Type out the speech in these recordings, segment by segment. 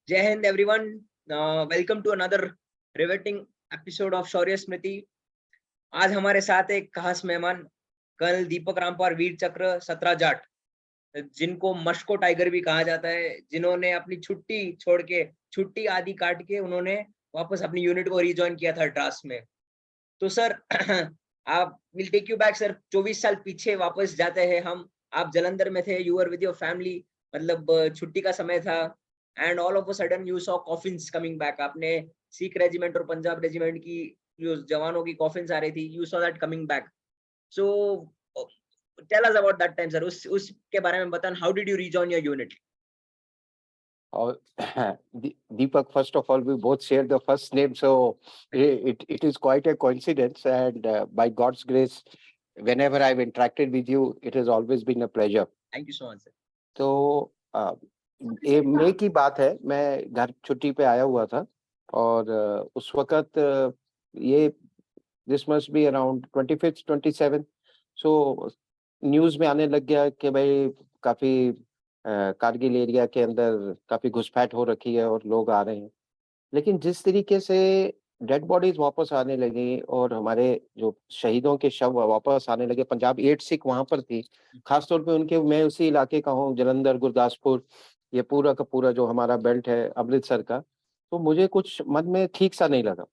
जय हिंद everyone. Welcome to another riveting episode of Shaurya Smriti. आज हमारे साथ एक खास मेहमान कर्नल दीपक रामपाल वीर चक्र 17 जाट, जिनको मस्को टाइगर भी कहा जाता है, जिन्होंने अपनी छुट्टी छोड़ के, छुट्टी आदि काट के उन्होंने वापस अपनी यूनिट को रिजॉइन किया था ड्रास में। तो सर आप will take you back sir, 24 साल पीछे वापस जाते हैं हम। आप जलंधर में थे, you are with your family, मतलब छुट्टी का समय था, and all of a sudden you saw coffins coming back. आपने सिख रेजिमेंट और पंजाब रेजिमेंट की जो जवानों की कॉफिन्स आ रही थी, you saw that coming back. So tell us about that time sir. उसके बारे में बताएं, how did you rejoin your unit? Or Deepak, first of all, we both share the first name, so it is quite a coincidence. And by God's grace, whenever I've interacted with you, it has always been a pleasure. Thank you so much sir. तो ये मई की बात है, मैं घर छुट्टी पे आया हुआ था और उस वक्त ये this must be around 25th 27। So news में आने लग गया कि भाई काफी कारगिल एरिया के अंदर काफी घुसपैठ हो रखी है और लोग आ रहे हैं। लेकिन जिस तरीके से डेड बॉडीज वापस आने लगी और हमारे जो शहीदों के शव वापस आने लगे, पंजाब 8 सिख वहां पर थी, खासतौर पे उनके, मैं उसी इलाके का हूँ, जलंधर गुरदासपुर, ये पूरा का पूरा जो हमारा बेल्ट है अमृतसर का। तो मुझे कुछ मन में ठीक सा नहीं लगा।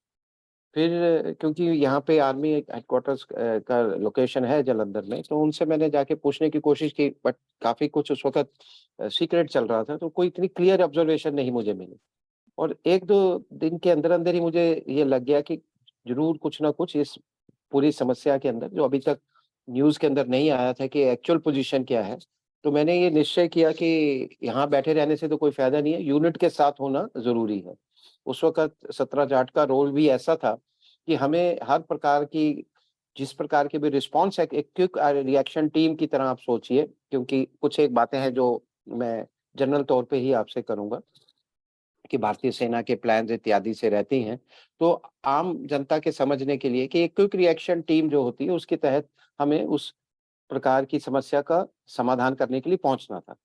फिर क्योंकि यहाँ पे आर्मी हेडक्वार्टर्स का लोकेशन है जलंधर में, तो उनसे मैंने जाके पूछने की कोशिश की, बट काफी कुछ उस वक्त सीक्रेट चल रहा था, तो कोई इतनी क्लियर ऑब्जर्वेशन नहीं मुझे मिली। और एक दो दिन के अंदर अंदर ही मुझे ये लग गया कि जरूर कुछ ना कुछ इस पूरी समस्या के अंदर, जो अभी तक न्यूज के अंदर नहीं आया था कि एक्चुअल पोजीशन क्या है, तो मैंने ये निश्चय किया कि यहाँ बैठे रहने से तो कोई फायदा नहीं है, यूनिट के साथ होना जरूरी है। उस वक्त 17 जाट का रोल भी ऐसा था कि हमें हर प्रकार की, जिस प्रकार की भी रिस्पॉन्स है, एक क्विक रिएक्शन टीम की तरह आप सोचिए, क्योंकि कुछ एक बातें हैं जो मैं जनरल तौर पे ही आपसे करूंगा कि भारतीय सेना के प्लान्स इत्यादि से रहती हैं। तो आम जनता के समझने के लिए कि एक क्विक रिएक्शन टीम जो होती है, उसके तहत हमें उस प्रकार की समस्या का समाधान करने के लिए पहुंचना था।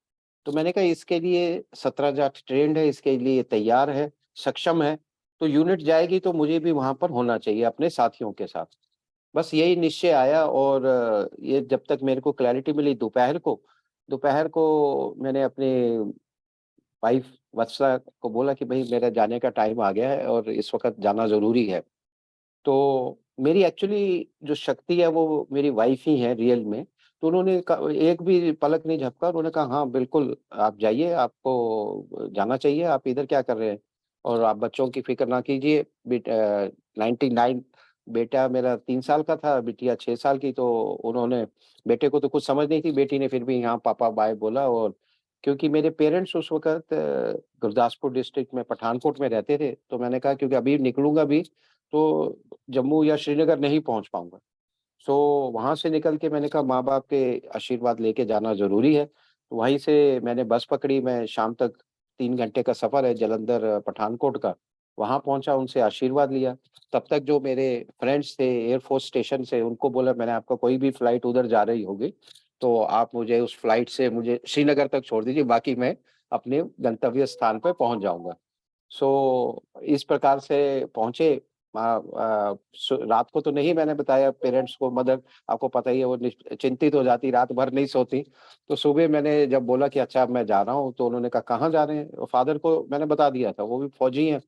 तो मैंने कहा इसके लिए 17 जाट ट्रेंड है, इसके लिए तैयार है, सक्षम है, तो यूनिट जाएगी तो मुझे भी वहां पर होना चाहिए अपने साथियों के साथ। बस यही निश्चय आया। और ये जब तक मेरे को क्लैरिटी मिली, दोपहर को मैंने अपने वाइफ वत्सला को बोला कि भाई मेरा जाने का टाइम आ गया है और इस वक्त जाना जरूरी है। तो मेरी एक्चुअली जो शक्ति है वो मेरी वाइफ ही है रियल में। तो उन्होंने एक भी पलक नहीं झपका, उन्होंने कहा हाँ बिल्कुल आप जाइए, आपको जाना चाहिए, आप इधर क्या कर रहे हैं, और आप बच्चों की फिक्र ना कीजिए। 99 बेटा मेरा 3 साल का था, बिटिया 6 साल की। तो उन्होंने, बेटे को तो कुछ समझ नहीं थी, बेटी ने फिर भी यहाँ पापा बाय बोला। और क्योंकि मेरे पेरेंट्स उस वक्त गुरदासपुर डिस्ट्रिक्ट में पठानकोट में रहते थे, तो मैंने कहा क्योंकि अभी निकलूंगा भी तो जम्मू या श्रीनगर नहीं पहुंच पाऊंगा। सो वहां से निकल के मैंने कहा माँ बाप के आशीर्वाद लेके जाना जरूरी है। तो वहीं से मैंने बस पकड़ी, मैं शाम तक, 3 घंटे का सफर है जलंधर पठानकोट का, वहां पहुंचा, उनसे आशीर्वाद लिया। तब तक जो मेरे फ्रेंड्स थे एयरफोर्स स्टेशन से, उनको बोला मैंने आपका कोई भी फ्लाइट उधर जा रही होगी तो आप मुझे उस फ्लाइट से मुझे श्रीनगर तक छोड़ दीजिए, बाकी मैं अपने गंतव्य स्थान पर पहुंच जाऊंगा। सो इस प्रकार से पहुंचे। रात को तो नहीं मैंने बताया पेरेंट्स को, मदर आपको पता ही है वो चिंतित हो जाती, रात भर नहीं सोती। तो सुबह मैंने जब बोला कि अच्छा अब मैं जा रहा हूँ, तो उन्होंने कहा कहाँ जा रहे हैं। फादर को मैंने बता दिया था, वो भी फौजी हैं,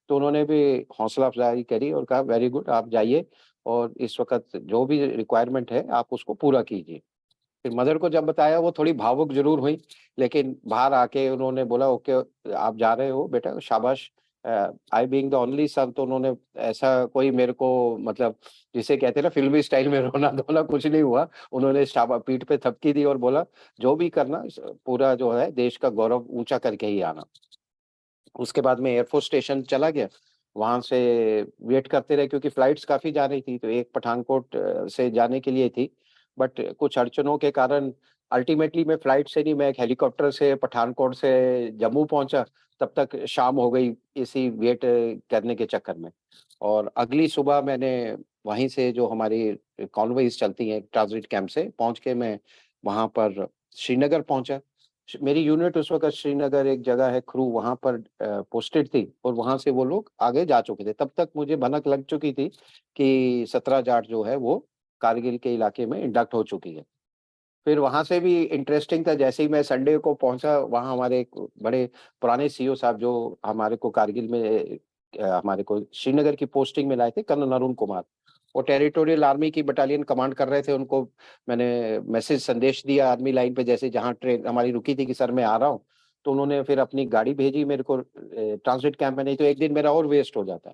तो उन्होंने भी हौसला अफजाई करी और कहा वेरी गुड, आप जाइए और इस वक्त जो भी रिक्वायरमेंट है आप उसको पूरा कीजिए। फिर मदर को जब बताया, वो थोड़ी भावुक जरूर हुई, लेकिन बाहर आके उन्होंने बोला ओके आप जा रहे हो बेटा, शाबाश। I being the only son, तो उन्होंने ऐसा कोई मेरे को, मतलब जिसे कहते हैं ना फिल्मी स्टाइल में रोना धोना कुछ नहीं हुआ। उन्होंने शाबा पीठ पे थपकी दी और बोला जो भी करना पूरा जो है देश का गौरव ऊंचा करके ही आना। उसके बाद मैं एयरफोर्स स्टेशन चला गया, वहां से वेट करते रहे क्योंकि फ्लाइट्स काफी जा रही थी, तो एक पठानकोट से जाने के लिए थी, बट कुछ अड़चनों के कारण अल्टीमेटली मैं फ्लाइट से नहीं, मैं एक हेलीकॉप्टर से पठानकोट से जम्मू पहुंचा। तब तक शाम हो गई इसी वेट करने के चक्कर में। और अगली सुबह मैंने वहीं से जो हमारी कॉन्वॉइस चलती हैं ट्रांजिट कैंप से पहुंच के मैं वहां पर श्रीनगर पहुंचा। मेरी यूनिट उस वक़्त श्रीनगर एक जगह है क्रू, वहाँ पर पोस्टेड थी और वहाँ से वो लोग आगे जा चुके थे। तब तक मुझे भनक लग चुकी थी कि 17 जाट जो है वो कारगिल के इलाके में इंडक्ट हो चुकी है। फिर वहाँ से भी इंटरेस्टिंग था, जैसे ही मैं संडे को पहुँचा, वहाँ हमारे एक बड़े पुराने सीईओ साहब जो हमारे को कारगिल में हमारे को श्रीनगर की पोस्टिंग में लाए थे, कर्नल अरुण कुमार। वो टेरिटोरियल आर्मी की बटालियन कमांड कर रहे थे, उनको मैंने मैसेज संदेश दिया आर्मी लाइन पे, जैसे जहाँ ट्रेन हमारी रुकी थी कि सर मैं आ रहा हूँ। तो उन्होंने फिर अपनी गाड़ी भेजी मेरे को ट्रांजिट कैंप में, नहीं तो 1 दिन मेरा और वेस्ट हो जाता।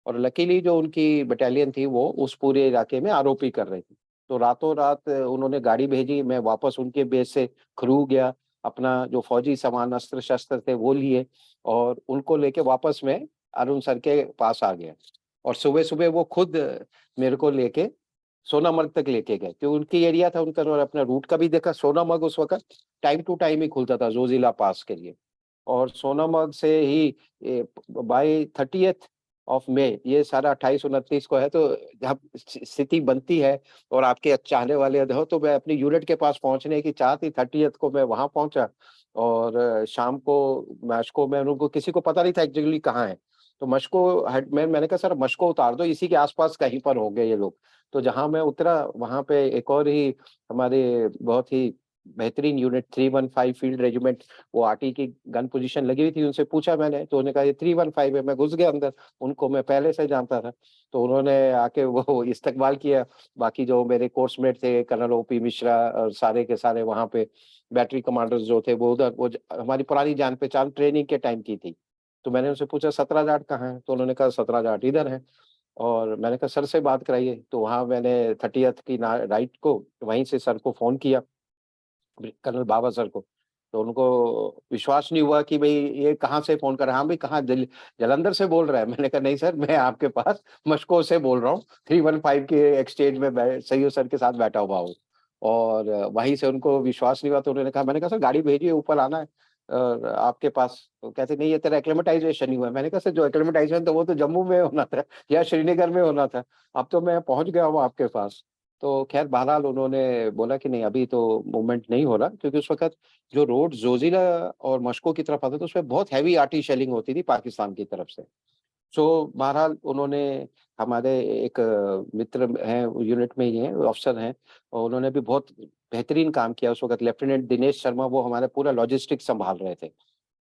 और लकीली जो उनकी बटालियन थी वो उस पूरे इलाके में आरओपी कर रही थी। तो रातों-रात उन्होंने गाड़ी भेजी, मैं वापस उनके बेस से क्रू गया, अपना जो फौजी सामान अस्त्र-शस्त्र थे वो लिए और उनको लेके वापस मैं अरुण सर के पास आ गया। और सुबह-सुबह वो खुद मेरे को लेके सोनामर्ग तक लेके गए, तो उनकी एरिया था उनका, और अपना रूट का भी देखा। सोनामर्ग उस वक़्त टाइम टू टाइम ही खुलता था ज़ोज़िला पास के लिए। और सोनामर्ग से ही बाय 30th ऑफ मई, ये सारा 28-29 को है, तो जब स्थिति बनती है और आपके चाहने वाले हो, तो मैं अपनी यूनिट के पास पहुंचने की चाह थी। 30th को मैं वहां पहुंचा और शाम को मशको में उनको किसी को पता नहीं था एक्चुअली कहाँ है। तो मशको मैंने कहा सर मशको उतार दो, इसी के आसपास कहीं पर होंगे ये लोग। तो जहां मैं उतरा वहां पे एक और ही हमारे बहुत ही बेहतरीन यूनिट 315 फील्ड रेजिमेंट, वो आरटी की गन पोजीशन लगी हुई थी। उनसे पूछा मैंने, तो उन्होंने कहा ये 315 है। मैं घुस गया अंदर, उनको मैं पहले से जानता था। तो उन्होंने आके वो इस्तकबाल किया। बाकी जो मेरे कोर्समेट थे कर्नल ओपी मिश्रा और सारे के सारे वहाँ पे बैटरी कमांडर्स जो थे वो उधर, हमारी पुरानी जान पहचान ट्रेनिंग के टाइम की थी। तो मैंने उनसे पूछा 17 जाट कहाँ है? तो उन्होंने कहा 17 जाट इधर है। और मैंने कहा सर से बात कराइए। तो वहाँ मैंने 30th की राइट को वहीं से सर को फोन किया, कर्नल बाबा सर को। तो उनको विश्वास नहीं हुआ कि भई ये कहाँ से फ़ोन कर रहा है? हाँ, भई कहाँ जालंधर से बोल रहा है? मैंने कहा नहीं सर, मैं आपके पास मस्को से बोल रहा हूँ। 315 के एक्सचेंज में सैयद सर के साथ बैठा हुआ हूँ। और वहीं से उनको विश्वास नहीं हुआ, तो उन्होंने कहा, मैंने कहा सर गाड़ी भेजिए, ऊपर आना है आपके पास। तो कहते नहीं, ये तेरा एक्लिमेटाइज़ेशन नहीं हुआ है। मैंने कहा सर जो एक्लिमेटाइज़ेशन था वो तो जम्मू में होना था या श्रीनगर में होना था। अब तो मैं पहुँच गया हूँ आपके पास। तो ख़ैर बहरहाल उन्होंने बोला कि नहीं अभी तो मूवमेंट नहीं हो रहा, क्योंकि उस वक़्त जो रोड ज़ोज़िला और मस्को की तरफ आता था उसमें बहुत हेवी आर्टी शेलिंग होती थी पाकिस्तान की तरफ से। सो बहरहाल उन्होंने, हमारे एक मित्र हैं यूनिट में ही हैं, ऑफ़िसर हैं, और उन्होंने भी बहुत बेहतरीन काम किया उस वक़्त। लेफ्टिनेंट दिनेश शर्मा वो हमारा पूरा लॉजिस्टिक्स सँभाल रहे थे।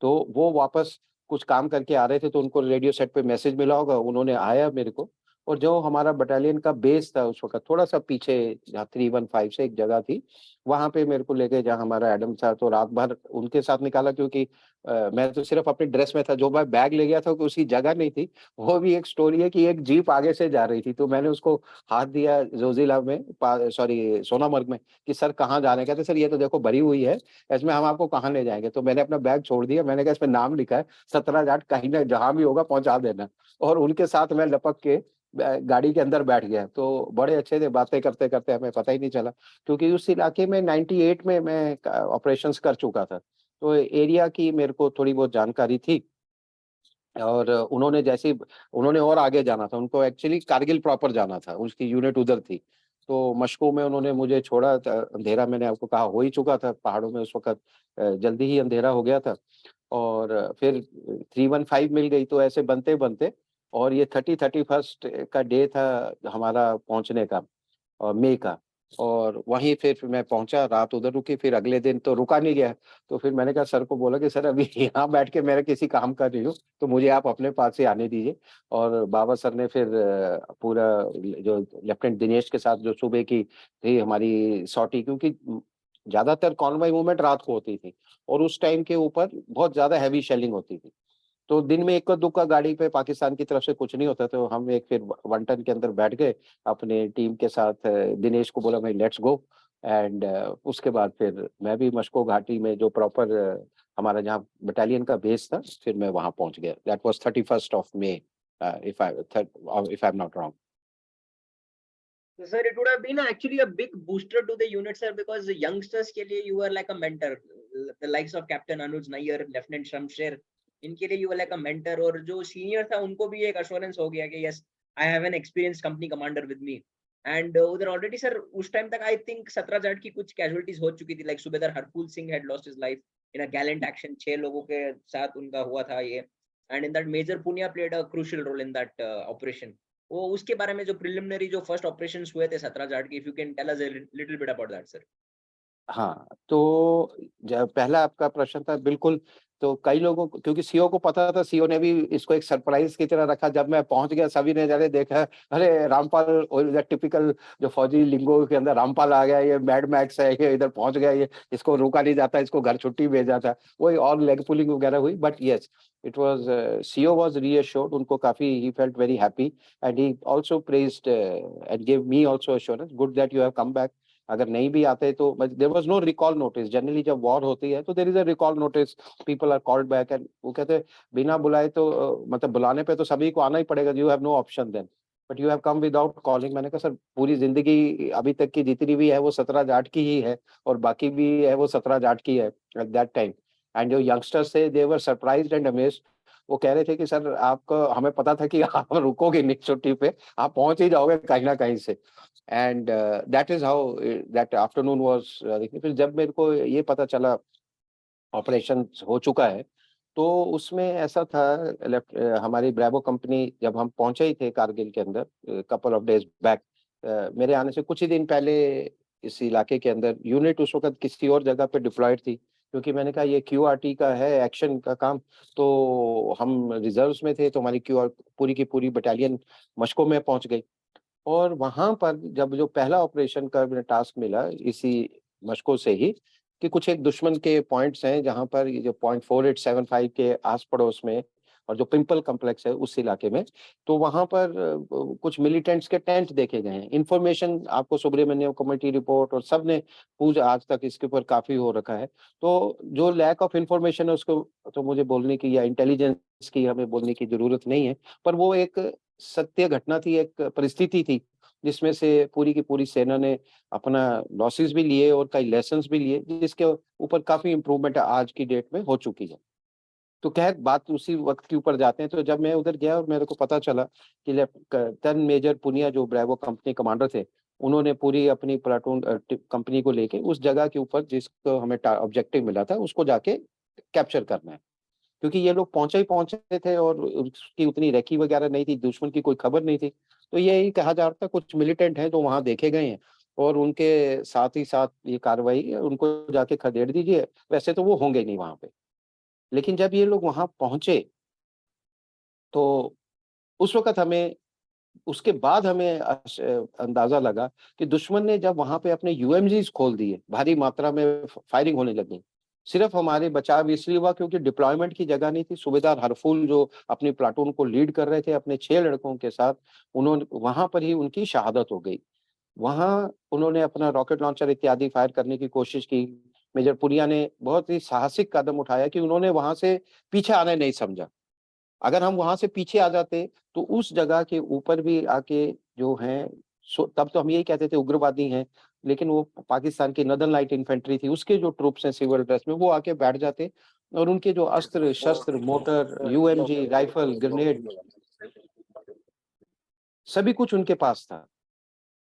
तो वो वापस कुछ काम करके आ रहे थे, तो उनको रेडियो सेट पे मैसेज मिला होगा, उन्होंने आया मेरे को। और जो हमारा बटालियन का बेस था उस वक़्त थोड़ा-सा पीछे, जहाँ 315 से एक जगह थी, वहाँ पे मेरे को ले गए जहाँ हमारा एडम था। तो रात भर उनके साथ निकाला, क्योंकि मैं तो सिर्फ़ अपनी ड्रेस में था, जो मैं बैग ले गया था कि उसकी जगह नहीं थी। वो भी एक स्टोरी है कि एक जीप आगे से जा रही थी, तो मैंने उसको हाथ दिया ज़ोज़िला में, सोनामर्ग में, कि सर कहाँ जा रहे हैं? कहते सर ये तो देखो भरी हुई है, इसमें हम आपको कहाँ ले जाएँगे? तो मैंने अपना बैग छोड़ दिया, मैंने कहा इसमें नाम लिखा है 17 जाट, कहीं न जहाँ भी होगा पहुँचा देना। और उनके साथ मैं लपक के गाड़ी के अंदर बैठ गया। तो बड़े अच्छे से बातें करते-करते हमें पता ही नहीं चला, क्योंकि उस इलाके में 98 में मैं ऑपरेशंस कर चुका था। तो एरिया की मेरे को थोड़ी बहुत जानकारी थी। और उन्होंने और आगे जाना था, उनको एक्चुअली कारगिल प्रॉपर जाना था, उसकी यूनिट उधर थी। तो मशको में उन्होंने मुझे छोड़ा था, अंधेरा मैंने आपको कहा हो ही चुका था, पहाड़ों में उस वक़्त जल्दी ही अंधेरा हो गया था। और फिर 315 मिल गई, तो ऐसे बनते-बनते, और ये 31st का डे था हमारा पहुँचने का, मई का। और वहीं फिर मैं पहुँचा, रात उधर रुकी, फिर अगले दिन तो रुका नहीं गया। तो फिर मैंने कहा सर को बोला कि सर अभी यहाँ बैठ के मैं किसी काम कर रही हूँ, तो मुझे आप अपने पास ही आने दीजिए। और बाबा सर ने फिर पूरा जो लेफ्टिनेंट दिनेश के साथ जो सुबह की थी हमारी सॉर्टी, क्योंकि ज़्यादातर कॉन्वॉय मूवमेंट रात को होती थी और उस टाइम के ऊपर बहुत ज़्यादा हेवी शेलिंग होती थी। तो दिन में इक्का-दुक्का गाड़ी पे पाकिस्तान की तरफ से कुछ नहीं होता, तो हम एक फिर 1 टन के अंदर बैठ गए अपने टीम के साथ। दिनेश को बोला भाई लेट्स गो। एंड उसके बाद फिर मैं भी मशको घाटी में जो प्रॉपर हमारा जहाँ बटालियन का बेस था, फिर मैं वहाँ पहुँच गया। That was 31st of May, if I am not wrong. So, sir, it would have been actually a big booster to the unit, sir, because the youngsters के लिए you were like a mentor. The likes of Captain Anuj Nair, Lieutenant Shamsher, इनके लिए you were like a mentor. और जो senior था उनको भी एक assurance हो गया कि yes, I have an experienced company commander with me. And उधर already sir उस time तक I think 17 जाट की कुछ casualties हो चुकी थी, like Subedar Harphool Singh had lost his life. In a gallant action 6 लोगों के साथ उनका हुआ था ये, and in that major Punia played a crucial role in that operation. वो उसके बारे में जो प्रिलिमिनरी जो फर्स्ट ऑपरेशंस हुए थे 17 जाट के, if you can tell us a little bit about that sir. हाँ, तो ज पहला आपका प्रश्न था बिल्कुल, तो कई लोगों को क्योंकि सीईओ को पता था, सीईओ ने भी इसको एक सरप्राइज़ की तरह रखा। जब मैं पहुँच गया सभी ने जाके देखा, अरे रामपाल, और इधर टिपिकल जो फौजी लिंगो के अंदर रामपाल आ गया, ये मैड मैक्स है, ये इधर पहुँच गया, ये इसको रोका नहीं जाता, इसको घर छुट्टी भेजा था। वही और लेग पुलिंग वगैरह हुई, but yes, it was CEO was reassured, उनको काफ़ी ही felt very happy and he also praised and give me also assurance, good that you have come back. अगर नहीं भी आते तो there was no recall notice. Generally जब war होती है तो there is a recall notice, people are called back and वो कहते हैं बिना बुलाए तो मतलब बुलाने पे तो सभी को आना ही पड़ेगा, you have no option then, but you have come without calling. मैंने कहा सर पूरी जिंदगी अभी तक की जितनी भी है वो 17 जाट की ही है, और बाकी भी है वो 17 जाट की है एट दैट टाइम। एंड जो यंगस्टर्स थे दे वर सरप्राइज्ड एंड अमेज्ड। वो कह रहे थे कि सर आपको, हमें पता था कि आप रुकोगे नहीं छुट्टी पे, आप पहुंच ही जाओगे कहीं ना कहीं से। And that is how that afternoon was. फिर जब मेरे को ये पता चला ऑपरेशन हो चुका है, तो उसमें ऐसा था, हमारी ब्रेवो कंपनी, जब हम पहुंचे ही थे कारगिल के अंदर कपल ऑफ डेज बैक, मेरे आने से कुछ ही दिन पहले इस इलाके के अंदर यूनिट उस वक्त किसी और जगह पे डिप्लॉयड थी, क्योंकि मैंने कहा ये क्यूआरटी का है एक्शन का काम, तो हम रिजर्व्स में थे, तो हमारी क्यूआर पूरी की पूरी बटालियन मशकों में पहुंच गई। और वहाँ पर जब जो पहला ऑपरेशन का मुझे टास्क मिला इसी मशकों से ही, कि कुछ एक दुश्मन के पॉइंट्स हैं जहाँ पर ये जो पॉइंट 4875 के आस पड़ोस में, और जो पिंपल कॉम्प्लेक्स है उस इलाके में, तो वहाँ पर कुछ मिलिटेंट्स के टेंट देखे गए हैं। इन्फॉर्मेशन आपको सुब्रमण्यम कमेटी रिपोर्ट और सब ने पूछ आज तक इसके ऊपर काफी हो रखा है। तो जो लैक ऑफ इन्फॉर्मेशन है उसको तो मुझे बोलने की या इंटेलिजेंस की हमें बोलने की जरूरत नहीं है, पर वो एक सत्य घटना थी, एक परिस्थिति थी, जिसमें से पूरी की पूरी सेना ने अपना लॉसेस भी लिए और कई लेसन्स भी लिए, जिसके ऊपर काफ़ी इम्प्रूवमेंट आज की डेट में हो चुकी है। तो खैर बात उसी वक़्त के ऊपर जाते हैं, तो जब मैं उधर गया और मेरे को पता चला कि लेफ्टिनेंट मेजर पुनिया जो ब्रेवो कंपनी कमांडर थे, उन्होंने पूरी अपनी प्लाटून कंपनी को लेके उस जगह के ऊपर जिसको हमें ऑब्जेक्टिव मिला था उसको जाके कैप्चर करना है। क्योंकि ये लोग पहुँचे ही पहुँचे थे और उसकी उतनी रेकी वगैरह नहीं थी, दुश्मन की कोई खबर नहीं थी। तो यही कहा जा रहा था कुछ मिलिटेंट हैं जो वहाँ देखे गए हैं, और उनके साथ ही साथ ये कार्रवाई उनको जाके खदेड़ दीजिए, वैसे तो वो होंगे नहीं वहाँ पे। लेकिन जब ये लोग वहाँ पहुँचे, तो उस वक़्त हमें, उसके बाद हमें अंदाज़ा लगा कि दुश्मन ने जब वहाँ पे अपने यूएमजीज़ खोल दिए, भारी मात्रा में फायरिंग होने लगी। सिर्फ़ हमारे बचाव इसलिए हुआ क्योंकि डिप्लॉयमेंट की जगह नहीं थी। सूबेदार हरफूल जो अपनी प्लाटून को लीड कर रहे थे अपने 6 लड़कों के साथ, उन्होंने वहाँ पर ही उनकी शहादत हो गई। वहाँ उन्होंने अपना रॉकेट लॉन्चर इत्यादि फायर करने की कोशिश की। मेजर पुनिया ने बहुत ही साहसिक कदम उठाया कि उन्होंने वहाँ से पीछे आने नहीं समझा। अगर हम वहाँ से पीछे आ जाते, तो उस जगह के ऊपर भी आके जो हैं, तब तो हम यही कहते थे उग्रवादी हैं, लेकिन वो पाकिस्तान की नॉर्दर्न लाइट इन्फेंट्री थी, उसके जो ट्रूप्स हैं सिविल ड्रेस में, वो आके बैठ जाते, और उनके जो अस्त्र-शस्त्र, मोर्टार, यूएमजी, राइफल, ग्रेनेड, सभी कुछ उनके पास था।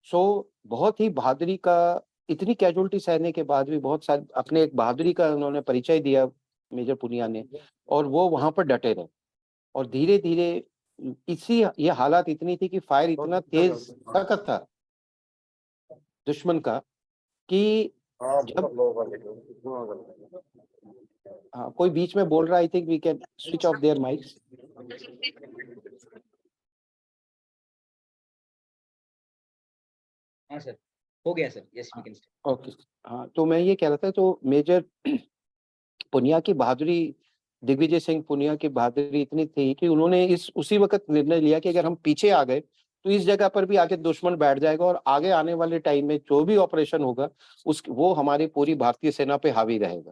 सो बहुत ही बहादुरी का, इतनी कैजुअल्टी सहने के बाद भी बहुत सारी अपने एक बहादुरी का उन्होंने परिचय दिया मेजर पुनिया ने, और वो वहाँ पर डटे रहे। और धीरे-धीरे इसी ये हालात इतनी थी कि फायर इतना तेज़ सख्त था दुश्मन का कि जब हाँ, कोई बीच में बोल रहा है, I think we can switch off their mics. हाँ सर, हो गया सर, यस वी हाँ, कैन। ओके। हाँ, तो मैं ये कह रहा था, तो मेजर पुनिया की बहादुरी, दिग्विजय सिंह पुनिया की बहादुरी इतनी थी कि उन्होंने इस उसी वक़्त निर्णय लिया कि अगर हम पीछे आ गए, तो इस जगह पर भी आके दुश्मन बैठ जाएगा, और आगे आने वाले टाइम में जो भी ऑपरेशन होगा, उस वो हमारी पूरी भारतीय सेना पे हावी रहेगा।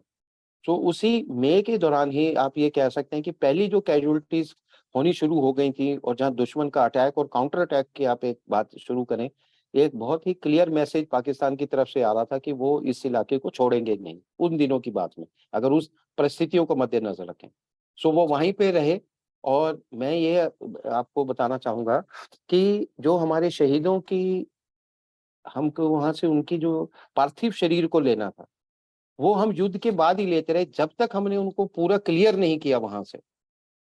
तो उसी मई के दौरान ही आप ये कह सकते हैं कि पहली जो कैजुअल्टीज़ होनी शुरू हो गई थी, और जहाँ दुश्मन का अटैक और काउंटर अटैक की आप एक बात शुरू करें, एक बहुत ही क्लियर मैसेज पाकिस्तान की तरफ से आ रहा था कि वो इस इलाके को छोड़ेंगे नहीं, उन दिनों की बात में, अगर उस परिस्थितियों को मद्देनज़र रखें। सो वो वहीं पे रहे, और मैं ये आपको बताना चाहूँगा कि जो हमारे शहीदों की, हमको वहाँ से उनकी जो पार्थिव शरीर को लेना था, वो हम युद्ध के बाद ही लेते रहे, जब तक हमने उनको पूरा क्लियर नहीं किया वहां से।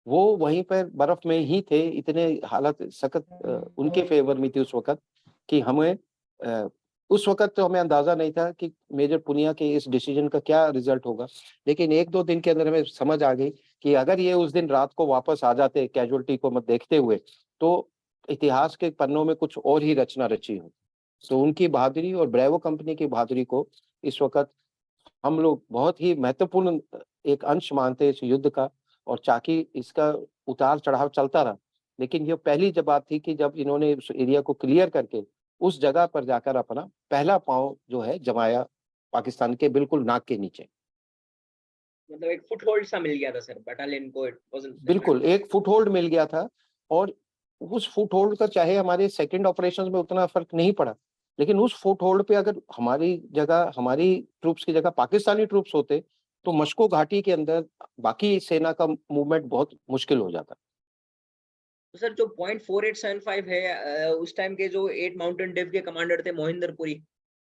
वो वहीं पर बर्फ में ही थे, इतने हालत सख्त उनके फेवर में थी उस वक्त कि हमें उस वक्त तो हमें अंदाजा नहीं था कि मेजर पुनिया के इस डिसीजन का क्या रिजल्ट होगा। लेकिन एक दो दिन के अंदर हमें समझ आ गई कि अगर ये उस दिन रात को वापस आ जाते कैजुअलिटी को मत देखते हुए, तो इतिहास के पन्नों में कुछ और ही रचना रची हो। तो उनकी बहादुरी और ब्रेवो कंपनी की बहादुरी को इस वक्त हम लोग बहुत ही महत्वपूर्ण एक अंश मानते हैं इस युद्ध का। और चाकि इसका उतार चढ़ाव चलता रहा, लेकिन ये पहली जब बात थी कि जब इन्होंने उस एरिया को क्लियर करके उस जगह पर जाकर अपना पहला पांव जो है जमाया पाकिस्तान के बिल्कुल नाक के नीचे। मतलब एक फुट होल्ड सा मिल गया था सर बटालियन को, इट वाजंट बिल्कुल एक फुटहोल्ड मिल गया था। और उस फुटहोल्ड का चाहे हमारे सेकंड ऑपरेशंस में उतना फर्क नहीं पड़ा, लेकिन उस फुटहोल्ड पे अगर हमारी जगह, हमारी ट्रूप्स की जगह पाकिस्तानी ट्रूप्स होते, तो मशको घाटी के अंदर बाकी सेना का मूवमेंट बहुत मुश्किल हो जाता। तो सर जो पॉइंट 4875 है, उस टाइम के जो 8 माउंटेन डेव के कमांडर थे मोहिंदर पुरी,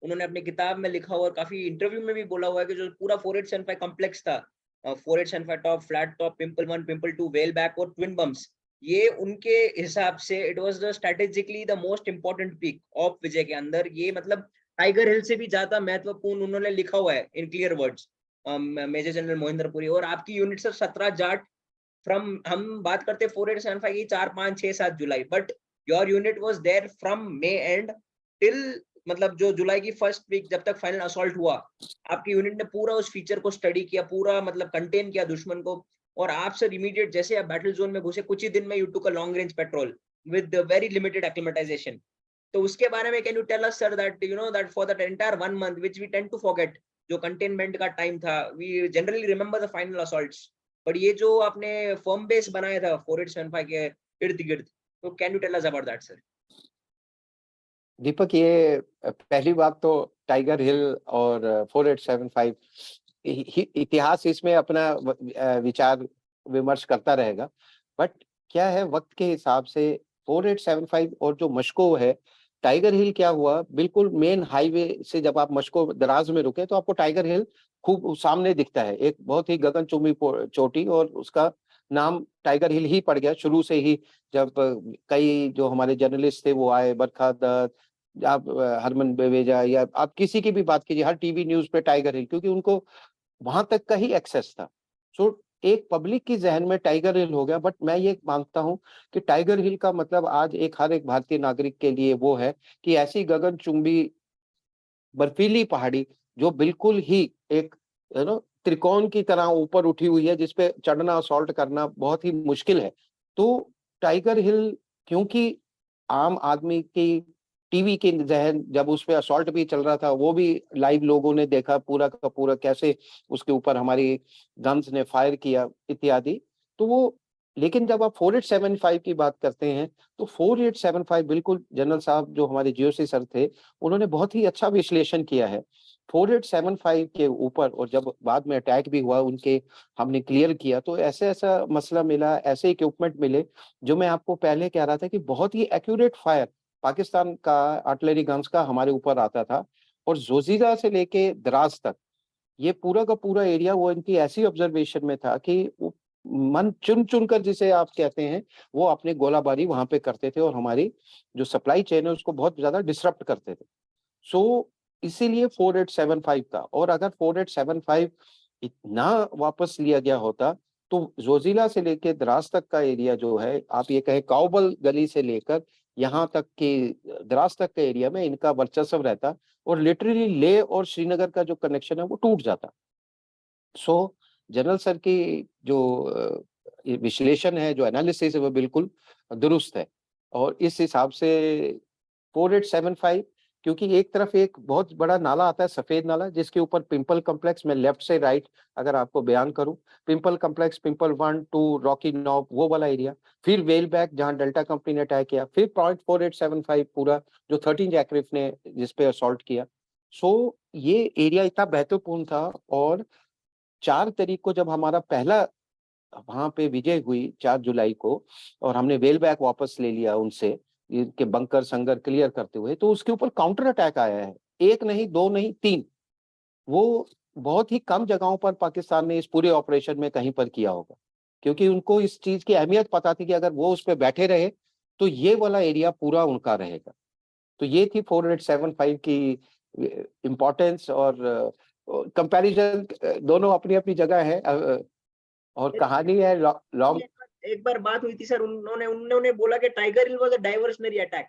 उन्होंने अपनी किताब में लिखा हुआ और काफी इंटरव्यू में भी बोला हुआ है कि जो पूरा 4875 कॉम्प्लेक्स था, 4875 Top, Flat Top, Pimple 1, Pimple 2, Whale Back और ट्विन बम्स, ये उनके हिसाब से it was the strategically the most important peak of Vijay के अंदर। ये मतलब टाइगर हिल से भी ज्यादा महत्वपूर्ण उन्होंने लिखा हुआ है in clear words, major general Mohinder Puri. और आपकी यूनिट सर 17 जाट फ्रॉम, हम बात करते 4875 की 4, 5, 6, 7 जुलाई, but your unit was there from May and till, मतलब जो जुलाई की फर्स्ट वीक जब तक फाइनल असॉल्ट हुआ, आपकी यूनिट ने पूरा उस फीचर को स्टडी किया, पूरा मतलब कंटेन किया दुश्मन को। और आप सर इमीडिएट जैसे आप बैटल जोन में घुसे, कुछ ही दिन में you took a long range patrol with very limited acclimatisation. तो उसके बारे में can you tell us sir that you know that for that entire 1 month which we tend to forget, जो कंटेनमेंट का टाइम था, we generally remember the final assaults, but ये जो आपने फर्म बेस बनाया था 4875 के इर्द गिर्द, तो can you tell us about that sir? Deepak, ये पहली बात तो टाइगर हिल और 4875 इतिहास इसमें अपना विचार विमर्श करता रहेगा। बट क्या है, वक्त के हिसाब से 4875 और जो मस्को है, टाइगर हिल क्या हुआ, बिल्कुल मेन हाईवे से जब आप मस्को दराज में रुके तो आपको टाइगर हिल खूब सामने दिखता है, एक बहुत ही गगनचुंबी चोटी, और उसका नाम टाइगर हिल ही पड़ गया शुरू से ही। जब कई जो हमारे जर्नलिस्ट थे वो आए, बरखा दत्त, आप हरमन बेवेजा, या आप किसी की भी बात कीजिए, हर टीवी न्यूज पे टाइगर हिल, क्योंकि उनको वहां तक का ही एक्सेस था। सो एक पब्लिक की जहन में टाइगर हिल हो गया। बट मैं ये मानता हूं कि टाइगर हिल का मतलब आज एक हर एक भारतीय नागरिक के लिए वो है कि ऐसी गगनचुंबी बर्फीली पहाड़ी जो बिल्कुल ही एक त्रिकोण की तरह ऊपर उठी हुई है, जिसपे चढ़ना असॉल्ट करना बहुत ही मुश्किल है। तो टाइगर हिल, क्योंकि आम आदमी की टीवी के जहन जब उस पे असॉल्ट भी चल रहा था, वो भी लाइव लोगों ने देखा पूरा का पूरा, कैसे उसके ऊपर हमारी गन्स ने फायर किया इत्यादि। तो वो, लेकिन जब आप 4875 की बात करते हैं, तो 4875 बिल्कुल जनरल साहब जो हमारे जीओसी सर थे, उन्होंने बहुत ही अच्छा विश्लेषण किया है 4875 के ऊपर। और जब बाद में अटैक भी हुआ उनके, हमने क्लियर किया, तो ऐसे ऐसा मसला मिला, ऐसे इक्विपमेंट मिले, जो मैं आपको पहले कह रहा था कि बहुत ही एक्यूरेट फायर पाकिस्तान का आर्टिलरी गन्स का हमारे ऊपर आता था। और जोजीदा से लेके द्रास तक ये पूरा का पूरा एरिया वो इनकी ऐसी ऑब्जर्वेशन में था कि वो मन चुन चुन कर, जिसे आप कहते हैं, वो अपने गोलाबारी वहां पे करते थे और हमारी जो सप्लाई चेन है उसको बहुत ज्यादा डिसरप्ट करते थे। सो इसीलिए 4875 का, और अगर 4875 इतना वापस लिया गया होता, तो जोजिला से लेकर द्रास तक का एरिया जो है, आप ये कहें काउबल गली से लेकर यहाँ तक कि द्रास तक के एरिया में इनका वर्चस्व रहता, और लिटरली लेह और श्रीनगर का जो कनेक्शन है वो टूट जाता। सो जनरल सर की जो ये विश्लेषण है, जो एनालिसिस है, वो बिल्कुल दुरुस्त है। और इस हिसाब से 4875, क्योंकि एक तरफ एक बहुत बड़ा नाला आता है, सफेद नाला, जिसके ऊपर पिंपल कॉम्प्लेक्स में लेफ्ट से राइट अगर आपको बयान करूं, pimple complex, pimple 1, 2, Rocky knob, वो वाला एरिया, फिर वेल बैक जहां डेल्टा कंपनी ने अटैक किया, फिर पॉइंट 4875 पूरा जो 13 जैकरिफ ने जिसपे असॉल्ट किया। सो ये एरिया इतना महत्वपूर्ण था। और 4 तारीख को जब हमारा पहला वहां पे विजय हुई, 4 जुलाई को, और हमने वेल बैक वापस ले लिया उनसे, इनके बंकर संगर क्लियर करते हुए, तो उसके ऊपर काउंटर अटैक आया है, एक नहीं, दो नहीं, तीन। वो बहुत ही कम जगहों पर पाकिस्तान ने इस पूरे ऑपरेशन में कहीं पर किया होगा, क्योंकि उनको इस चीज की अहमियत पता थी कि अगर वो उस पर बैठे रहे तो ये वाला एरिया पूरा उनका रहेगा। तो ये थी 4875 की इम्पोर्टेंस और कंपैरिजन दोनों अपनी अपनी जगह है। और कहानी है लॉन्ग। एक बार बात हुई थी सर, उन्होंने उन्होंने बोला कि Tiger Hill was a diversionary attack.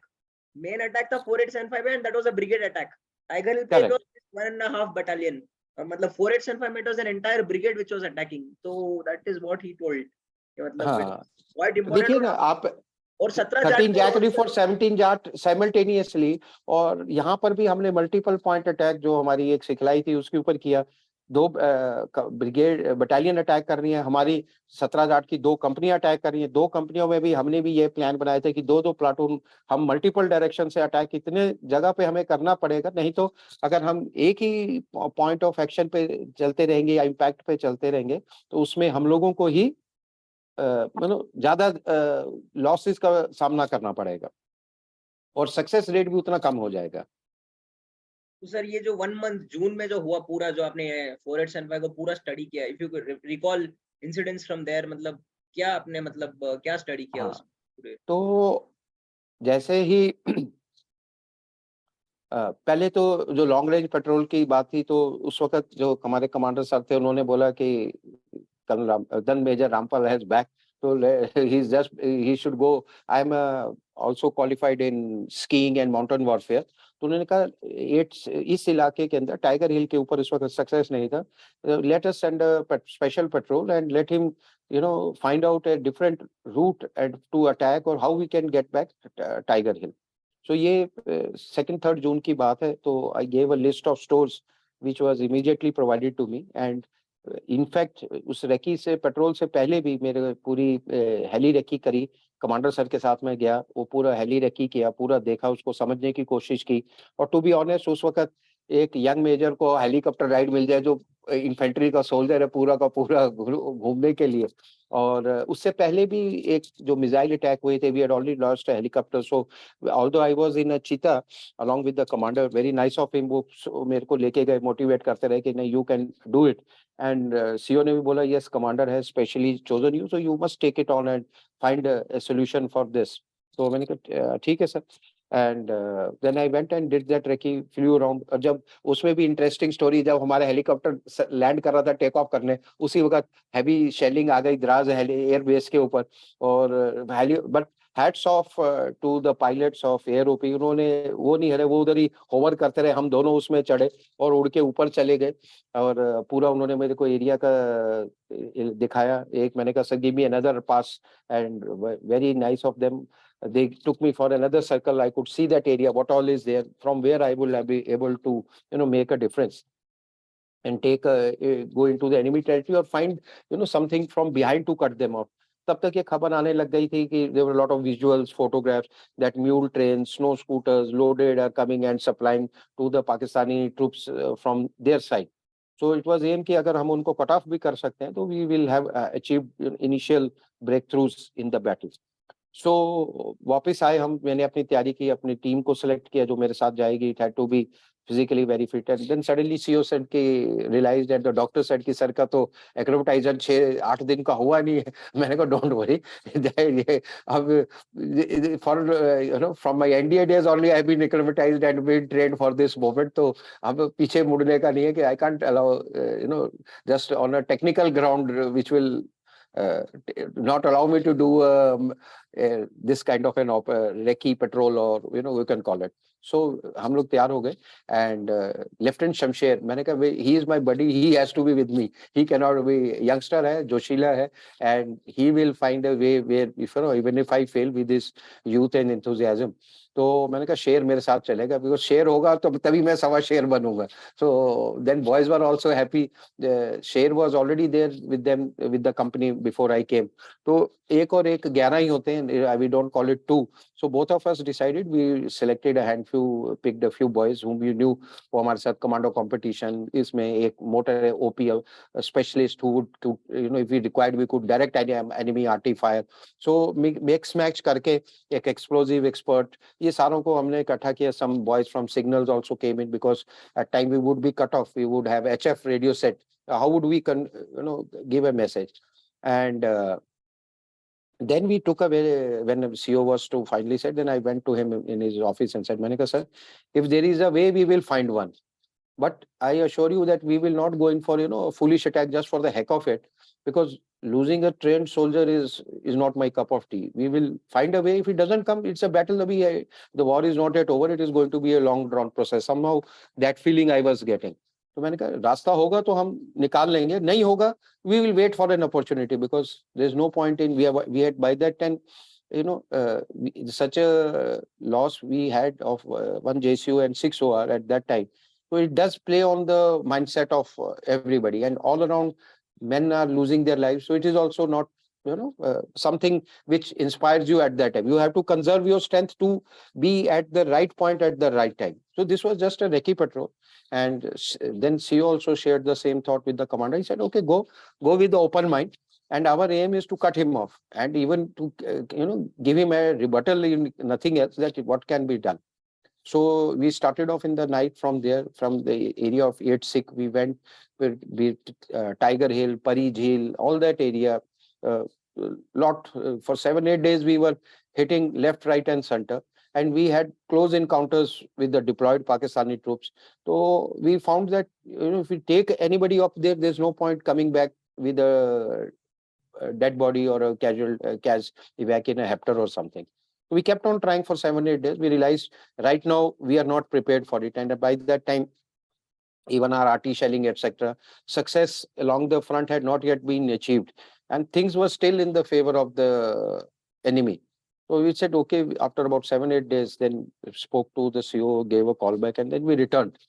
Main attack था 4875 and that was a brigade attack. Tiger Hill पे करेक्ट। जो 1.5 बटालियन, मतलब 4875 it was an entire brigade which was attacking, so that is what he told कि मतलब it हाँ, was quite important। देखिए ना आप, और 17 जाट 13 जैक रिफोर 17 जाट साइमल्टेनियसली। और यहाँ पर भी हमने मल्टीपल पॉइंट अटैक जो हमारी एक सिखलाई थी उसके ऊपर किया। 2 ब्रिगेड बटालियन अटैक कर रही है हमारी, 17 जाट की 2 कंपनियां अटैक कर रही हैं। 2 कंपनियों में भी हमने भी ये प्लान बनाए थे कि 2-2 प्लाटून हम मल्टीपल डायरेक्शन से अटैक इतने जगह पे हमें करना पड़ेगा, नहीं तो अगर हम एक ही पॉइंट ऑफ एक्शन पे चलते रहेंगे या इम्पैक्ट पे चलते रहेंगे तो उसमें हम लोगों को ही मतलब ज्यादा लॉसेस का सामना करना पड़ेगा और सक्सेस रेट भी उतना कम हो जाएगा। तो सर ये जो 1 मंथ जून में जो हुआ पूरा, जो आपने 4875 को पूरा स्टडी किया, if you recall incidents from there, मतलब क्या आपने मतलब क्या स्टडी किया हाँ, उस पूरे? तो जैसे ही पहले तो जो लॉन्ग रेंज पेट्रोल की बात थी तो उस वक्त जो हमारे कमांडर सर थे उन्होंने बोला कि then Major Rampal has back, so he's just he should go. I'm also qualified in skiing and mountain warfare. तो उन्होंने कहा इस इलाके के अंदर टाइगर हिल के ऊपर इस वक्त सक्सेस नहीं था, let us send a special petrol and let him find out a different route and to attack or how we can get back Tiger Hill. So ये 2-3 जून की बात है। तो I gave a list of stores which was immediately provided to me and in fact उस recce से patrol से पहले भी मेरे पूरी हेली रेकी करी, कमांडर सर के साथ में गया, वो पूरा हेली रेकी किया, पूरा देखा, उसको समझने की कोशिश की। और टू बी ऑनेस्ट उस वक्त एक यंग मेजर को हेलीकॉप्टर राइड मिल जाए जो इन्फेंट्री का सोल्जर है पूरा का पूरा घूमने के लिए। और उससे पहले भी एक जो मिसाइल अटैक हुए थे, we had already lost a helicopter. So although I was in a Cheetah along with the commander, very nice of him, वो मेरे को लेके गए, मोटिवेट करते रहे कि नहीं you can do it. And CO ने भी बोला yes commander has specially chosen you so you must take it on and find a solution for this. तो मैंने कहा ठीक है sir. And then I went and did that recce, flew around. और जब उसमें भी इंटरेस्टिंग स्टोरी, जब हमारा हेलीकॉप्टर लैंड कर रहा था टेक ऑफ करने, उसी वक्त हैवी शेलिंग आ गई द्रास एयर बेस के ऊपर। और but hats off to the pilots of air OP, उन्होंने वो नहीं हरे, वो उधर ही होवर करते रहे, हम दोनों उसमें चढ़े और उड़ के ऊपर चले गए। और पूरा उन्होंने मेरे को एरिया का दिखाया। एक मैंने कहा sir give me another pass and very nice of them, they took me for another circle. I could see that area, what all is there, from where I will be able to make a difference and take go into the enemy territory or find something from behind to cut them off. तब तक ये खबर आने लग गई थी कि there were a lot of visuals, photographs that mule trains, snow scooters loaded are coming and supplying to the Pakistani troops from their side. So it was aim कि अगर हम उनको कट ऑफ भी कर सकते हैं तो we will have achieved initial breakthroughs in the battle. सो वापस आए हम, मैंने अपनी तैयारी की, अपनी टीम को सिलेक्ट किया जो मेरे साथ जाएगी। It had to be physically very fit. And then suddenly CO said कि realized and the doctor said कि सर का तो एक्रोमेटाइजर 6-8 दिन का हुआ नहीं है। मैंने कहा डोंट वरी, ये अब for from my NDA days only I have been acclimatized and been trained for this moment. तो अब पीछे मुड़ने का नहीं है कि I can't allow just on a technical ground which will uh, not allow me to do this kind of an recce patrol, or we can call it. So हम लोग तैयार हो गए एंड लेफ्टिनेंट शमशेर, मैंने कहा he is my buddy, he has to be with me, he can not be, youngster है, जोशीला है, and he will find a way where even if I fail with this youth and enthusiasm. तो मैंने कहा शेर मेरे साथ चलेगा, बिकॉज शेर होगा तो तभी मैं सवा शेर बनूंगा। So then boys were also happy, Sher was already there with them with the company before I came. तो एक और एक 11 ही होते हैं, we don't call it 2। So both of us decided, we selected a handful, picked a few boys whom we knew, वो हमारे साथ कमांडो कंपटीशन, इसमें एक mortar OPL specialist who would if we required we could direct enemy RT fire. So mix match करके एक explosive expert ये सारों को हमने इकट्ठा किया. Some boys from signals also came in because at time we would be cut off. We would have HF radio set. How would we give a message? And then we took a when the CEO was to finally said, then I went to him in his office and said, Manika sir, if there is a way, we will find one. But I assure you that we will not go in for a foolish attack just for the heck of it, because losing a trained soldier is not my cup of tea. We will find a way. If it doesn't come, it's a battle. The war is not yet over. It is going to be a long drawn process. Somehow that feeling I was getting. तो मैंने कहा रास्ता होगा तो हम निकाल लेंगे, नहीं होगा we will wait for an opportunity, because there's no point in we had by that time such a loss we had of 1 JCO and 6 OR at that time. So it does play on the mindset of everybody, and all around men are losing their lives. So it is also not something which inspires you at that time. You have to conserve your strength to be at the right point at the right time. So this was just a recce patrol. And then CEO also shared the same thought with the commander. He said, okay, go with the open mind. And our aim is to cut him off, and even to give him a rebuttal in nothing else, that what can be done. So we started off in the night from there, from the area of 8 Sikh. We went with Tiger Hill, Pari Jheel, all that area. For 7-8 days we were hitting left, right, and center. And we had close encounters with the deployed Pakistani troops. So we found that if we take anybody up there, there's no point coming back with a dead body or a casual evac in a Heptar or something. We kept on trying for 7-8 days. We realized right now we are not prepared for it. And by that time, even our RT shelling, etc., success along the front had not yet been achieved. And things were still in the favor of the enemy. So we said, okay, after about 7-8 days, then spoke to the CEO, gave a call back, and then we returned.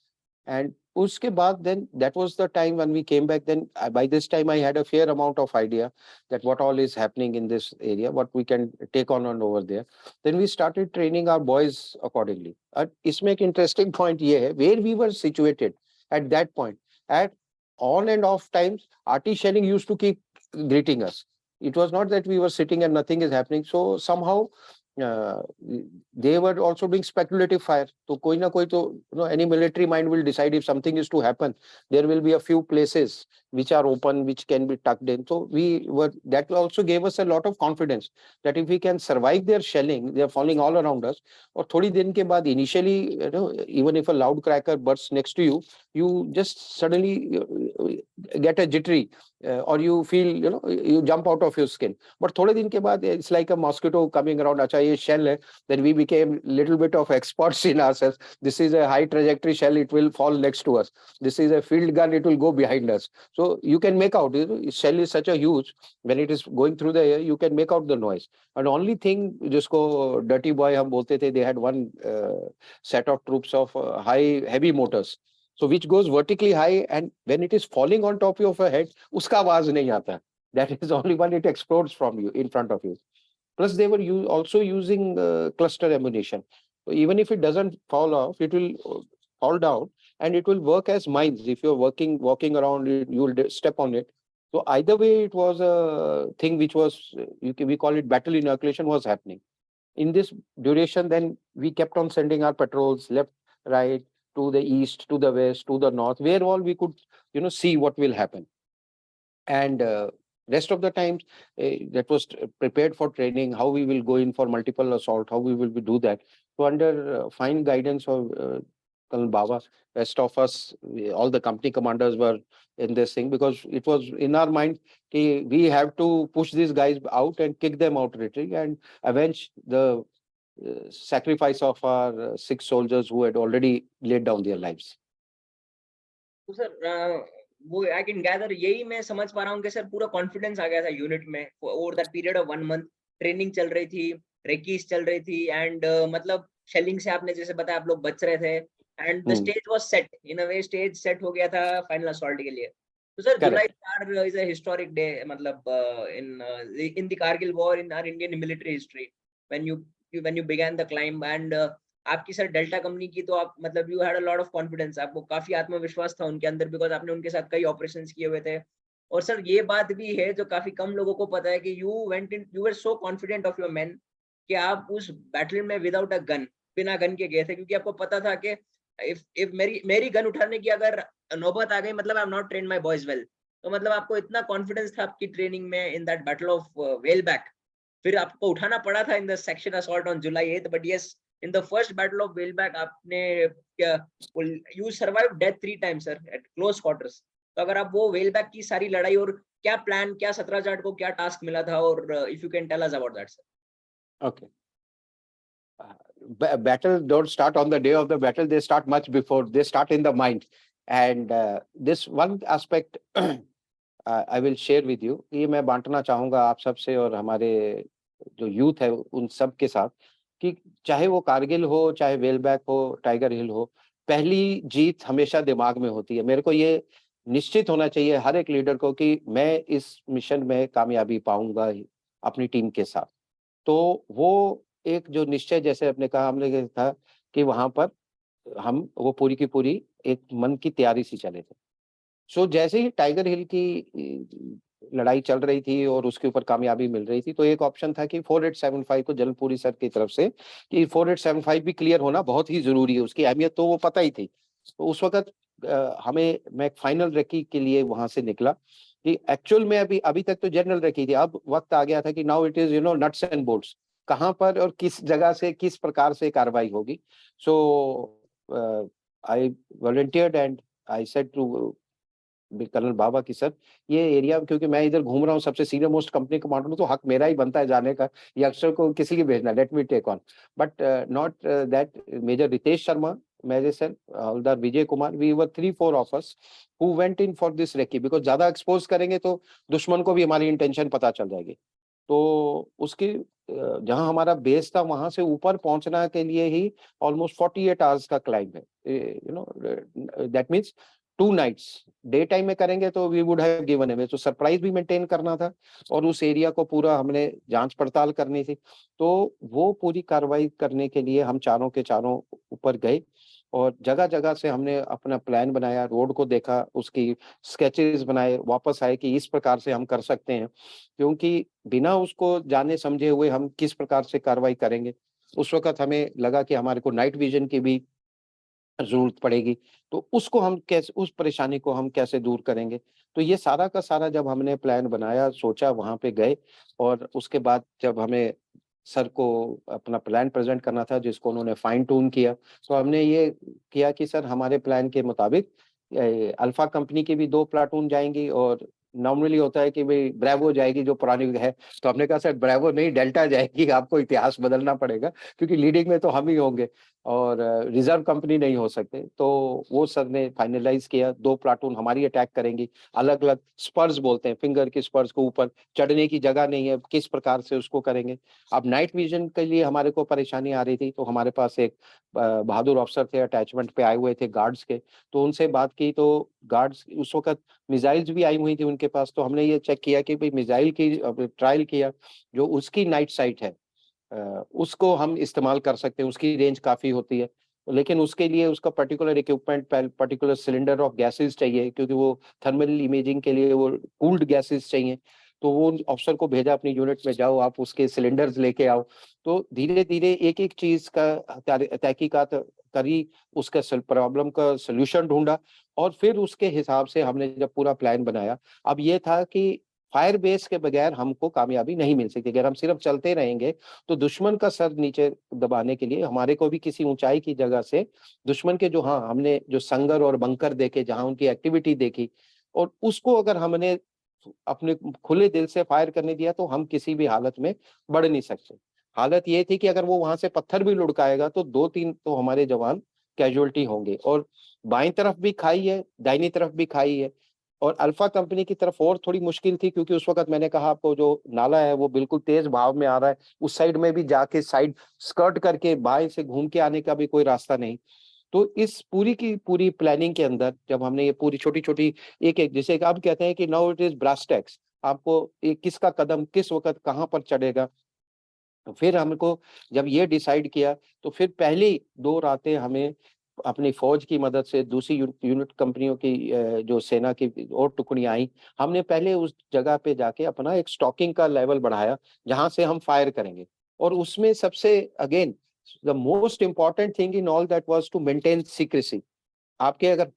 And uske baad, then that was the time when we came back. Then by this time, I had a fair amount of idea that what all is happening in this area, what we can take on over there. Then we started training our boys accordingly. Isme ek interesting point ye hai, where we were situated at that point. At on and off times, RT shelling used to keep greeting us. It was not that we were sitting and nothing is happening. So somehow they were also doing speculative fire. So koi na koi to, any military mind will decide if something is to happen. There will be a few places which are open, which can be tucked in. So that also gave us a lot of confidence that if we can survive their shelling, they are falling all around us. Or thodi din ke baad, initially, even if a loud cracker bursts next to you, you just suddenly get a jittery, or you feel, you jump out of your skin. But thode din ke baad, it's like a mosquito coming around. Acha, ye shell hai. Then we became little bit of experts in ourselves. This is a high trajectory shell, it will fall next to us. This is a field gun, it will go behind us. So you can make out, shell is such a huge, when it is going through the air, you can make out the noise. And only thing, jisko dirty boy hum bolte the, they had one set of troops of heavy motors. So which goes vertically high, and when it is falling on top of your head, uska awaaz nahi aata. That is only when it explodes from you, in front of you. Plus, they were also using cluster ammunition. So even if it doesn't fall off, it will fall down, and it will work as mines. If you're walking around, you will step on it. So either way, it was a thing which was, we call it battle inoculation, was happening. In this duration, then we kept on sending our patrols left, right, to the east, to the west, to the north, where all we could, see what will happen. And rest of the times, that was prepared for training, how we will go in for multiple assault, how we will do that. So under fine guidance of Colonel Baba, rest of us, all the company commanders were in this thing, because it was in our mind, we have to push these guys out and kick them out retreat and avenge the sacrifice of our 6 soldiers who had already laid down their lives. तो sir वो I can gather, यही मैं समझ पा रहा हूँ कि sir पूरा कॉन्फिडेंस आ गया था यूनिट में over that period of 1 month. Training चल रही थी, रेकीज चल रही थी, एंड मतलब शेलिंग से आपने जैसे बताया आप लोग बच रहे थे, and the stage was set in a way. Stage set हो गया था फाइनल असॉल्ट के लिए. तो sir July 4 is a historic day, मतलब in the Kargil war in our Indian military history, when you began the climb. and आपकी sir delta company की, तो आप मतलब you had a lot of confidence, आपको काफी आत्मविश्वास था उनके अंदर, बिकॉज आपने उनके साथ कई ऑपरेशंस किए हुए थे. और सर ये बात भी है जो काफी कम लोगों को पता है कि you were so confident of your man कि आप उस बैटल में विदाउट अ गन बिना गन के गए थे, क्योंकि आपको पता था कि इफ मेरी गन उठाने की अगर नौबत आ गई, मतलब I am not train my boys well. तो मतलब आपको इतना कॉन्फिडेंस था आपकी ट्रेनिंग में in that battle of Whale Back, फिर आपको उठाना पड़ा था in the section assault on July 8th, but yes, in the first battle of Whale Back आपने you survive death 3 times sir, at close quarters. तो अगर आप वो वेल बैक की सारी लड़ाई, और क्या प्लान, क्या 17 जाट को क्या टास्क मिला था, और if you can tell us about that sir. Okay. Battle don't start on the day of the battle, they start much before, they start in the mind. And this one aspect I will share with you, ये मैं बांटना चाहूंगा आप सबसे और हमारे जो youth है उन सब के साथ, कि चाहे वो कारगिल हो, चाहे वेलबैक हो, टाइगर हिल हो, पहली जीत हमेशा दिमाग में होती है। मेरे को ये निश्चित होना चाहिए हर एक लीडर को कि मैं इस मिशन में कामयाबी पाऊंगा ही अपनी टीम के साथ। तो वो एक जो निश्चय, जैसे आपने कहा, हमने ये था कि वहां पर हम वो पूरी की पूरी एक मन की तैयारी से चले थे। सो जैसे ही टाइगर हिल की लड़ाई चल रही थी और उसके ऊपर कामयाबी मिल रही थी, तो एक ऑप्शन था कि 4875 को जलपुरी सर की तरफ से कि 4875 भी क्लियर होना बहुत ही जरूरी है, उसकी अहमियत तो वो पता ही थी। तो उस वक्त हमें, मैं फाइनल रेकी के लिए वहां से निकला कि एक्चुअल में अभी अभी तक तो जनरल रेकी थी, अब वक्त आ गया था कि now it is nuts and bolts, कहाँ पर और किस जगह से किस प्रकार से कार्रवाई होगी। So I volunteered and I said to colonel Baba की सर, ये एरिया, क्योंकि मैं इधर घूम रहा हूँ, सबसे सीनियर मोस्ट कंपनी कमांडर हूँ, तो हक मेरा ही बनता है जाने का, यंगस्टर को किसी की भेजना, let me take on. But not that, major Ritesh Sharma, major sir, हवलदार Vijay Kumar, we were 3-4 of us who went in for this recce, because ज्यादा एक्सपोज करेंगे तो दुश्मन को भी हमारी इंटेंशन पता चल जाएगी। तो उसकी जहां हमारा बेस था वहां से ऊपर पहुंचना के लिए ही ऑलमोस्ट 48 आवर्स का क्लाइंब है, that means 2 nights। Day time में करेंगे तो वी वुड हैव गिवन हमें, तो सरप्राइज भी मेंटेन करना था और उस एरिया को पूरा हमने जांच पड़ताल करनी थी। तो वो पूरी कार्रवाई करने के लिए हम चारों के चारों ऊपर गए और जगह जगह से हमने अपना प्लान बनाया, रोड को देखा, उसकी स्केचेस बनाए, वापस आए कि इस प्रकार से हम कर सकते हैं, क्योंकि बिना उसको जाने समझे हुए हम किस प्रकार से कार्रवाई करेंगे। उस वक्त हमें लगा कि हमारे को नाइट विजन की भी जरूरत पड़ेगी, तो उसको हम कैसे, उस परेशानी को हम कैसे दूर करेंगे। तो ये सारा का सारा जब हमने प्लान बनाया, सोचा, वहां पे गए, और उसके बाद जब हमें सर को अपना प्लान प्रेजेंट करना था, जिसको उन्होंने फाइन ट्यून किया, तो हमने ये किया कि सर हमारे प्लान के मुताबिक अल्फा कंपनी की भी 2 प्लाटून जाएंगी, और नॉर्मली होता है कि भाई ब्रेवो जाएगी जो पुरानी है। तो हमने कहा सर ब्रेवो नहीं, डेल्टा जाएगी, आपको इतिहास बदलना पड़ेगा, क्योंकि लीडिंग में तो हम ही होंगे और रिजर्व कंपनी नहीं हो सकते। तो वो सर ने फाइनलाइज किया, 2 प्लाटून हमारी अटैक करेंगी, अलग अलग स्पर्स बोलते हैं, फिंगर के स्पर्स को, ऊपर चढ़ने की जगह नहीं है, किस प्रकार से उसको करेंगे। अब नाइट विजन के लिए हमारे को परेशानी आ रही थी, तो हमारे पास एक बहादुर अफसर थे, अटैचमेंट पे आए हुए थे गार्ड्स के, तो उनसे बात की, तो गार्ड्स उस वक्त मिसाइल्स भी आई हुई थी उनके पास, तो हमने ये चेक किया कि भाई मिसाइल की ट्रायल किया, जो उसकी नाइट साइट है उसको हम इस्तेमाल कर सकते हैं, उसकी रेंज काफी होती है। लेकिन उसके लिए उसका particular equipment, particular cylinder of gases चाहिए, क्योंकि वो थर्मल इमेजिंग के लिए वो कूल्ड गैसेस चाहिए। तो वो अफसर को भेजा अपनी यूनिट में, जाओ आप उसके सिलेंडर्स लेके आओ। तो धीरे धीरे एक एक चीज का तहकीकात करी, उसका प्रॉब्लम का सोल्यूशन ढूंढा, और फिर उसके हिसाब से हमने जब पूरा प्लान बनाया। अब ये था कि फायर बेस के बगैर हमको कामयाबी नहीं मिल सकती, अगर हम सिर्फ चलते रहेंगे तो दुश्मन का सर नीचे दबाने के लिए हमारे को भी किसी ऊंचाई की जगह से दुश्मन के जो, हाँ, हमने जो संगर और बंकर देखे, जहां उनकी एक्टिविटी देखी, और उसको अगर हमने अपने खुले दिल से फायर करने दिया, तो हम किसी भी हालत में बढ़ नहीं सकते। हालत ये थी कि अगर वो वहां से पत्थर भी लुढ़काएगा तो 2-3 तो हमारे जवान कैजुअलिटी होंगे, और बाईं तरफ भी खाई है, दाहिनी तरफ भी खाई है, और अल्फा कंपनी की तरफ और थोड़ी मुश्किल थी, क्योंकि उस वक्त मैंने कहा आपको, जो नाला है वो बिल्कुल तेज भाव में आ रहा है, उस साइड में भी जाके साइड स्कर्ट करके बाएं से घूम के आने का भी कोई रास्ता नहीं। तो इस पूरी की पूरी प्लानिंग के अंदर जब हमने ये पूरी छोटी छोटी एक एक, जैसे अब कहते हैं कि now it is brass tacks, आपको एक किसका कदम किस वक्त कहाँ पर चढ़ेगा। तो फिर हमको जब ये डिसाइड किया, तो फिर पहली 2 रातें हमें अपनी फौज की मदद से, दूसरी यूनिट कंपनियों की जो सेना की और टुकड़ियां आई, हमने पहले उस जगह पे जाके अपना एक स्टॉकिंग का लेवल बढ़ाया, जहां से हम फायर करेंगे। और उसमें सबसे again The most important thing in all that was to maintain secrecy. आपके अगर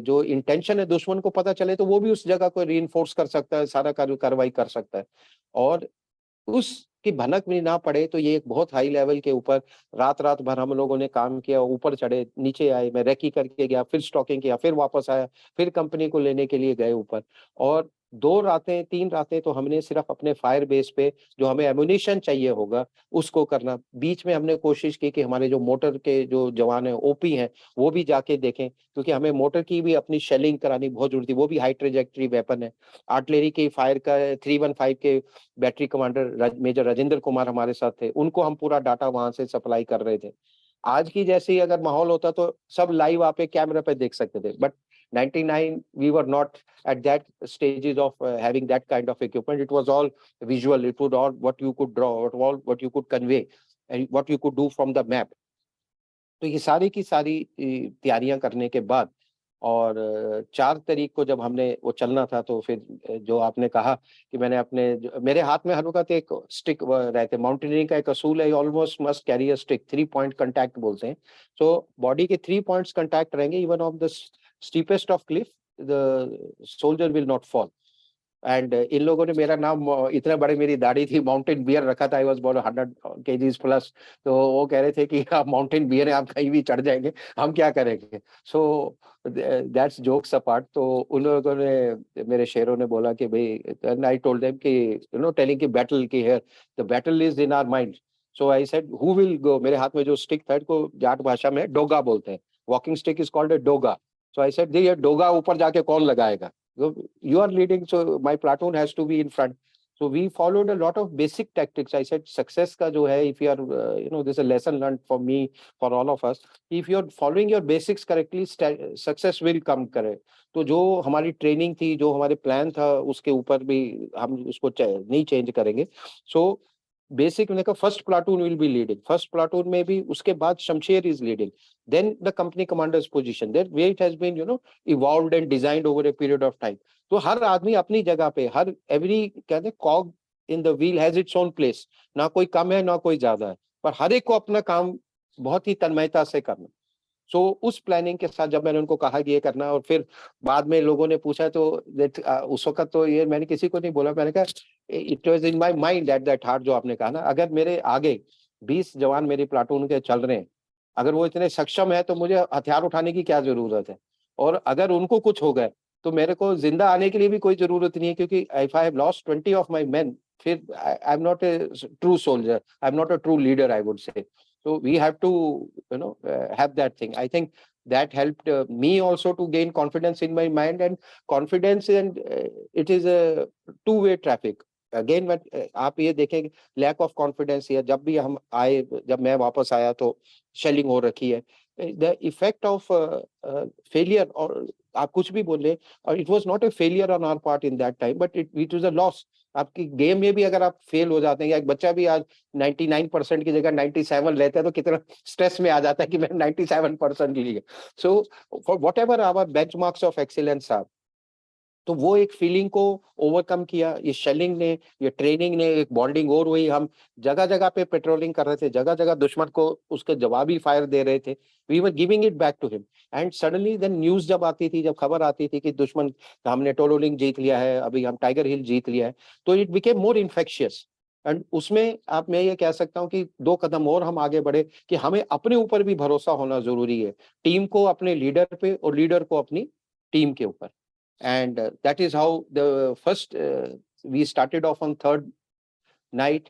जो इंटेंशन है दुश्मन को पता चले तो वो भी उस जगह को रीइंफोर्स कर सकता है, सारा कार्रवाई कर सकता है, और उसकी भनक भी ना पड़े। तो ये एक बहुत हाई लेवल के ऊपर रात भर हम लोगों ने काम किया, ऊपर चढ़े, नीचे आए, मैं रेकी करके गया, फिर स्टॉकिंग किया, फिर वापस आया, फिर कंपनी को लेने के लिए गए ऊपर। और 2 रातें 3 रातें तो हमने सिर्फ अपने फायर बेस पे जो हमें एम्युनिशन चाहिए होगा उसको करना। बीच में हमने कोशिश की कि हमारे जो मोटर के जो जवान हैं, ओपी हैं, वो भी जाके देखें, क्योंकि हमें मोटर की भी अपनी शेलिंग करानी बहुत जरूरी थी। वो भी हाई ट्रेजेक्टरी वेपन है। आर्टिलरी की फायर का 315 के battery commander major Rajendra Kumar हमारे साथ थे, उनको हम पूरा डाटा वहां से सप्लाई कर रहे थे। आज की जैसी अगर माहौल होता तो सब लाइव आप कैमरा पे देख सकते थे, but 99 we were not at that stages of having that kind of equipment. It was all visual. It would all what you could draw, what you could convey, and what you could do from the map. तो ये सारी की सारी तैयारियां करने के बाद, और 4 तारीख को जब हमने वो चलना था, तो फिर जो आपने कहा कि मैंने मेरे हाथ में हर वक्त एक स्टिक रहते, माउंटेनियरिंग का एक असूल है, almost must carry a stick, 3 point contact बोलते हैं। सो बॉडी के 3 पॉइंट्स कांटेक्ट रहेंगे, even of the steepest of Cliff the soldier will not fall. And in लोगों ने मेरा नाम, इतने बड़े मेरी दाढ़ी थी, माउंटेन बियर रखा था। I was about 100 KGs plus. तो वो कह रहे थे कि आप माउंटेन बियर है, आप कहीं भी चढ़ जाएंगे, हम क्या करेंगे। So that's jokes apart. तो उन लोगों ने, मेरे शेरों ने बोला कि भाई, एंड आई टोल्ड देम कि टेलिंग कि बैटल की here, the battle is in our mind. So I said who will go. मेरे हाथ में जो स्टिक था, को जाट भाषा में डोगा बोलते हैं, walking stick is called a Doga. So I said ये डोगा ऊपर जाके कौन लगाएगा। So you are leading, so my platoon has to be in front. So we followed a lot of basic tactics. I said success का जो है, if you are, there's a lesson learned for me, for all of us. If you are following your basics correctly, success will come करे। तो जो हमारी training थी, जो हमारे प्लान था, उसके ऊपर भी हम उसको नहीं चेंज करेंगे। So बेसिक मैंने कहा first platoon will be leading, first platoon में भी, उसके बाद Shamsher is leading, then the company commanders position, then way it has been evolved and designed over a period of time. तो हर आदमी अपनी जगह पे, हर एवरी कहते हैं कॉग in the wheel has its own place, ना कोई कम है ना कोई ज्यादा है, पर हर एक को अपना काम बहुत ही तन्मयता से करना। सो उस प्लानिंग के साथ जब मैंने उनको कहा कि ये करना, और फिर बाद में लोगों ने पूछा, तो उस वक्त तो ये मैंने किसी को नहीं बोला, मैंने कहा it was in my mind at that heart. जो आपने कहा ना, अगर मेरे आगे 20 जवान मेरी प्लाटून के चल रहे हैं, अगर वो इतने सक्षम है, तो मुझे हथियार उठाने की क्या जरूरत है। और अगर उनको कुछ हो गया, तो मेरे को जिंदा आने के लिए भी कोई जरूरत नहीं है, क्योंकि if I have lost 20 of my men, फिर I am not a true soldier, I am not a true leader, I would say. So we have to, have that thing. I think that helped me also to gain confidence in my mind, and confidence, and it is a two-way traffic. Again, आप ये देखें, lack of confidence here, जब भी हम आए, जब मैं वापस आया तो शेलिंग हो रखी है। The effect of failure, और आप कुछ भी बोले, और it was not a failure on our part in that time, but it was a loss. आपकी गेम में भी अगर आप फेल हो जाते हैं, या एक बच्चा भी आज 99% की जगह 97 लेते हैं, तो कितना स्ट्रेस में आ जाता है कि मैंने 97% लिए। So for whatever our benchmarks of excellence are, तो वो एक फीलिंग को ओवरकम किया। ये शेलिंग ने, ये ट्रेनिंग ने एक बॉन्डिंग और हुई। हम जगह जगह पे पेट्रोलिंग कर रहे थे, जगह जगह दुश्मन को उसके जवाबी फायर दे रहे थे। We were giving it back to him. And suddenly then news जब आती थी, जब खबर आती थी कि दुश्मन, हमने टोलोलिंग जीत लिया है, अभी हम टाइगर हिल जीत लिया है, तो it became more infectious. And उसमें मैं ये कह सकता हूँ कि 2 कदम और हम आगे बढ़े, कि हमें अपने ऊपर भी भरोसा होना जरूरी है, टीम को अपने लीडर पे, और लीडर को अपनी टीम के ऊपर। And that is how the first we started off on 3rd night,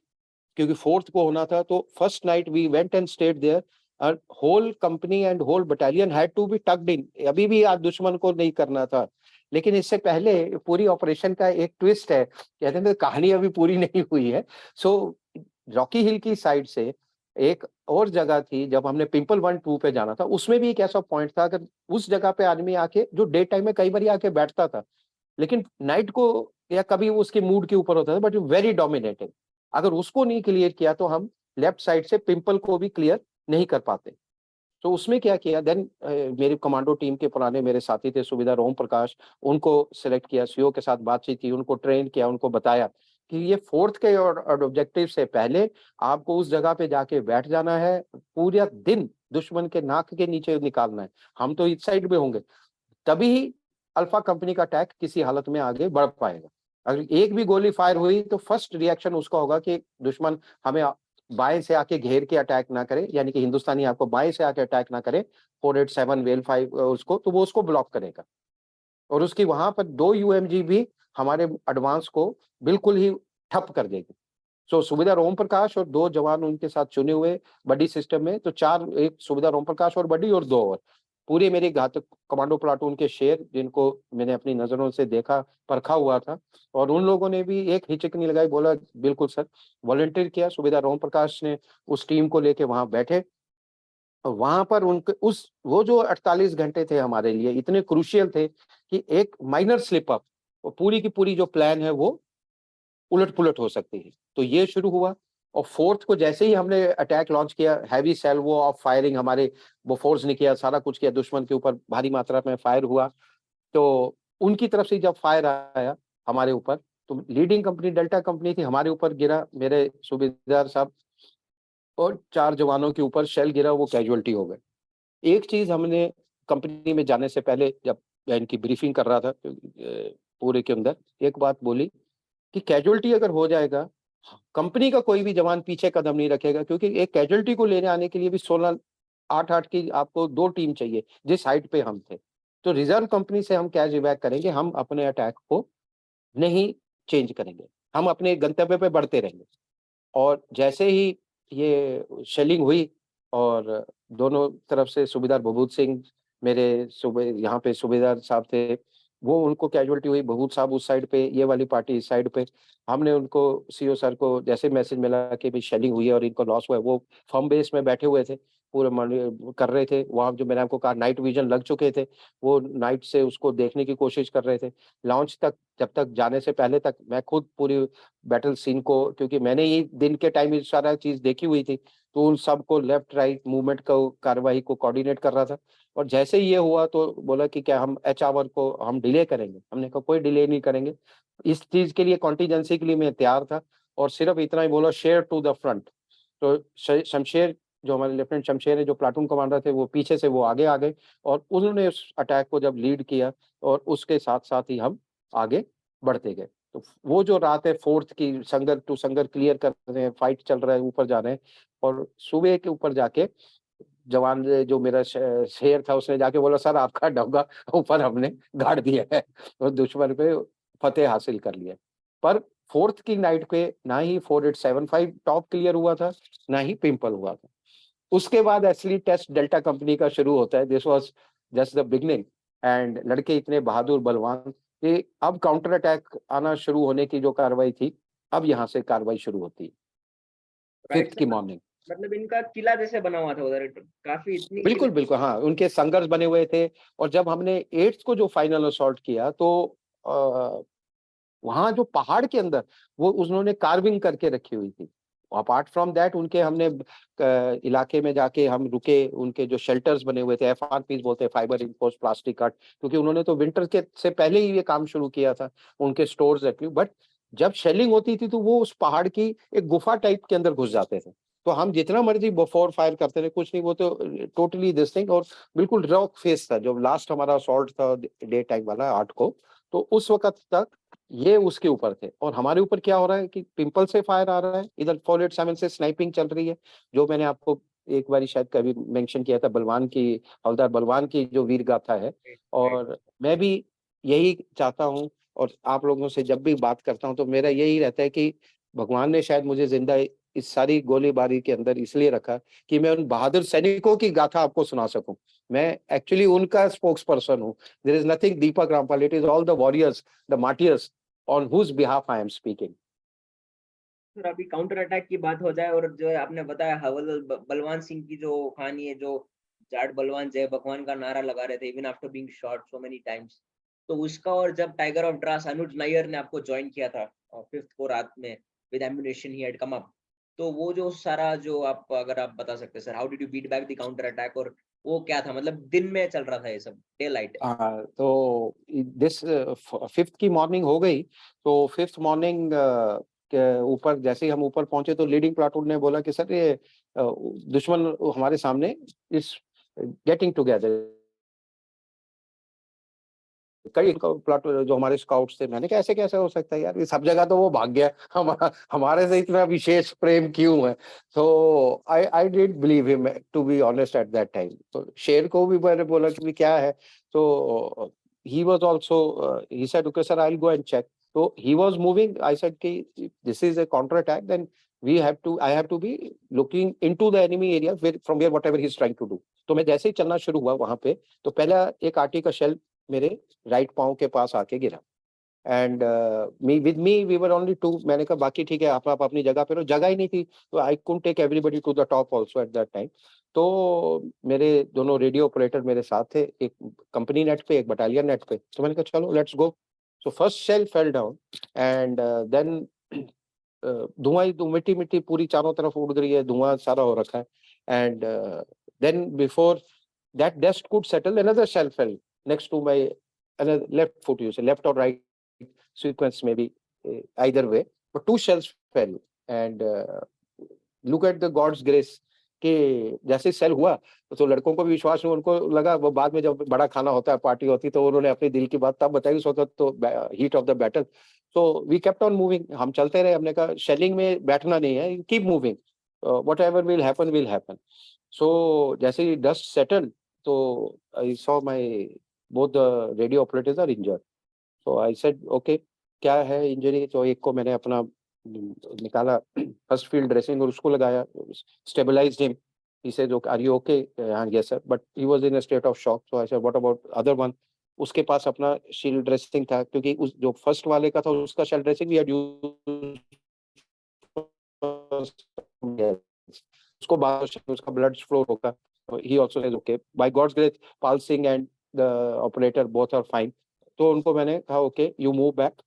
क्योंकि 4th को होना था। तो first night we went and stayed there, and whole company and whole battalion had to be tucked in। अभी भी आज दुश्मन को नहीं करना था, लेकिन इससे पहले पूरी ऑपरेशन का एक ट्विस्ट है, कहते हैं कहानी अभी पूरी नहीं हुई है। सो रॉकी हिल की साइड से एक और जगह थी, जब हमने पिंपल 1-2 पे जाना था, उसमें भी एक ऐसा पॉइंट था, अगर उस जगह पे आदमी आके, जो डे टाइम में कई बार आके बैठता था, लेकिन नाइट को या कभी वो उसके मूड के ऊपर होता था, बट वेरी डोमिनेटिंग, अगर उसको नहीं क्लियर किया, तो हम लेफ्ट साइड से पिंपल को भी क्लियर नहीं कर पाते। तो उसमें क्या किया, देन मेरी कमांडो टीम के पुराने मेरे साथी थे सुबेदार ओम प्रकाश, उनको सिलेक्ट किया, सीओ के साथ बातचीत की, उनको ट्रेन किया, उनको बताया कि ये फोर्थ के और ऑब्जेक्टिव से पहले आपको उस जगह पे जाके बैठ जाना है, पूरा दिन दुश्मन के नाक के नीचे निकालना है। हम तो इस साइड में होंगे, तभी ही अल्फा कंपनी का अटैक किसी हालत में आगे बढ़ पाएगा। अगर एक भी गोली फायर हुई तो फर्स्ट रिएक्शन उसका होगा कि दुश्मन हमें बाएं से आके घेर के अटैक ना करे, यानी कि हिंदुस्तानी आपको बाएं से आके अटैक ना करे 487 वेल 5 उसको, तो वो उसको ब्लॉक करेगा। और उसकी वहां पर 2 यूएमजी भी हमारे एडवांस को बिल्कुल ही ठप कर देगी। सो सुबेदार ओम प्रकाश और 2 जवान उनके साथ चुने हुए बडी सिस्टम में, तो 4, एक सुबेदार ओम प्रकाश और बडी और 2 और पूरे मेरे घातक कमांडो प्लाटून के शेर, जिनको मैंने अपनी नजरों से देखा, परखा हुआ था, और उन लोगों ने भी एक हिचक नहीं लगाई, बोला बिल्कुल सर, वॉलंटियर किया। सुबेदार ओम प्रकाश ने उस टीम को लेके वहां बैठे, और वहां पर उनके उस वो जो 48 घंटे थे हमारे लिए इतने क्रूशियल थे कि एक माइनर स्लिप अप और पूरी की पूरी जो प्लान है वो उलट-पुलट हो सकती है। तो ये शुरू हुआ, और फोर्थ को जैसे ही हमने अटैक लॉन्च किया, हैवी सैल्वो ऑफ फायरिंग हमारे बोफोर्स ने किया, सारा कुछ किया, दुश्मन के ऊपर भारी मात्रा में फायर हुआ। तो उनकी तरफ से जब फायर आया हमारे ऊपर, तो लीडिंग कंपनी डेल्टा कंपनी थी, हमारे ऊपर गिरा, मेरे सूबेदार साहब और 4 जवानों के ऊपर शेल गिरा, वो कैजुअल्टी हो गए। एक चीज़ हमने कंपनी में जाने से पहले, जब मैं इनकी ब्रीफिंग कर रहा था पूरे के अंदर, एक बात बोली कि कैजुअल्टी अगर हो जाएगा, कंपनी का कोई भी जवान पीछे कदम नहीं रखेगा, क्योंकि एक कैजुअल्टी को लेने आने के लिए भी 16 8-8 की आपको 2 टीम चाहिए, जिस हाइट पे हम थे। तो रिजर्व कंपनी से हम कैश बैक करेंगे, हम अपने अटैक को नहीं चेंज करेंगे, हम अपने गंतव्य पे बढ़ते रहेंगे। और जैसे ही ये शेलिंग हुई, और दोनों तरफ से सूबेदार भभूत सिंह, मेरे सूबे यहाँ पे सूबेदार साहब थे, वो उनको कैजुअल्टी हुई, भभूत साहब उस साइड पे, ये वाली पार्टी इस साइड पे। हमने उनको सीओ सर को जैसे मैसेज मिला कि भाई शेलिंग हुई है और इनको लॉस हुआ है, वो फर्म बेस में बैठे हुए थे, पूरे कर रहे थे वहाँ, जो मैंने आपको कहा नाइट विजन लग चुके थे, वो नाइट से उसको देखने की कोशिश कर रहे थे। लॉन्च तक, जब तक जाने से पहले तक, मैं खुद पूरी बैटल सीन को, क्योंकि मैंने ये दिन के टाइम ये सारा चीज़ देखी हुई थी, तो उन सबको लेफ्ट राइट मूवमेंट को, कार्रवाई को कोऑर्डिनेट कर रहा था। और जैसे ही ये हुआ तो बोला कि क्या हम एच आवर को हम डिले करेंगे? हमने कहा कोई डिले नहीं करेंगे। इस चीज़ के लिए कॉन्टिजेंसी के लिए मैं तैयार था, और सिर्फ इतना ही बोला, शेयर टू द फ्रंट। तो श शमशेर, जो हमारे लेफ्टिनेंट शमशेर है, जो प्लाटून कमांडर थे, वो पीछे से वो आगे आ गए, और उन्होंने उस अटैक को जब लीड किया, और उसके साथ-साथ ही हम आगे बढ़ते गए। तो वो जो रात है फोर्थ की, संगर टू संगर क्लियर कर रहे हैं, फाइट चल रहा है, ऊपर जा रहे हैं, और सुबह के ऊपर जाके जवान जो मेरा शेर था, उसने जाके बोला सर आपका डब्बा ऊपर हमने गाड़ दिया है, और दुश्मन पे फतेह हासिल कर लिया। पर फोर्थ की नाइट पे ना ही 4875 टॉप क्लियर हुआ था, ना ही पिंपल हुआ था। उसके बाद असली टेस्ट डेल्टा कंपनी का शुरू होता है। This was just the beginning, and लड़के इतने बहादुर बलवान कि अब काउंटर अटैक आना शुरू होने की जो कार्रवाई थी, अब यहाँ से कार्रवाई शुरू होती है, राइट 5th सर, की मॉर्निंग। मतलब इनका किला जैसे बना हुआ था उधर, काफी इतनी किले। बिल्कुल, बिल्कुल, हाँ, उनके संघर्ष बने हुए थे। और जब हमने 8th को जो फाइनल असॉल्ट किया, तो अ, वहाँ जो पहाड़ के अंदर वो उन्होंने कार्विंग करके रखी हुई थी। अपार्ट फ्रॉम दैट, उनके हमने इलाके में जाके हम रुके, उनके जो शेल्टर्स बने हुए थे, एफआरपीज़ बोलते हैं, फाइबर रिइंफोर्स्ड प्लास्टिक हट, क्योंकि उन्होंने तो विंटर के से पहले ही ये काम शुरू किया था, उनके स्टोर्स एक्टिव। बट जब शेलिंग होती थी तो वो उस पहाड़ की एक गुफा टाइप के अंदर घुस जाते थे। तो हम जितना मर्ज़ी बिफोर फायर करते थे, कुछ नहीं, वो तो टोटली दिस थिंग, और बिल्कुल रॉक फेस था, जो लास्ट हमारा असॉल्ट था डे टाइम वाला 8 को, तो उस वक़्त तक ये उसके ऊपर थे। और हमारे ऊपर क्या हो रहा है कि पिंपल से फायर आ रहा है, इधर 487 से स्नाइपिंग चल रही है, जो मैंने आपको एक बारी शायद कभी मेंशन किया था, बलवान की, हवलदार बलवान की जो वीर गाथा है। राइट। और मैं भी यही चाहता हूँ, और आप लोगों से जब भी बात करता हूँ तो मेरा यही रहता है कि भगवान ने शायद मुझे जिंदा इस सारी गोलीबारी के अंदर इसलिए रखा कि मैं उन बहादुर सैनिकों की गाथा आपको सुना सकूं। मैं एक्चुअली उनका स्पोक्स पर्सन हूँ। There is nothing Deepak Rampal, it is all the warriors, the martyrs on whose behalf I am speaking. Sir अभी काउंटर अटैक की बात हो जाए, और जो है आपने बताया हवलदार बलवान सिंह की जो कहानी है, जो जाट बलवान जय भगवान का नारा लगा रहे थे even after being shot so many times, तो उसका, और जब टाइगर ऑफ ड्रास अनुज नायर ने आपको ज्वाइन किया था 5th को रात में with ammunition he had come up, तो वो जो सारा जो आप, अगर आप बता सकते sir, how did you beat back the counter attack, और वो क्या था, मतलब दिन में चल रहा था ये सब, डे लाइट? तो दिस फिफ्थ की मॉर्निंग हो गई, तो फिफ्थ मॉर्निंग ऊपर जैसे ही हम ऊपर पहुंचे तो लीडिंग प्लाटून ने बोला कि सर ये दुश्मन हमारे सामने इज गेटिंग टुगेदर। कई प्लाट जो हमारे स्काउट्स थे, मैंने कहा ऐसे कैसे हो सकता है यार, ये सब जगह तो वो भाग गया, हमारे से इतना विशेष प्रेम क्यों है। तो I did believe him to be honest at that time. तो शेर को भी मैंने बोला कि क्या है, तो he was also he said okay sir I'll go and check. So he was moving, I said कि this is a counter attack, then I have to be looking into the enemy area from where whatever he's trying to do. तो मैं जैसे ही चलना शुरू हुआ वहां पे, तो पहला एक आरटी का शेल मेरे राइट पांव के पास आके गिरा। And me we were only two. मैंने कहा बाकी ठीक है, आप अपनी जगह पे रहो, जगह ही नहीं थी, तो I couldn't take everybody to the top also at that time. तो मेरे दोनों रेडियो ऑपरेटर मेरे साथ थे, एक कंपनी नेट पे, एक बटालियन नेट पे। तो मैंने कहा चलो let's go. So first shell fell down and then धुआं ही मिट्टी मिट्टी पूरी चारों तरफ उड़ गई है, धुआं सारा हो रखा है। And then before that dust could settle, another shell fell next to my another left foot, you say left or right sequence, maybe either way, but two shells fell. And look at the God's grace कि जैसे cell हुआ तो लड़कों को भी विश्वास नहीं, उनको लगा, वो बाद में जब बड़ा खाना होता है, पार्टी होती, तो उन्होंने अपने दिल की बात तब बताई उस वक्त, तो heat of the battle. So we kept on moving, हम चलते रहे। हमने कहा शेलिंग में बैठना नहीं है, keep moving, whatever will happen. So जैसे ही dust settle, so I saw both the radio operators are injured. So I said, okay, क्या है इंजरी? तो एक को मैंने अपना निकाला फर्स्ट फील्ड ड्रेसिंग और उसको लगाया, stabilised him. He said, okay, are you okay? Yes sir, but he was in a state of shock. So I said, what about other one? उसके पास अपना शील्ड ड्रेसिंग था, क्योंकि उस जो फर्स्ट वाले का था उसका shield dressing we had used, उसको बाद उसका ब्लड फ्लो रोका। He also says okay, by God's grace Pal Singh and the operator both are fine. तो उनको मैंने कहा okay, you move back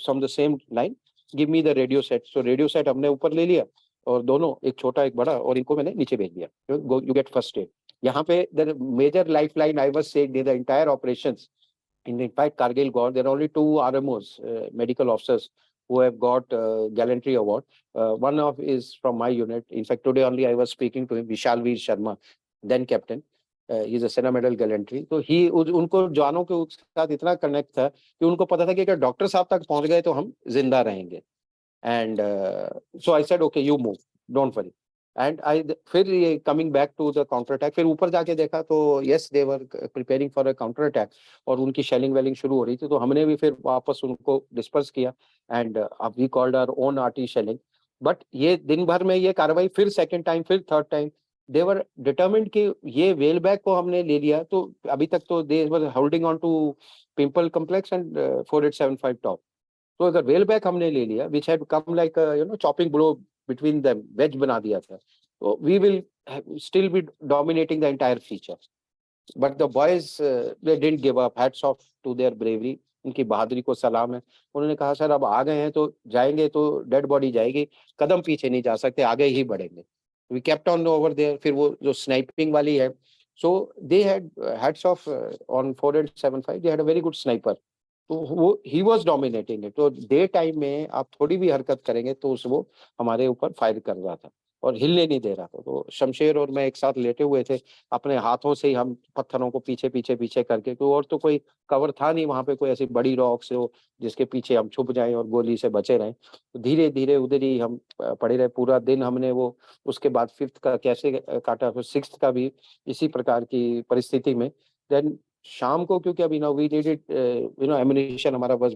from the same line, give me the radio set. So radio set हमने ऊपर ले लिया, और दोनों, एक छोटा एक बड़ा, और इनको मैंने नीचे भेज दिया। Go, you get first aid. यहाँ पे the major lifeline I was saying the entire operations. In fact, Kargil got, there are only 2 RMOs, medical officers, who have got gallantry award. One of is from my unit. In fact, today only I was speaking to him, Vishal Veer Sharma, then captain. He's a Sena Medal gallantry. तो ही उनको जवानों के साथ इतना connect था कि उनको पता था कि अगर डॉक्टर साहब तक पहुंच गए तो हम जिंदा रहेंगे। And so I said okay, you move, don't worry. And I फिर ये coming back to the counter attack, फिर ऊपर जाके देखा तो yes they were preparing for a counter attack, और उनकी शेलिंग वेलिंग शुरू हो रही थी। तो हमने भी फिर वापस उनको डिस्पर्स किया, and we called our own RT shelling. But ये दिन भर में ये कार्रवाई फिर सेकेंड टाइम, फिर third time, they were determined कि ये वेल बैक को हमने ले लिया। तो अभी तक तो they were holding on to Pimple Complex and 4875 Top. तो अगर वेल बैक हमने ले लिया, which had come like chopping blow between them, wedge बना दिया था, तो we will still be dominating the entire feature. But the boys they didn't give up, hats off to their bravery, उनकी बहादुरी को सलाम है। उन्होंने कहा सर अब आ गए हैं तो जाएंगे, तो डेड बॉडी जाएगी, कदम पीछे नहीं जा सकते, आगे ही बढ़ेंगे। We kept on over there. फिर वो जो स्नाइपिंग वाली है, so they had hats off on 4875, they had a very good sniper. तो वो ही वॉज डोमिनेटिंग इट। तो डे टाइम में आप थोड़ी भी हरकत करेंगे तो उस वो हमारे ऊपर फायर कर रहा था और हिलने नहीं दे रहा था। तो शमशेर और मैं एक साथ लेटे हुए थे, अपने हाथों से ही हम पत्थरों को पीछे पीछे पीछे करके, तो और तो कोई कवर था नहीं वहां पे, कोई ऐसी बड़ी रॉक से हो जिसके पीछे हम छुप जाएं और गोली से बचे रहें। तो धीरे धीरे उधर ही हम पड़े रहे पूरा दिन। हमने वो उसके बाद 5th का कैसे काटा, फिर 6th का भी इसी प्रकार की परिस्थिति में। देन शाम को, क्योंकि अभी वी नीडेड एम्युनिशन हमारा was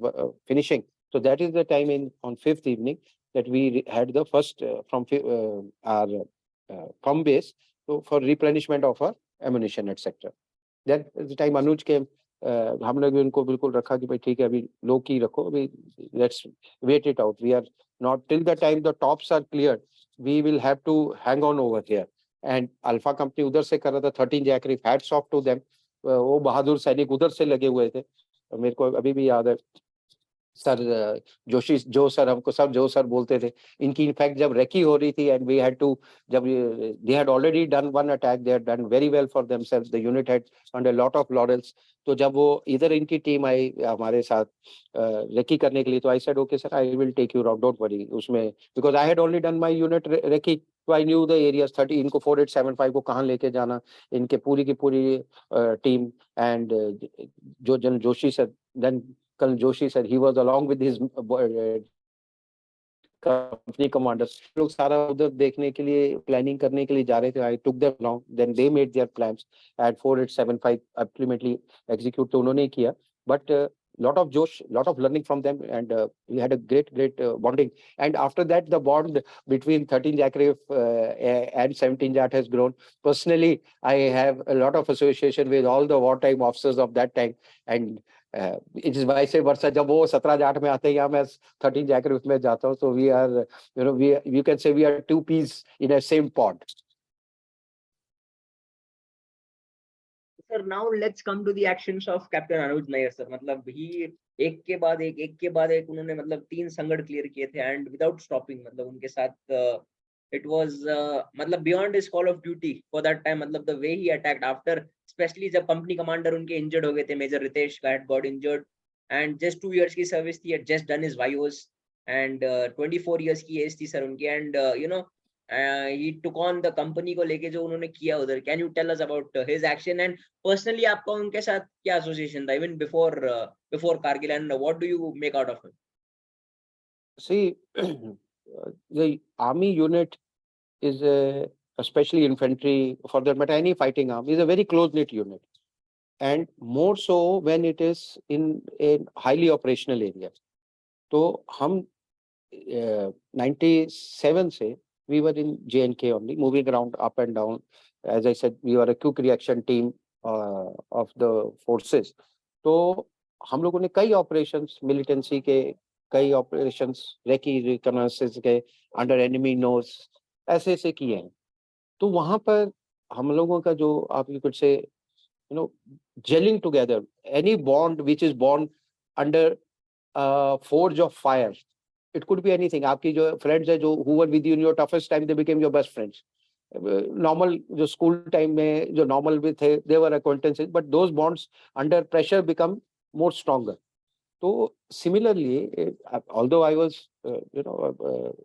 finishing, so that is the time on 5th evening that we had the first from our from base, so for replenishment of our ammunition etc. Then the time Anuj came, हम लोग भी उनको बिल्कुल रखा कि भाई ठीक है, अभी लो की रखो, अभी let's wait it out, we are not till the time the tops are cleared, we will have to hang on over here. And alpha company उधर से कर रहा था, 13 जैकरीफ, हैट्स ऑफ टू देम। वो बहादुर सैनिक उधर से लगे हुए थे। मेरे को अभी भी याद है सर जोशी जो सर हमको सब जो सर बोलते थे, इनकी इनफैक्ट जब रेकी हो रही थी एंड वी हैड टू, जब they had already done one attack, they had done very well for themselves, the unit had earned a lot of laurels. तो जब वो इधर इनकी टीम आई हमारे साथ रेकी करने के लिए, तो I said okay sir, I will take you around, don't worry. उसमें because I had only done my unit recce, तो आई न्यू द एरियाज 30, इनको 4875 को कहाँ लेके जाना, इनके पूरी की पूरी टीम। एंड जो जन Joshi sir, then Colonel Joshi sir, he was along with his company commanders, लोग सारा उधर देखने के लिए, प्लानिंग करने के लिए जा रहे थे। I took them along, then they made their plans at 4875 ultimately execute तो उन्होंने किया, but lot of josh, lot of learning from them, and we had a great bonding. And after that, the bond between 13 Jackrafe and 17 Jat has grown. Personally, I have a lot of association with all the wartime officers of that time, and it is vice versa. जब वो 17 जाट में आते हैं या मैं 13 Jackrafe में जाता हूँ, so we are, you know, you can say we are two peas in a same pod. Sir, now let's come to the actions of Captain Anuj Nair sir. मतलब he एक के बाद एक उन्होंने मतलब 3 संगठ क्लियर किए थे and without stopping, मतलब उनके साथ it was मतलब beyond his call of duty for that time. मतलब the way he attacked after, especially जब कंपनी कमांडर उनके इंजर्ड हो गए थे, major Ritesh had got injured and just 2 years की सर्विस थी, had just done his VIOs and 24 years की as थी सर उनकी, and you know he took on the company को लेके जो उन्होंने किया उधर. Can you tell us about his action, and personally आपका उनके साथ क्या association था even before Kargil, and what do you make out of him? See, the army unit is especially infantry, for that matter any fighting arm, is a very close-knit unit, and more so when it is in a highly operational area. तो हम 97 से we were in J&K only, moving around up and down. As I said, we were a quick reaction team of the forces. तो हम लोगों ने कई operations militancy के, कई operations रेकी reconnaissance के, under enemy nose, ऐसे किए हैं. तो वहां पर हम लोगों का जो आप you could say, you know, gelling together, any bond which is born under forge of fire, it could be anything. आपकी जो friends है जो who were with you in your toughest time, they became your best friends. Normal जो school time में जो normal भी थे, they were acquaintances, but those bonds under pressure become more stronger. So similarly, although I was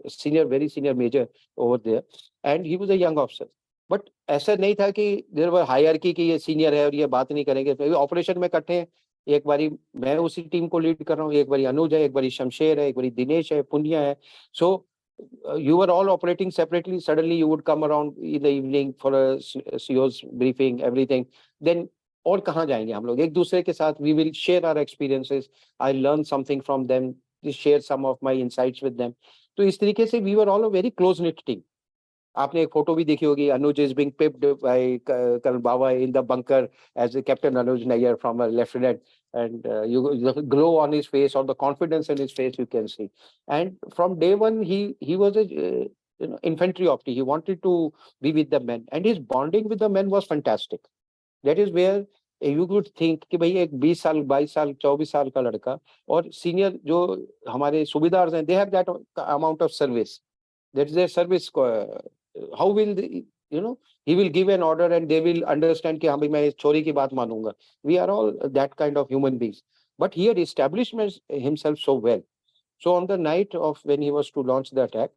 senior, very senior major over there, and he was a young officer, but ऐसा नहीं था कि there were hierarchy कि ये senior है और ये बात नहीं करेंगे. ऑपरेशन में इकट्ठे हैं, एक बारी मैं उसी टीम को लीड कर रहा हूँ, एक बारी अनुज है, एक बारी शमशेर है, एक बारी दिनेश है, पुनिया है. So you were all operating separately. Suddenly you would come around in the evening for a CO's briefing, everything. Then और कहाँ जाएंगे हम लोग एक दूसरे के साथ. We will share our experiences. I learn something from them. Share some of my insights with them. तो इस तरीके से we were all a very close knit team. आपने एक फोटो भी देखी होगी, अनुज is being pipped by Colonel Bawa in the bunker as a Captain Anuj Nair from a lieutenant, and the glow on his face or the confidence in his face you can see. And from day one he was a infantry operative. He wanted to be with the men, and his bonding with the men was fantastic. That is where you could think कि भाई एक 20 साल 22 साल 24 साल का लड़का और senior जो हमारे सूबेदार हैं, they have that amount of service. That's their service. How will they, he will give an order and they will understand कि हाँ भाई मैं इस छोरी की बात मानूंगा. We are all that kind of human beings. But he had established himself so well. So on the night of when he was to launch the attack,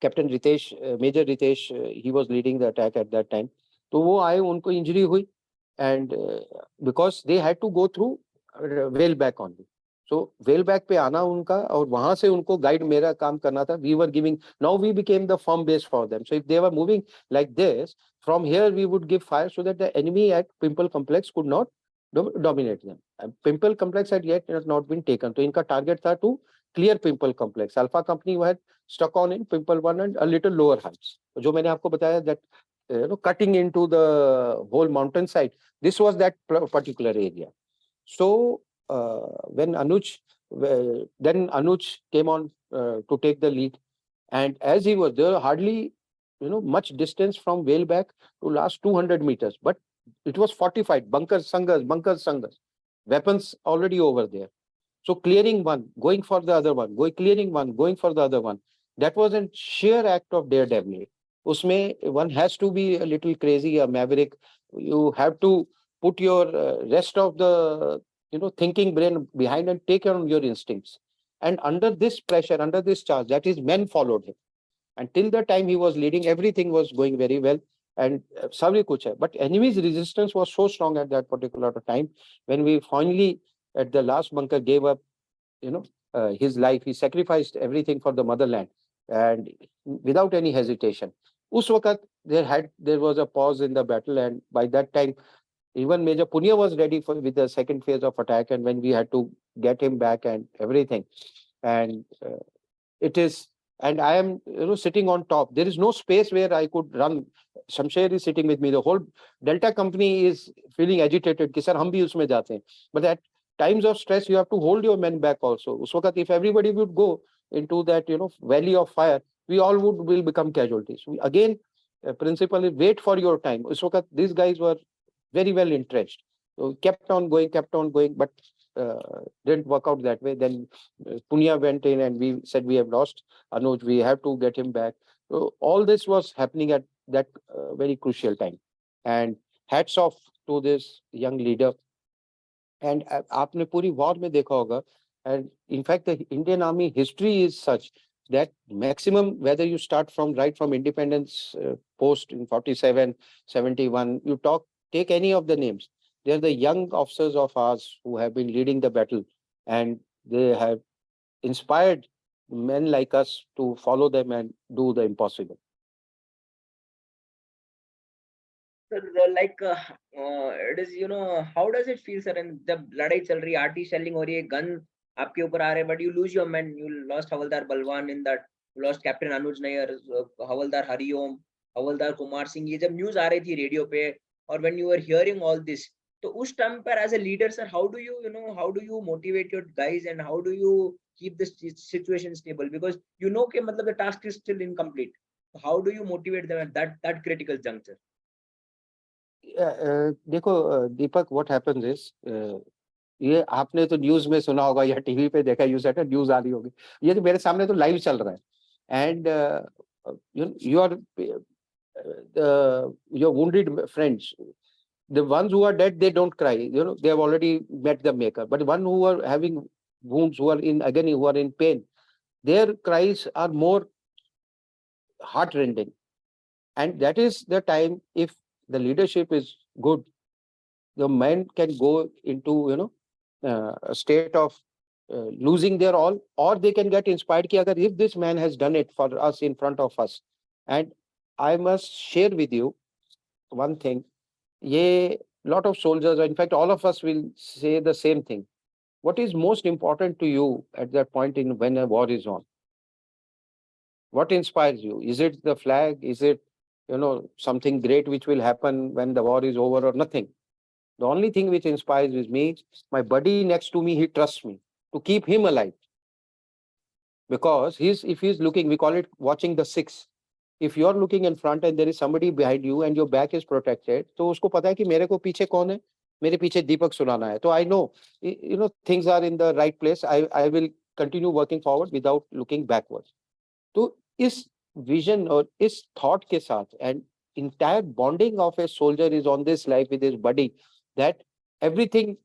Captain Ritesh, Major Ritesh, he was leading the attack at that time. तो वो आए, उनको injury हुई, and because they had to go through Whaleback only. So Whaleback पे आना उनका और वहां से उनको गाइड मेरा काम करना था. We were giving, now we became the firm base for them. So if they were moving like this, from here we would give fire so that the enemy at Pimple Complex could not dominate them. And Pimple Complex had yet not been taken. तो इनका target था to clear Pimple Complex. Alpha Company had stuck on in Pimple 1 and a little lower heights. जो मैंने आपको बताया that cutting into the whole mountainside, this was that particular area. So when then Anuj came on to take the lead, and as he was there, hardly much distance from Whaleback to last 200 meters, but it was fortified, bunkers, sangas, weapons already over there. So clearing one, going for the other one, clearing one, going for the other one. That was a sheer act of daredevil. Usme one has to be a little crazy, a maverick. You have to put your rest of the thinking brain behind and take on your instincts. And under this pressure, under this charge, that is, men followed him. And till the time he was leading, everything was going very well. And sabhi kuch hai. But enemy's resistance was so strong at that particular time. When we finally, at the last bunker, gave up, his life, he sacrificed everything for the motherland, and without any hesitation. Us waqt there was a pause in the battle, and by that time, even Major Punia was ready for with the second phase of attack, and when we had to get him back and everything, and it is, and I am sitting on top. There is no space where I could run. Shamsher is sitting with me. The whole Delta company is feeling agitated. Ki sir, hum bhi usme jate hain. But at times of stress, you have to hold your men back also. Us waqt, if everybody would go into that valley of fire, we all will become casualties. We, again, principle is wait for your time. Us waqt, these guys were very well entrenched. So kept on going, but didn't work out that way. Then Punia went in and we said we have lost Anuj, we have to get him back. So all this was happening at that very crucial time. And hats off to this young leader. And आपने पूरी war में देखा होगा. And in fact, the Indian Army history is such that maximum, whether you start from right from independence post in 47, 71, you take any of the names. They're the young officers of ours who have been leading the battle, and they have inspired men like us to follow them and do the impossible. Sir, it is, how does it feel, sir? And जब लड़ाई चल रही है, arty shelling हो रही है, gun आपके ऊपर आ रहे हैं, but you lose your men. You lost Havaldar Balwan in that. You lost Captain Anuj Nair, Havaldar Hariom, Havaldar Kumar Singh. ये जब न्यूज आ रही थी रेडियो पे, और when you were hearing all this, तो उस टाइम पर as a leader, sir, how do you motivate your guys, and how do you keep the situation stable? Because कि मतलब the task is still incomplete. How do you motivate them at that critical juncture? देखो दीपक, what happens is, ये आपने तो news में सुना होगा या टीवी पे देखा, यू सेट न्यूज आ रही होगी, ये तो मेरे सामने तो लाइव चल रहा है. And your wounded friends, the ones who are dead, they don't cry, they have already met the maker. But one who are having wounds, who are in agony, who are in pain, their cries are more heartrending. And that is the time, if the leadership is good, the men can go into a state of losing their all, or they can get inspired ki agar if this man has done it for us in front of us. And I must share with you one thing. A lot of soldiers, in fact, all of us will say the same thing. What is most important to you at that point in when a war is on? What inspires you? Is it the flag? Is it something great which will happen when the war is over, or nothing? The only thing which inspires is me, my buddy next to me, he trusts me to keep him alive. Because if he's looking, we call it watching the six. If you're looking in front and there is somebody behind you and your back is protected, तो उसको पता है कि मेरे को पीछे कौन है, मेरे पीछे दीपक सुनाना है. तो I know, things are in the right place. I will continue working forward without looking backwards. तो इस vision और इस thought के साथ, and entire bonding of a soldier is on this life with his buddy, that everything,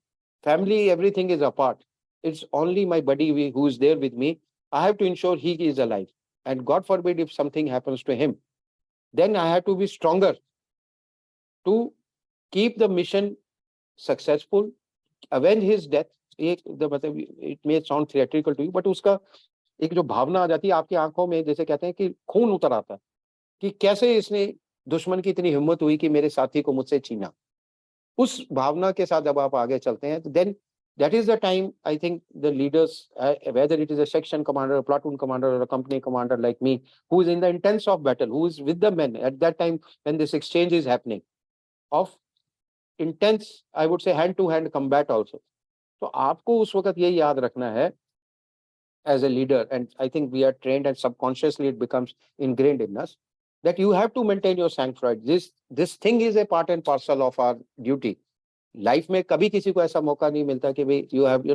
family, everything is apart. It's only my buddy who is there with me. I have to ensure he is alive. And God forbid if something happens to him, then I have to be stronger to keep the mission successful, avenge his death. It may sound theatrical to you, but उसका एक जो भावना आ जाती है आपकी आंखों में, जैसे कहते हैं कि खून उतर आता है कि कैसे इसने दुश्मन की इतनी हिम्मत हुई कि मेरे साथी को मुझसे छीना. उस भावना के साथ जब आप आगे चलते हैं, then that is the time I think the leaders, whether it is a section commander, a platoon commander, or a company commander like me, who is in the intense of battle, who is with the men at that time when this exchange is happening, of intense, I would say, hand-to-hand combat also. So आपको उस वक्त ये याद रखना है as a leader, and I think we are trained and subconsciously it becomes ingrained in us, that you have to maintain your sanctity. This thing is a part and parcel of our duty. Life में कभी किसी को ऐसा मौका नहीं मिलता कि भाई you have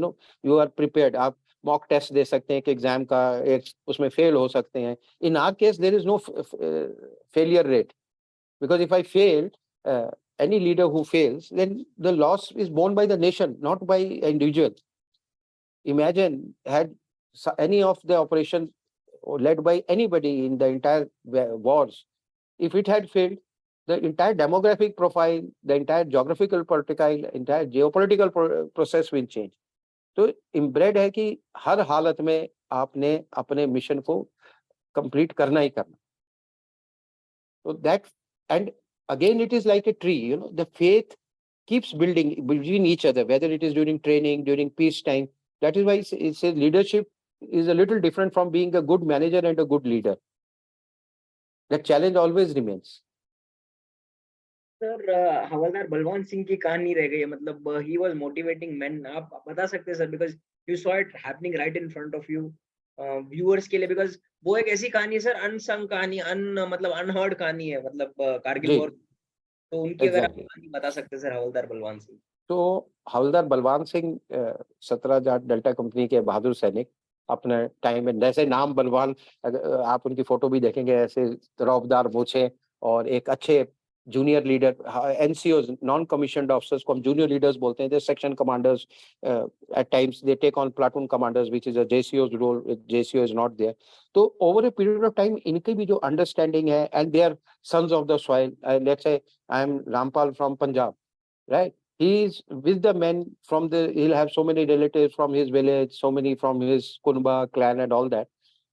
you are prepared, आप मॉक टेस्ट दे सकते हैं कि एग्जाम का एक उसमें फेल हो सकते हैं. In our case there is no failure rate, because if I failed, any leader who fails, then the loss is borne by the nation, not by individual. Imagine had any of the operation led by anybody in the entire wars, if it had failed, the entire demographic profile, the entire geographical profile, entire geopolitical process will change. तो इम्ब्रेड है कि हर हालत में आपने अपने mission को complete करना ही करना. So that, and again, it is like a tree, the faith keeps building between each other, whether it is during training, during peacetime. That is why it's a leadership is a little different from being a good manager and a good leader. That challenge always remains. Sir Havaldar Balwant Singh की कहानी रह गई है, मतलब he was motivating man. आप बता सकते हैं sir, because you saw it happening right in front of you viewers के लिए, बिकॉज वो एक ऐसी कहानी है सर, अनसंग कहानी, मतलब अनहर्ड कहानी है, मतलब कारगिल जी, वॉर. तो उनकी अगर आप एग्जैक्टली. कहानी बता सकते हैं सर, हवलदार बलवंत सिंह. तो हवलदार बलवान सिंह 17 जाट डेल्टा कंपनी के बहादुर सैनिक अपने टाइम में, जैसे नाम बलवान, आप उनकी फोटो भी देखेंगे, ऐसे रौबदार मूछें और एक अच्छे junior leader. NCO, non commissioned officers को हम जूनियर लीडर्स बोलते हैं. Section commanders at times they take on platoon commanders which is a जेसीओ's role. JCO is not there. तो over a period of time इनकी भी जो अंडरस्टैंडिंग है, and they are sons of the soil. Let's say I am Rampal from Punjab, right? He's with the men from he'll have so many relatives from his village, so many from his Kunba clan and all that.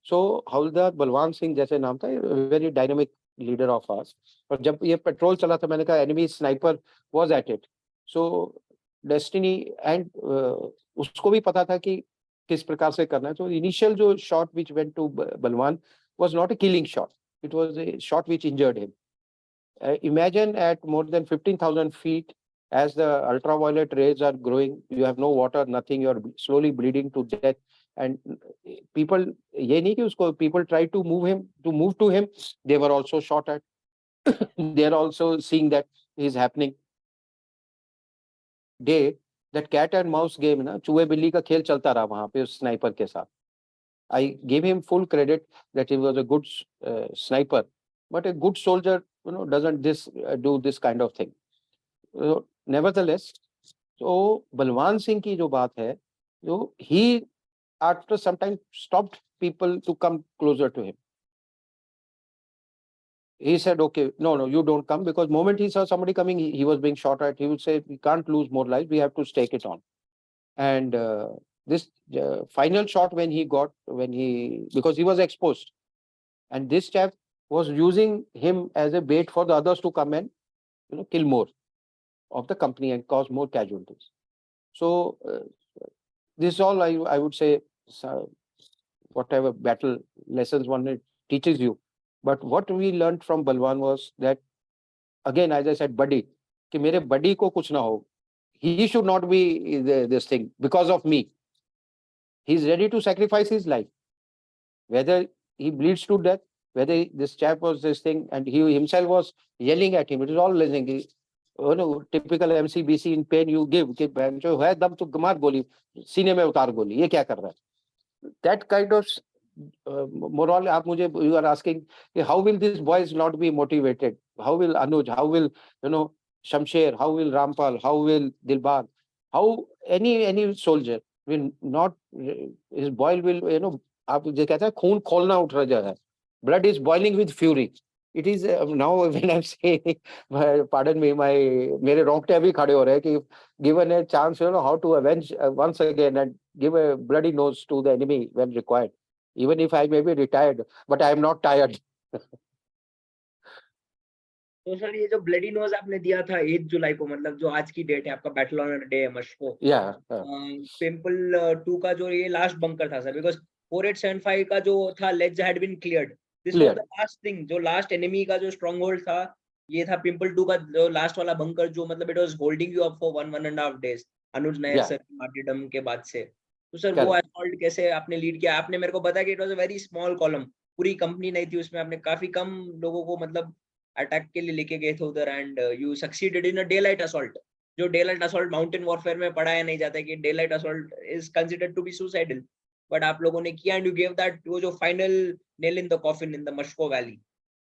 So Havildar Balwan Singh जैसे नाम था, very dynamic leader of us. और जब ये petrol चला था, मैंने कहा enemy sniper was at it. So destiny and उसको भी पता था कि किस प्रकार से करना है. तो initial जो shot which went to Balwan was not a killing shot. It was a shot which injured him. Imagine at more than 15,000 feet, as the ultraviolet rays are growing, you have no water, nothing, you are slowly bleeding to death. And people, ye nahi ki usko, people tried to move to him, they were also shot at. They are also seeing that is happening. Day, that cat and mouse game, na, चूहे बिल्ली का खेल चलता रहा वहां पे उस sniper के साथ. I gave him full credit that he was a good sniper, but a good soldier, doesn't do this kind of thing. Nevertheless, so Balwan Singh की जो बात है, जो he after some time stopped people to come closer to him. He said, okay, no, you don't come, because moment he saw somebody coming, he was being shot at, he would say, we can't lose more lives, we have to stake it on. And this final shot when he got, because he was exposed, and this chap was using him as a bait for the others to come and kill more of the company and cause more casualties. So this is all I would say, whatever battle lessons one teaches you. But what we learned from Balwan was that, again, as I said, buddy, कि मेरे buddy को कुछ ना हो. He should not be this thing because of me. He's ready to sacrifice his life, whether he bleeds to death, whether this chap was this thing, and he himself was yelling at him. It is all listening. Typical MCBC in pain you give. कि जो है दम तो मार गोली, सीने में उतार गोली, ये क्या कर रहा है? That kind of morale. आप मुझे, you are asking how will these boys not be motivated? How will Anuj? How will Shamsher? How will Rampal? How will Dilbar? How any soldier will not, his boil will, आप जो कहते हैं खून खोलना उठ रहा है. Blood is boiling with fury. It is now when I'm saying, pardon me, मेरे रोंगटे अभी खड़े हो रहे हैं कि given a chance, how to avenge once again and give a bloody nose to the enemy when required. Even if I may be retired, but I am not tired. तो sir ये जो ब्लडी नोज आपने दिया था 8 जुलाई को, मतलब जो आज की डेट है, आपका बैटल ऑनर डे है मशको. Yeah. पिंपल 2 का जो ये लास्ट बंकर था सर, बिकॉज 4875 का जो था legs had been cleared. This was the last thing, जो लास्ट एनिमी का जो स्ट्रांग होल्ड था, ये था पिंपल 2 का जो लास्ट वाला बंकर, जो मतलब it was holding you up for 1.5 days Anuj Nair sir की मार्टियरडम के बाद से. तो सर वो असॉल्ट कैसे आपने लीड किया? आपने मेरे को बताया कि it was a very small column, पूरी कंपनी नहीं थी उसमें, आपने काफी कम लोगों को मतलब अटैक के लिए लेके गए थे उधर, and you succeeded in a daylight assault. जो डेलाइट असॉल्ट माउंटेन वॉरफेयर में पढ़ाया नहीं जाता है कि daylight assault is considered to be suicidal, but आप लोगों ने किया एंड यू गिव दैट वो जो final nail in the coffin in the Mushkoh valley.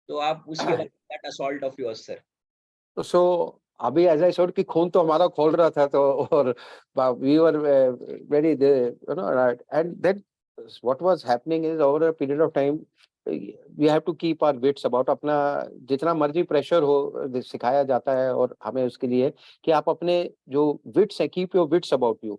तो आप उसके बाद that assault of yours sir. So अभी एज आई सेड कि खून तो हमारा खोल रहा था, तो और we were very you know right, and then what was happening is over a period of time we have to keep our wits about. अपना जितना मर्जी प्रेशर हो सिखाया जाता है और हमें उसके लिए कि आप अपने जो विट्स है, keep your wits about you.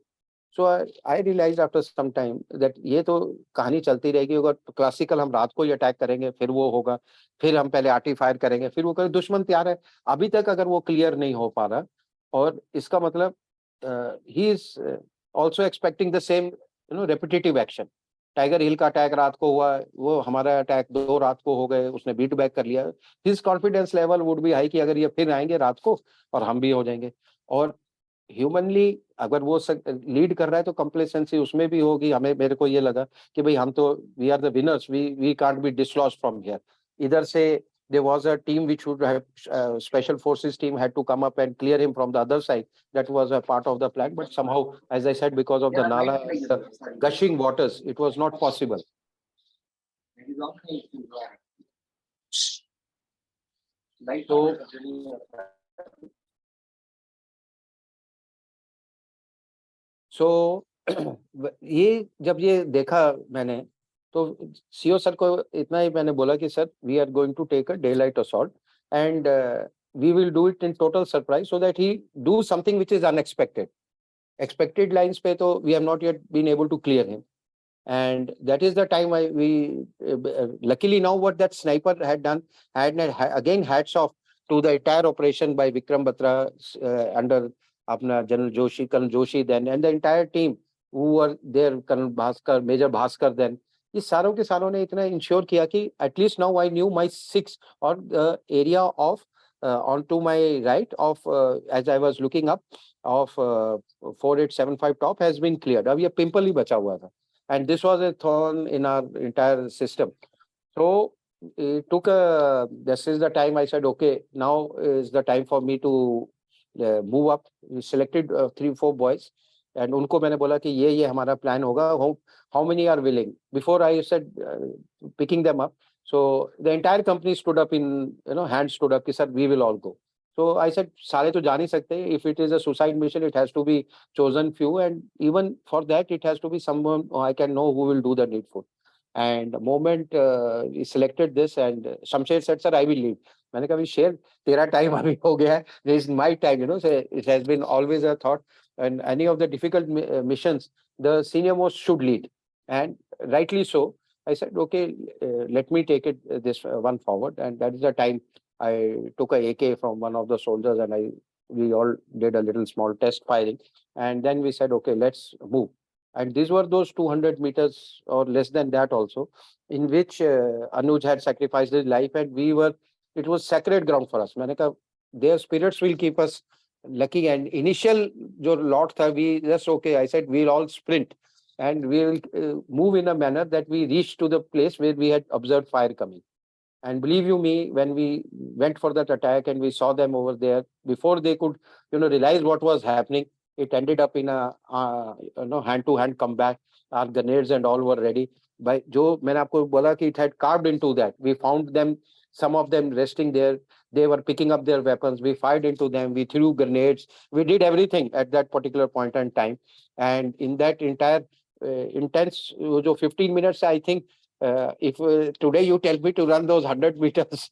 So I realise after some time that ये तो कहानी चलती रहेगी। अगर क्लासिकल हम रात को ही अटैक करेंगे, फिर वो होगा, फिर हम पहले आर्टी फायर करेंगे, फिर वो करें, दुश्मन तैयार है। अभी तक अगर वो क्लियर नहीं हो पा रहा, और इसका मतलब ही is also expecting the same repetitive action. Tiger Hill का अटैक रात को हुआ, वो हमारा अटैक 2 रात को हो गए, उसने बीट बैक कर लिया। His confidence level would be high कि अगर ये फिर आएंगे रात को और हम भी हो जाएंगे। और ह्यूमनली अगर वो लीड कर रहा है तो कंप्लेसेंसी उसमें भी होगी। हमें मेरे को ये लगा कि भाई हम तो we are the winners, we can't be dislodged from here. इधर से there was a team which would have special forces team had to come up and clear him from the other side. That was a part of the plan, but somehow, as I said, because of the nala, the gushing waters, it was not possible. So सो ये जब ये देखा मैंने, तो CO sir को इतना ही मैंने बोला कि sir we are going to take a daylight assault and we will do it in total surprise so that he do something which is unexpected. Expected lines पे तो we have not yet been able to clear him, and that is the time luckily now what that sniper had done, again hats off to the entire operation by Vikram Batra under apna General Joshi, Colonel Joshi then, and the entire team who were there, Colonel Bhaskar, Major Bhaskar then। ये सारों के सारों ने इतना ensure किया कि at least now I knew my 6 और the area of on to my right of as I was looking up of 4875 top has been cleared. अब ये पिंपल ही बचा हुआ था, and this was a thorn in our entire system. So it took this is the time I said, okay, now is the time for me to move up. We selected 3-4 boys, and उनको मैंने बोला कि ये हमारा plan होगा। How many are willing? Before I said picking them up, so the entire company stood up in, hands stood up कि sir we will all go. So I said सारे तो जा नहीं सकते. If it is a suicide mission, it has to be chosen few, and even for that it has to be someone I can know who will do the needful. And the moment we selected this, and Shamsher said, sir, I will lead. मैंने कहा शेर तेरा time अभी हो गया है, this is my time, so it has been always a thought, and any of the difficult missions the senior most should lead, and rightly so. I said, okay, let me take it this one forward, and that is the time I took a AK from one of the soldiers, and we all did a little small test firing, and then we said, okay, let's move. And these were those 200 meters or less than that also, in which Anuj had sacrificed his life, and it was sacred ground for us. मैंने कहा, their spirits will keep us lucky. And initial जो lot था, we just okay, I said we'll all sprint, and we'll move in a manner that we reach to the place where we had observed fire coming. And believe you me, when we went for that attack and we saw them over there, before they could, realize what was happening, it ended up in a, hand-to-hand combat. Our grenades and all were ready. By जो मैंने आपको बोला कि it had carved into that. We found them, some of them resting there. They were picking up their weapons. We fired into them. We threw grenades. We did everything at that particular point in time. And in that entire intense, जो 15 minutes, I think, if today you tell me to run those 100 meters,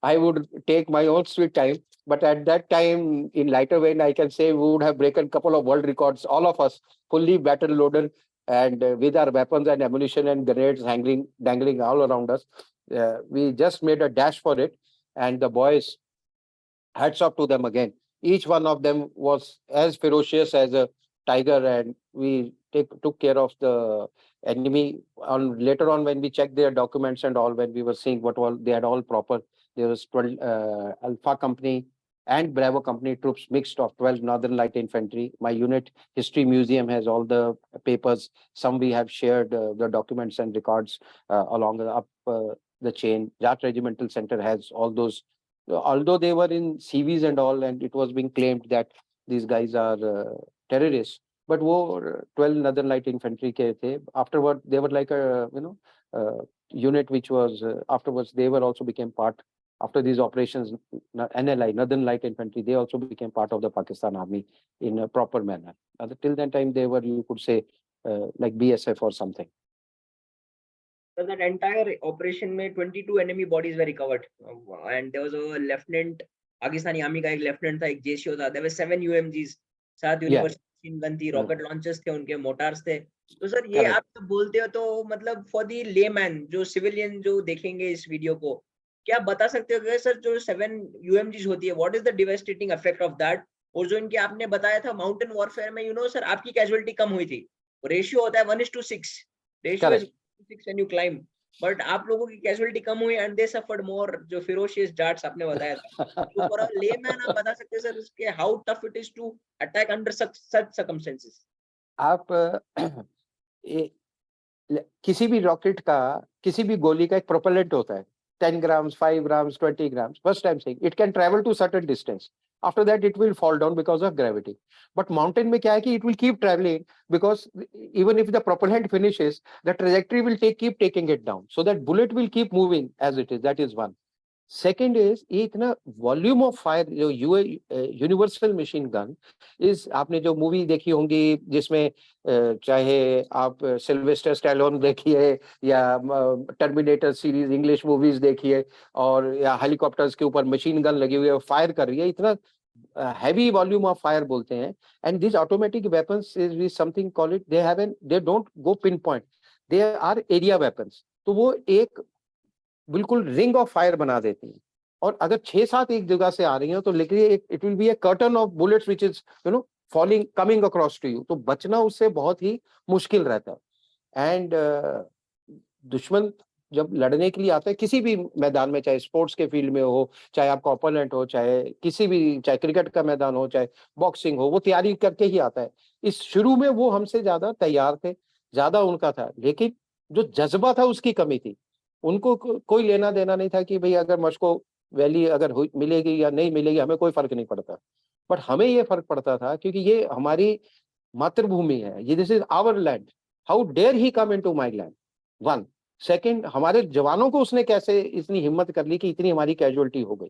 I would take my own sweet time. But at that time, in lighter vein, I can say we would have broken a couple of world records, all of us, fully battle loaded, and with our weapons and ammunition and grenades dangling all around us. We just made a dash for it, and the boys, hats off to them again. Each one of them was as ferocious as a tiger, and we took care of the enemy. Later on, when we checked their documents and all, when we were seeing what all they had all proper, there was 12 Alpha Company and Bravo Company troops mixed of 12 Northern Light Infantry. My unit history museum has all the papers. Some we have shared the documents and records along the chain. Jat Regimental Center has all those. Although they were in CVs and all, and it was being claimed that these guys are terrorists. But वो 12 Northern Light Infantry के थे. Afterward, they were like a unit which was afterwards they were also became part after these operations. NLI, Northern Light Infantry, they also became part of the Pakistan Army in a proper manner. Till that time, they were, you could say, like BSF or something. So that entire operation में 22 enemy bodies were recovered, and there was a lieutenant, Pakistani army का एक lieutenant था, एक JCO था. There were 7 UMGs, 7 universal machine gun थी, rocket launchers थे, उनके mortars थे. तो सर ये आप जब बोलते हो तो मतलब for the layman जो civilian जो देखेंगे इस वीडियो को, क्या बता सकते हो कि सर जो 7 UMGs होती है, what is the devastating effect of that? और जो इनके आपने बताया था माउंटेन वॉरफेयर में, सर आपकी कैजुअलिटी कम हुई थी. रेशियो होता है 1:6, ratio is 6 when you climb, but आप लोगों की कैजुअलिटी कम हुई एंड दे सफर्ड मोर, जो फेरोशियस डार्ट्स आपने बताया था. तो फॉर अ लेमैन आप बता सकते हैं सर उसके how tough it is to attack under such circumstances. आप किसी भी रॉकेट का, किसी भी गोली का एक प्रोपेलेंट होता है, 10 grams, 5 grams, 20 grams. First I'm saying it can travel to certain distance. After that it will fall down because of gravity. But mountain में क्या है कि it will keep traveling because even if the propellant finishes, the trajectory will keep taking it down. So that bullet will keep moving as it is. That is one. Second is एक ना volume of fire जो universal machine gun is, आपने जो movie देखी होंगी जिसमें चाहे आप सिल्वेस्टर स्टैलोन देखिए या टर्मिनेटर सीरीज इंग्लिश मूवीज देखिए, और या हेलीकॉप्टर्स के ऊपर मशीन गन लगी हुई है फायर कर रही है, इतना हैवी वॉल्यूम ऑफ फायर बोलते हैं. And this automatic weapons is something call it, they have an, they don't go pin point, they are area weapons. तो वो एक बिल्कुल रिंग ऑफ फायर बना देती हैं. और अगर 6-7 एक जगह से आ रही हैं तो लिखिए it will be a curtain of bullets which is falling coming across to you. तो बचना उससे बहुत ही मुश्किल रहता है. एंड दुश्मन जब लड़ने के लिए आता है किसी भी मैदान में, चाहे स्पोर्ट्स के फील्ड में हो, चाहे आपका ओपोनेंट हो, चाहे किसी भी, चाहे क्रिकेट का मैदान हो, चाहे बॉक्सिंग हो, वो तैयारी करके ही आता है. इस शुरू में वो हमसे ज्यादा तैयार थे, ज्यादा उनका था, लेकिन जो जज्बा था उसकी कमी थी. उनको कोई लेना देना नहीं था कि भाई अगर मस्को वैली अगर मिलेगी या नहीं मिलेगी, हमें कोई फर्क नहीं पड़ता. बट हमें ये फर्क पड़ता था क्योंकि ये हमारी मातृभूमि है, ये this is our land. How dare he come into my land. One. Second, हमारे जवानों को उसने कैसे इतनी हिम्मत कर ली कि इतनी हमारी कैजुअलिटी हो गई.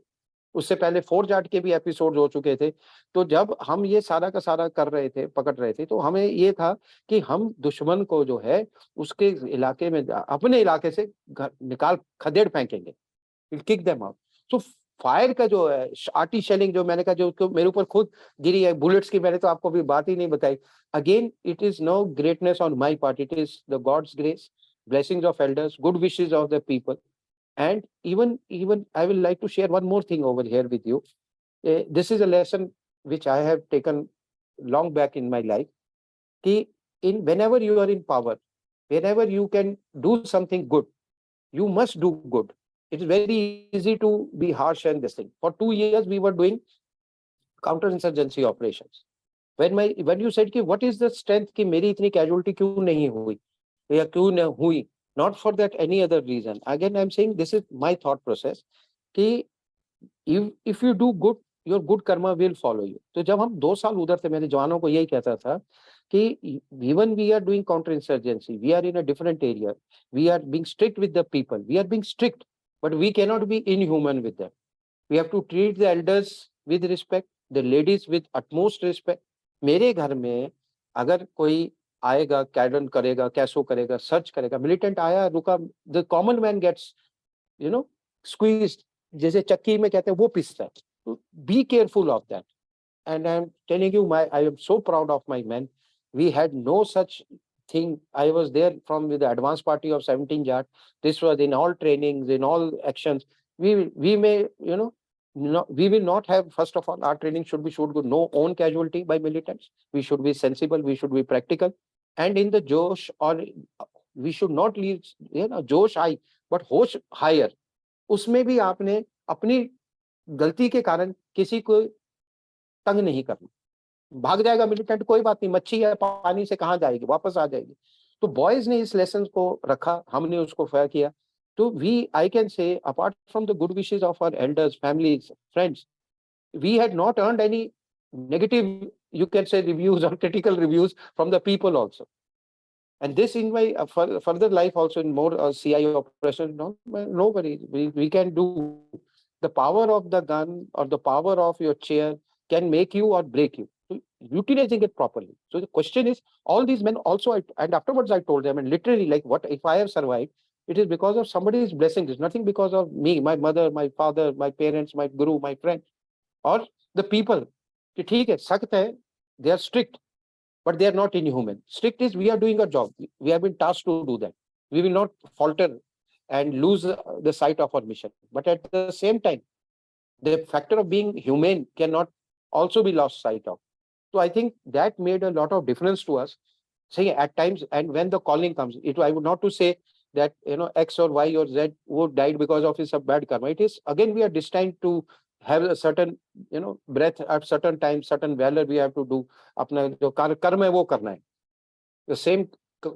उससे पहले 4 जाट के भी एपिसोड हो चुके थे. तो जब हम ये सारा का सारा कर रहे थे, पकड़ रहे थे, तो हमें ये था कि हम दुश्मन को जो है उसके इलाके में, अपने इलाके से निकाल खदेड़ फेंकेंगे, किक देम आउट. तो फायर का जो है आर्टी शेलिंग, जो मैंने कहा जो मेरे ऊपर खुद गिरी है बुलेट्स की, मैंने तो आपको अभी बात ही नहीं बताई. Again it is no greatness on my part, it is the God's grace, blessings of elders, good wishes of the people. And even I will like to share one more thing over here with you. This is a lesson which I have taken long back in my life. Ki in whenever you are in power, whenever you can do something good, you must do good. It is very easy to be harsh and this thing. For 2 years we were doing counterinsurgency operations. When you said ki what is the strength ki meri itni casualty kyun nahi hui या क्यों न हुई, not for that any other reason. Again I'm saying this is my thought process कि if you do good, your good karma will follow you. तो जब हम 2 साल उधर थे, मेरे जवानों को यही कहता था कि even we are doing counter insurgency, we are in a different area, we are being strict with the people, we are being strict, but we cannot be inhuman with them. We have to treat the elders with respect, the ladies with utmost respect. मेरे घर में अगर कोई आएगा, कैडन करेगा, कैसो करेगा, search करेगा, मिलिटेंट आया रुका, the common man gets squeezed, जैसे चक्की में कहते हैं वो पिसता है. तो be careful of that. And I am telling you, I am so proud of my man. We had no such thing. I was there from with the advanced party of 17 Jat. This was in all trainings, in all actions. We may, we will not have, first of all, our training should be good. No own casualty by militants. We should be sensible. We should be practical. And in the Josh, or we should not leave, Josh high, but hosh higher. उसमें भी आपने अपनी गलती के कारण किसी को तंग नहीं करना. भाग जाएगा मिलिटेंट, कोई बात नहीं, मच्छी है पानी से कहाँ जाएगी, वापस आ जाएगी. तो बॉयज ने इस लेसन को रखा, हमने उसको फेयर किया. तो I can say apart from the good wishes of our elders, families, friends, we had not earned any negative, you can say, reviews or critical reviews from the people also. And this in my further life also, in more CI operations, nobody, we can do. The power of the gun or the power of your chair can make you or break you. So utilizing it properly. So the question is, all these men also, and afterwards I told them, and literally, like, what if I have survived? It is because of somebody's blessing. It's nothing because of me, my mother, my father, my parents, my guru, my friend, or the people. कि ठीक है, सख्त है, they are strict, but they are not inhuman. Strict is, we are doing a job. We have been tasked to do that. We will not falter and lose the sight of our mission. But at the same time, the factor of being humane cannot also be lost sight of. So I think that made a lot of difference to us. Say at times, and when the calling comes, I would not to say that X or Y or Z who died because of his bad karma. It is again, we are destined to have a certain breath at certain times, certain valor we have to do. अपना जो कर्म है वो करना है. The same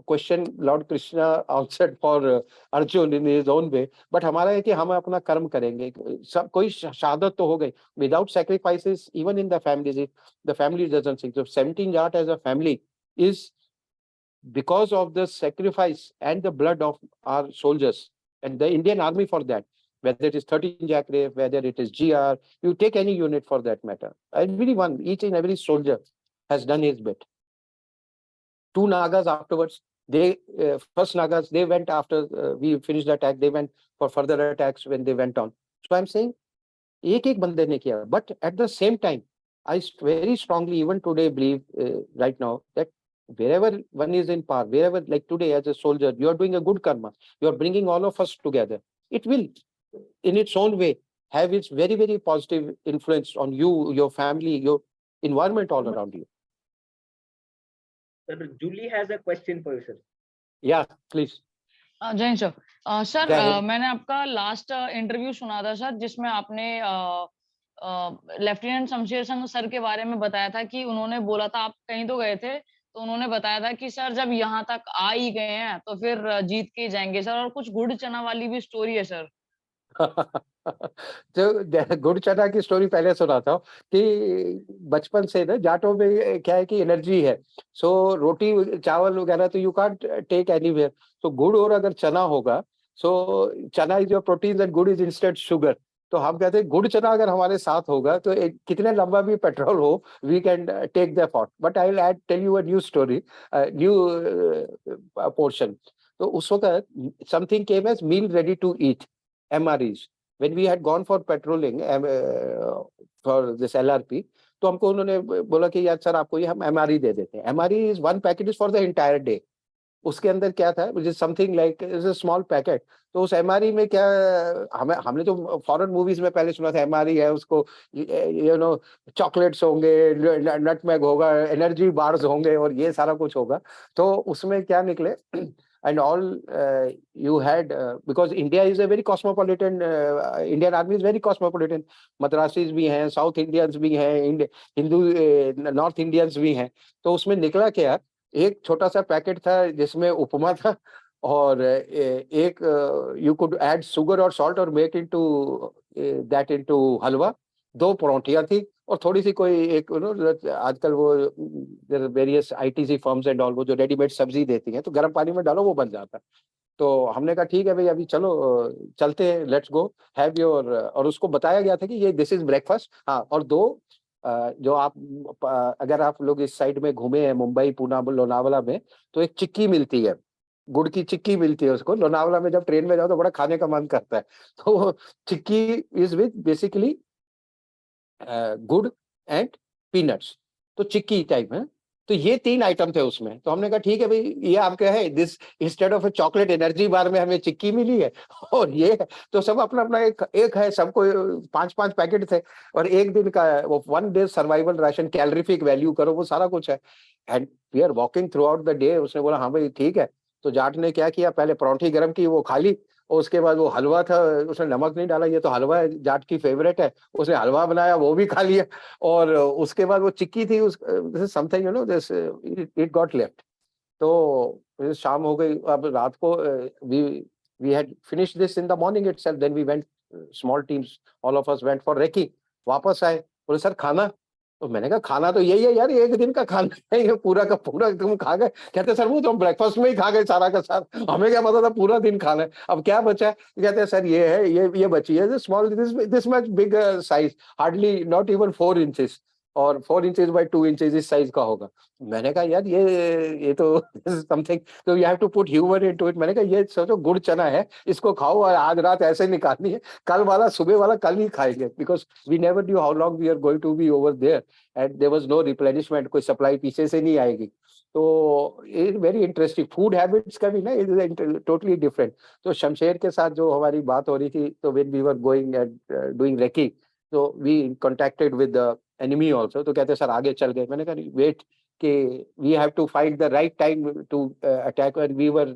question Lord Krishna answered for Arjun in his own way. But हमारा है कि हम अपना कर्म करेंगे. सब कोई शहादत तो हो गई. Without sacrifices, even in the families, the family doesn't sing. So 17 Jat as a family is because of the sacrifice and the blood of our soldiers and the Indian Army for that. Whether it is 13 Jackrave, whether it is GR, you take any unit for that matter. Everyone, each and every soldier has done his bit. Two Nagas afterwards, first Nagas, they went after we finished the attack, they went for further attacks when they went on. So I'm saying, एक बंदे ने किया. But at the same time, I very strongly, even today, believe right now that wherever one is in power, wherever, like today as a soldier, you are doing a good karma. You are bringing all of us together. It will, in its own way, have its very, very positive influence on you, your family, your environment all around you. Sir, Julie has a question for you, sir. Yeah, please. जय sir. Sir जय हिंद. मैंने आपका last interview सुना था sir, जिसमें आपने lieutenant Shamsher Singh sir के बारे में बताया था कि उन्होंने बोला था, आप कहीं तो गए थे, तो उन्होंने बताया था कि सर जब यहाँ तक आ ही गए हैं तो फिर जीत के ही जाएंगे सर. और कुछ गुड़ चना वाली भी स्टोरी है सर. तो गुड़ चना की स्टोरी पहले सुना था कि बचपन से ना जाटों में क्या है कि एनर्जी है. सो रोटी चावल वगैरह तो यू कांट टेक एनीवेयर. सो गुड़ और अगर चना होगा, सो चना इज योर प्रोटीन एंड गुड़ इज इंस्टेंट शुगर. तो हम कहते हैं गुड़ चना अगर हमारे साथ होगा तो कितने लंबा भी पेट्रोल हो, we can take the fort. But I will tell you a new story, new portion. तो उस वक्त something came as meal ready to eat, MREs. When we had gone for patrolling for this LRP, तो हमको उन्होंने बोला कि यार sir आपको ये हम MRE दे देते हैं. MRE is one packet is for the entire day. उसके अंदर क्या था, which is something like is a small packet. तो उस MRE में क्या, हमने तो फॉरेन मूवीज में पहले सुना था MRE है, उसको चॉकलेट्स होंगे, नटमेग होगा, एनर्जी बार्स होंगे और ये सारा कुछ होगा. तो उसमें क्या निकले, and all you had because India is a very cosmopolitan, Indian Army is very cosmopolitan. Madrasis भी हैं, South Indians भी हैं, हिंदू North Indians भी हैं. तो उसमें निकला क्या, एक छोटा सा पैकेट था जिसमें उपमा था और एक you could add sugar or salt or make into that into हलवा. दो परौंठियां थी और थोड़ी सी कोई एक आजकल वो various ITC firms and all, वो जो रेडीमेड सब्जी देती हैं, तो गर्म पानी में डालो वो बन जाता है. तो हमने कहा ठीक है भाई, अभी चलो चलते हैं, लेट्स गो हैव योर. और उसको बताया गया था कि ये दिस इज ब्रेकफास्ट. हाँ, और दो जो आप अगर आप लोग इस साइड में घूमे हैं, मुंबई, पूना, लोनावाला में, तो एक चिक्की मिलती है, गुड़ की चिक्की मिलती है. उसको लोनावाला में जब ट्रेन में जाओ तो बड़ा खाने का मन करता है. तो चिक्की इज विद बेसिकली गुड़ एंड पीनट्स, तो चिक्की टाइप है. तो ये 3 आइटम थे उसमें. तो हमने कहा ठीक है भाई, ये आपका है, this instead of chocolate energy bar में हमें चिक्की मिली है और ये है. तो सब अपना अपना एक है, सबको 5-5 पैकेट थे और एक दिन का वो 1 day survival ration, calorific value करो, वो सारा कुछ है. And we are walking throughout the day. उसने बोला हाँ भाई ठीक है. तो जाट ने क्या किया, पहले परौंठी गर्म की, वो खा ली, और उसके बाद वो हलवा था, उसने नमक नहीं डाला, ये तो हलवा है, जाट की फेवरेट है, उसने हलवा बनाया, वो भी खा लिया. और उसके बाद वो चिक्की थी, this is something this it got left. तो शाम हो गई. अब रात को we had finished this in the morning itself. Then we went, small teams, all of us went for recce. वापस आए, बोले सर खाना. तो मैंने कहा खाना तो यही है यार, एक दिन का खाना है ये, पूरा का पूरा तुम खा गए। कहते सर वो तो हम ब्रेकफास्ट में ही खा गए सारा का सारा, हमें क्या पता था पूरा दिन खाना है, अब क्या बचा है? कहते हैं सर ये है, ये बची है small, this much big size, hardly not even 4 inches, और 4 इंचेस बाई 2 इंचेस इस साइज का होगा। मैंने कहा यार ये तो समथिंग, तो you have to put humour into it. मैंने कहा ये सोचो गुड़ चना है, इसको खाओ और आज रात ऐसे निकालनी है, कल वाला सुबह वाला कल ही खाएंगे, because we never knew how long we are going to be over there and there was no replenishment, कोई सप्लाई पीछे से नहीं आएगी। तो it very interesting, food habits का भी ना इज टोटली डिफरेंट। तो शमशेर के साथ जो हमारी बात हो रही थी, तो when we were going and doing recce, तो we contacted with the enemy also, तो कहते सर आगे चल गए। मैंने कहा वेट कि we have to find the right time to attack, and we were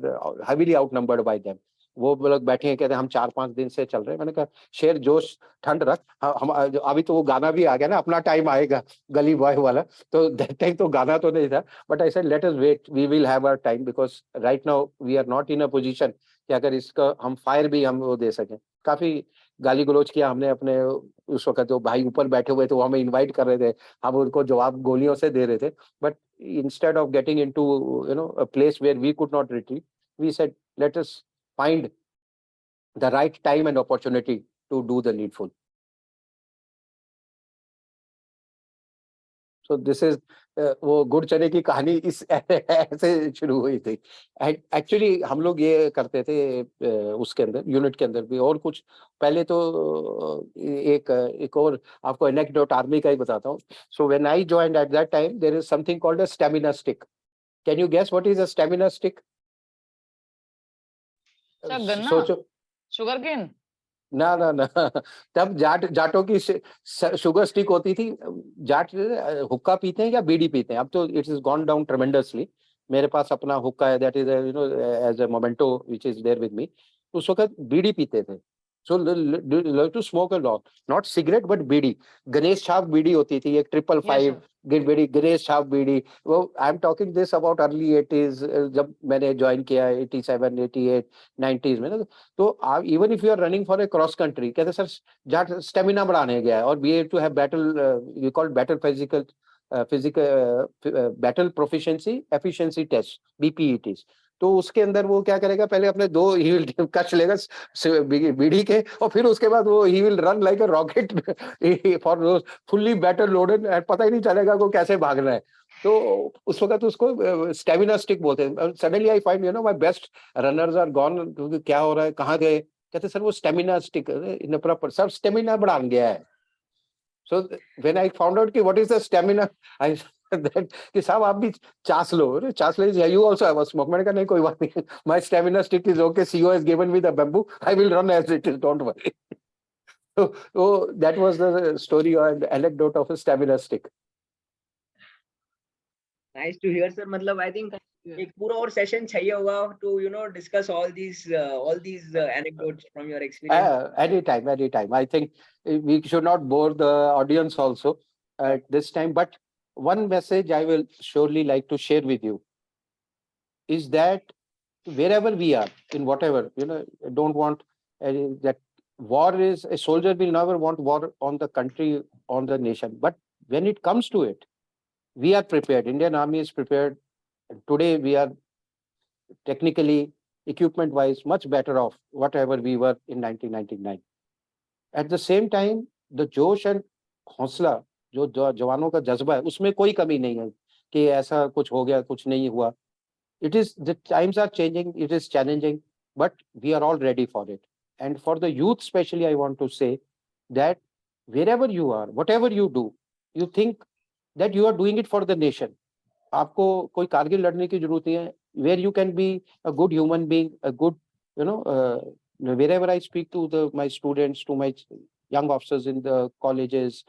heavily outnumbered by them. वो लोग बैठे हैं, कहते हैं हम 4-5 दिन से चल रहे हैं। मैंने कहा शेर जोश ठंड रख, हम अभी तो वो गाना भी आ गया ना, अपना टाइम आएगा, गली बॉय वाला, तो दैट टाइम तो गाना तो नहीं था, but I said let us wait, we will have our time, because right now we are not in a position कि अगर इसका हम फायर भी हम वो दे सकें। काफी गाली गलौज किया हमने अपने, उस वक्त जो भाई ऊपर बैठे हुए थे वो हमें इनवाइट कर रहे थे, हम उनको जवाब गोलियों से दे रहे थे, but instead of getting into a place where we could not retreat, we said let us find the right time and opportunity to do the needful. So this is वो गुड़ चने की कहानी इस ऐसे शुरू हुई थी। एक्चुअली हम लोग ये करते थे उसके अंदर, यूनिट के अंदर भी, और कुछ पहले तो एक और आपको एनेक्डोट आर्मी का ही बताता हूँ। So when I joined at that time there is something called a stamina stick. Can you guess what is a stamina stick? अच्छा, गन्ना, सोचो। Sugar cane. ना ना ना तब जाटों की शुगर स्टिक होती थी। जाट हुक्का पीते हैं या बीड़ी पीते हैं, अब तो it is gone down tremendously. मेरे पास अपना हुक्का है, that is as a memento which is there with me. उस वक्त बीड़ी पीते थे। So love to smoke a lot, not cigarette but bidi. Ganesh छाप बीड़ी होती थी, एक 555 सर। बीड़ी, गणेश छाप बीड़ी। वो I am talking this about early 80s, जब मैंने ज्वाइन किया 87 88 90s में ना। तो आप even if you are running for a cross country, कहते सर जाट स्टेमिना बढ़ाने गया है, और be to have battle, you call battle physical battle proficiency efficiency test, BPETs. तो उसके अंदर वो क्या करेगा, पहले अपने 2 ही विल कच लेगा बीड़ी के, और फिर उसके बाद वो he will run like a rocket for fully battle loaded, पता ही नहीं चलेगा वो कैसे भागना है। तो उस वक्त उसको स्टेमिना स्टिक बोलते हैं। Suddenly I find my best runners are gone, क्योंकि क्या हो रहा है, कहाँ गए? कहते सर वो स्टेमिना स्टिक इन प्रॉपर, सब स्टेमिना बढ़ा गया है। So when I found out कि what is the stamina, I that कि साहब आप भी चास लो। अरे चास ले, you also have a smoke. मैंने कहा नहीं कोई बात नहीं, my stamina stick is okay, CO has given me the bamboo, I will run as it is, don't worry. तो that was the story and anecdote of a stamina stick. Nice to hear sir. मतलब I think एक पूरा और session चाहिए होगा to discuss all these anecdotes from your experience. Anytime, anytime. I think we should not bore the audience also at this time. But one message I will surely like to share with you is that wherever we are, in whatever, I don't want that war is, a soldier will never want war on the country, on the nation. But when it comes to it, we are prepared. Indian Army is prepared. Today we are technically, equipment wise, much better off whatever we were in 1999. At the same time, the जोश and हौसला, जो जवानों का जज्बा है, उसमें कोई कमी नहीं है कि ऐसा कुछ हो गया, कुछ नहीं हुआ। It is, the times are changing, it is challenging, but we are all ready for it. And for the youth especially, I want to say that wherever you are, whatever you do, you think that you are doing it for the nation. आपको कोई कारगिल लड़ने की जरूरत नहीं है। Where you can be a good human being, a good, wherever I speak to my students, to my young officers in the colleges,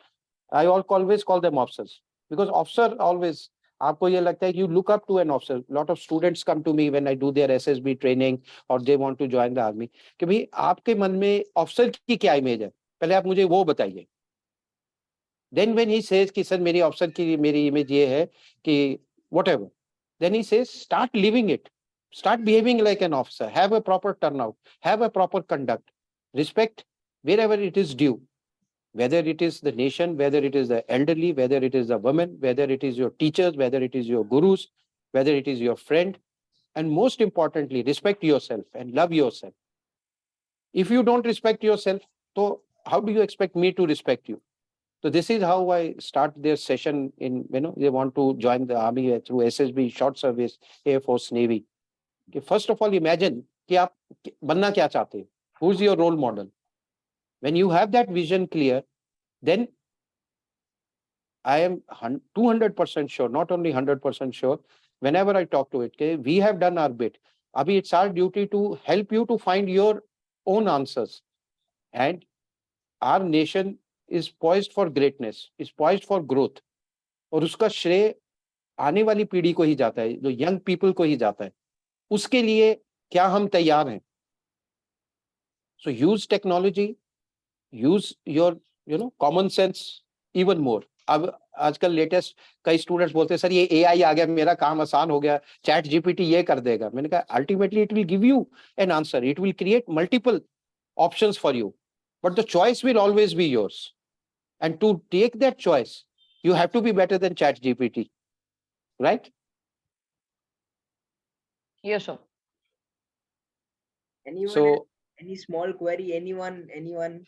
I always call them officers, because officer always, आपको ये लगता है कि you look up to an officer. Lot of students come to me when I do their SSB training or they want to join the army, कि भाई आपके मन में ऑफिसर की क्या इमेज है, पहले आप मुझे वो बताइए। Then when he says कि सर मेरी ऑफिसर की मेरी इमेज ये है कि whatever, then he says start living it, start behaving like an officer, have a proper turnout, have a proper conduct, respect wherever it is due. whether it is the nation, whether it is the elderly, whether it is the women, whether it is your teachers, whether it is your gurus, whether it is your friend, and most importantly, respect yourself and love yourself. If you don't respect yourself, so how do you expect me to respect you? So this is how I start their session in, they want to join the army through SSB, short service, Air Force, Navy. Okay, first of all, imagine कि आप बनना क्या चाहते हैं? Who's your role model? When you have that vision clear, then I am 200% sure, not only 100% sure, whenever I talk to it, okay, we have done our bit. Abhi, it's our duty to help you to find your own answers. And our nation is poised for greatness, is poised for growth. और उसका श्रेय आने वाली पीढ़ी को ही जाता है, जो यंग पीपल को ही जाता है. उसके लिए क्या हम तैयार हैं? So use technology, use your common sense even more. अब आजकल लेटेस्ट कई स्टूडेंट्स बोलते हैं सर ये एआई आ गया, मेरा काम आसान हो गया, चैट जीपीटी ये कर देगा. मैंने कहा ultimately it will give you an answer, it will create multiple options for you, but the choice will always be yours. And to take that choice you have to be better than chat GPT, right? Yes, sir. Anyone So any small query, anyone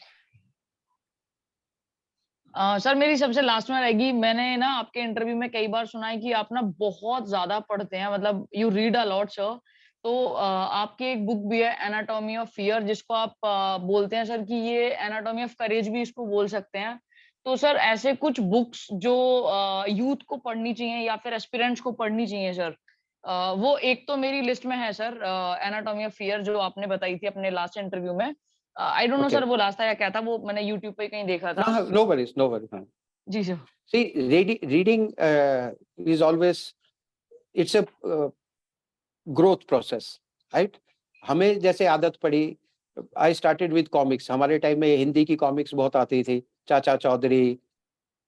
sir मेरी सबसे last में रहेगी, मैंने ना आपके interview में कई बार सुना है कि आप ना बहुत ज्यादा पढ़ते हैं, मतलब you read a lot sir. तो आपकी एक बुक भी है एनाटॉमी ऑफ फियर, जिसको आप बोलते हैं सर कि ये एनाटॉमी ऑफ करेज भी इसको बोल सकते हैं. तो सर ऐसे कुछ बुक्स जो यूथ को पढ़नी चाहिए या फिर एस्पिरेंट्स को पढ़नी चाहिए सर, वो एक तो मेरी लिस्ट में है सर, एनाटॉमी ऑफ फियर जो आपने बताई थी अपने लास्ट इंटरव्यू में. I don't know okay. Sir वो लास्ट था या क्या था, वो मैंने यूट्यूब पे कहीं देखा था. No worries. जी sir. See, reading is always, it's a growth process, right? हमें जैसे आदत पड़ी, I started with comics. हमारे टाइम में हिंदी की कॉमिक्स बहुत आती थी, चाचा चौधरी,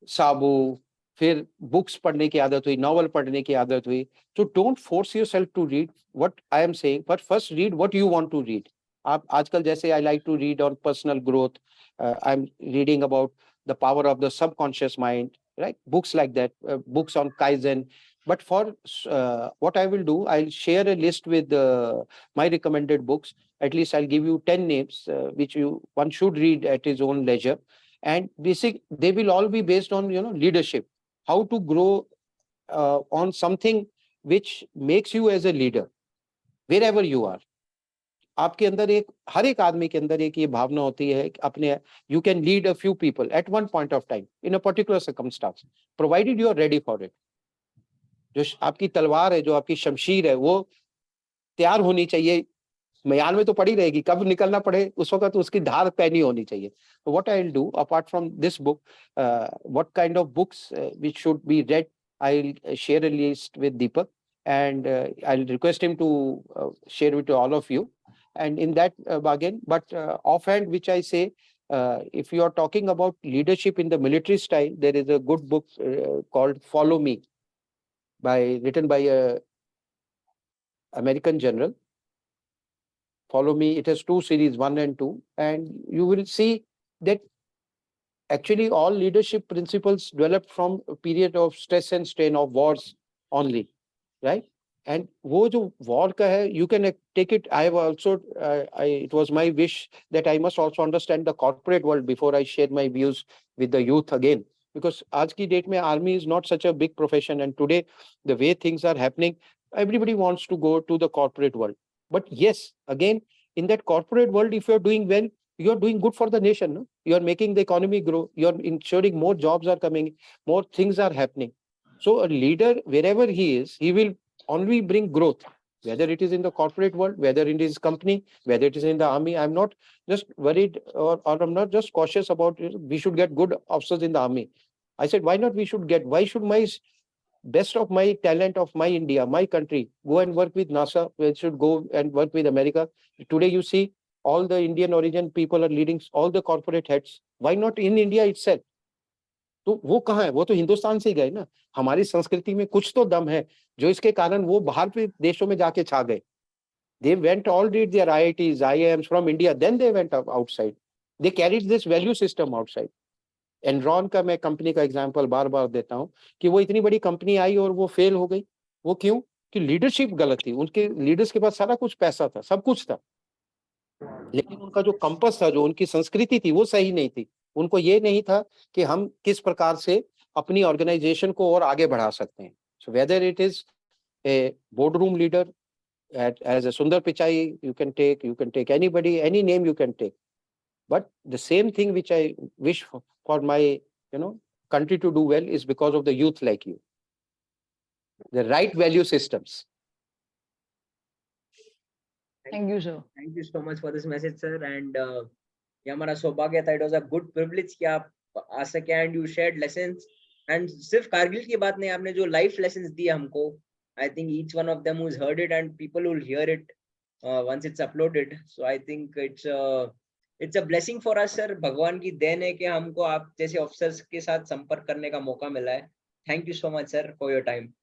साबू. फिर बुक्स पढ़ने की आदत हुई, नॉवल पढ़ने की आदत हुई. So don't force yourself to read what I am saying, but first read what you want to read. आप आजकल जैसे I like to read on personal growth, I'm reading about the power of the subconscious mind, right? Books like that, books on Kaizen. But for what I will do, I'll share a list with my recommended books. At least I'll give you 10 names, which one should read at his own leisure. And they will all be based on leadership, how to grow on something which makes you as a leader wherever you are. आपके अंदर हर एक आदमी के अंदर एक ये भावना होती है कि अपने you can lead a few people at one point of time in a particular circumstance, provided you are ready for it. जो आपकी तलवार है, जो आपकी शमशीर है, वो तैयार होनी चाहिए. मैदान में तो पड़ी रहेगी, कब निकलना पड़े उस वक्त उसकी धार पैनी होनी चाहिए. So what I'll do apart from this book, what kind of books which should be read, I'll share a list with Deepak, and I'll request him to share it to all of you. And in that bargain, but offhand, which I say, if you are talking about leadership in the military style, there is a good book called Follow Me, written by a American general. Follow Me. It has 2 series, 1 and 2, and you will see that actually all leadership principles developed from a period of stress and strain of wars only, right? And वो जो war का है, you can take it. I have also, it was my wish that I must also understand the corporate world before I share my views with the youth again. Because आज की date में army is not such a big profession, and today the way things are happening, everybody wants to go to the corporate world. But yes, again, in that corporate world, if you're doing well, you're doing good for the nation. No? You're making the economy grow. You're ensuring more jobs are coming, more things are happening. So a leader, wherever he is, he will only bring growth, whether it is in the corporate world, whether it is company, whether it is in the army. I'm not just worried or I'm not just cautious about it. We should get good officers in the army. I said, why not why should my best of my talent of my India, my country, go and work with NASA? We should go and work with America. Today, you see, all the Indian origin people are leading all the corporate heads. Why not in India itself? तो वो कहाँ है? वो तो हिंदुस्तान से ही गए ना. हमारी संस्कृति में कुछ तो दम है जो इसके कारण वो बाहर के देशों में जाके छा गए. They went all did their IITs, IIMs from India, then they went outside. They carried this value system outside. Enron का मैं कंपनी का एग्जांपल बार बार देता हूँ कि वो इतनी बड़ी कंपनी आई और वो फेल हो गई। वो क्यों? कि लीडरशिप गलत थी। उनके लीडर्स के पास सारा कुछ पैसा था, सब कुछ था, लेकिन उनका जो कंपस था, जो उनकी संस्कृति थी, वो सही नहीं थी। उनको ये नहीं था कि हम किस प्रकार से अपनी ऑर्गेनाइजेशन को और आगे बढ़ा सकते हैं। So whether it is a boardroom leader as a Sundar Pichai, you can take anybody, any name you can take. But the same thing which I wish for my, country to do well is because of the youth like you. The right value systems. Thank you, sir. Thank you so much for this message, sir. And ये हमारा सौभाग्य था. It was a good privilege कि आप आ सके and you shared lessons. And सिर्फ कारगिल की बात नहीं, आपने जो life lessons दिए हमको, I think each one of them who's heard it and people will hear it once it's uploaded. So I think it's a blessing for us, sir. भगवान की देन है कि हमको आप जैसे ऑफिसर्स के साथ संपर्क करने का मौका मिला है. Thank you so much, sir, for your time.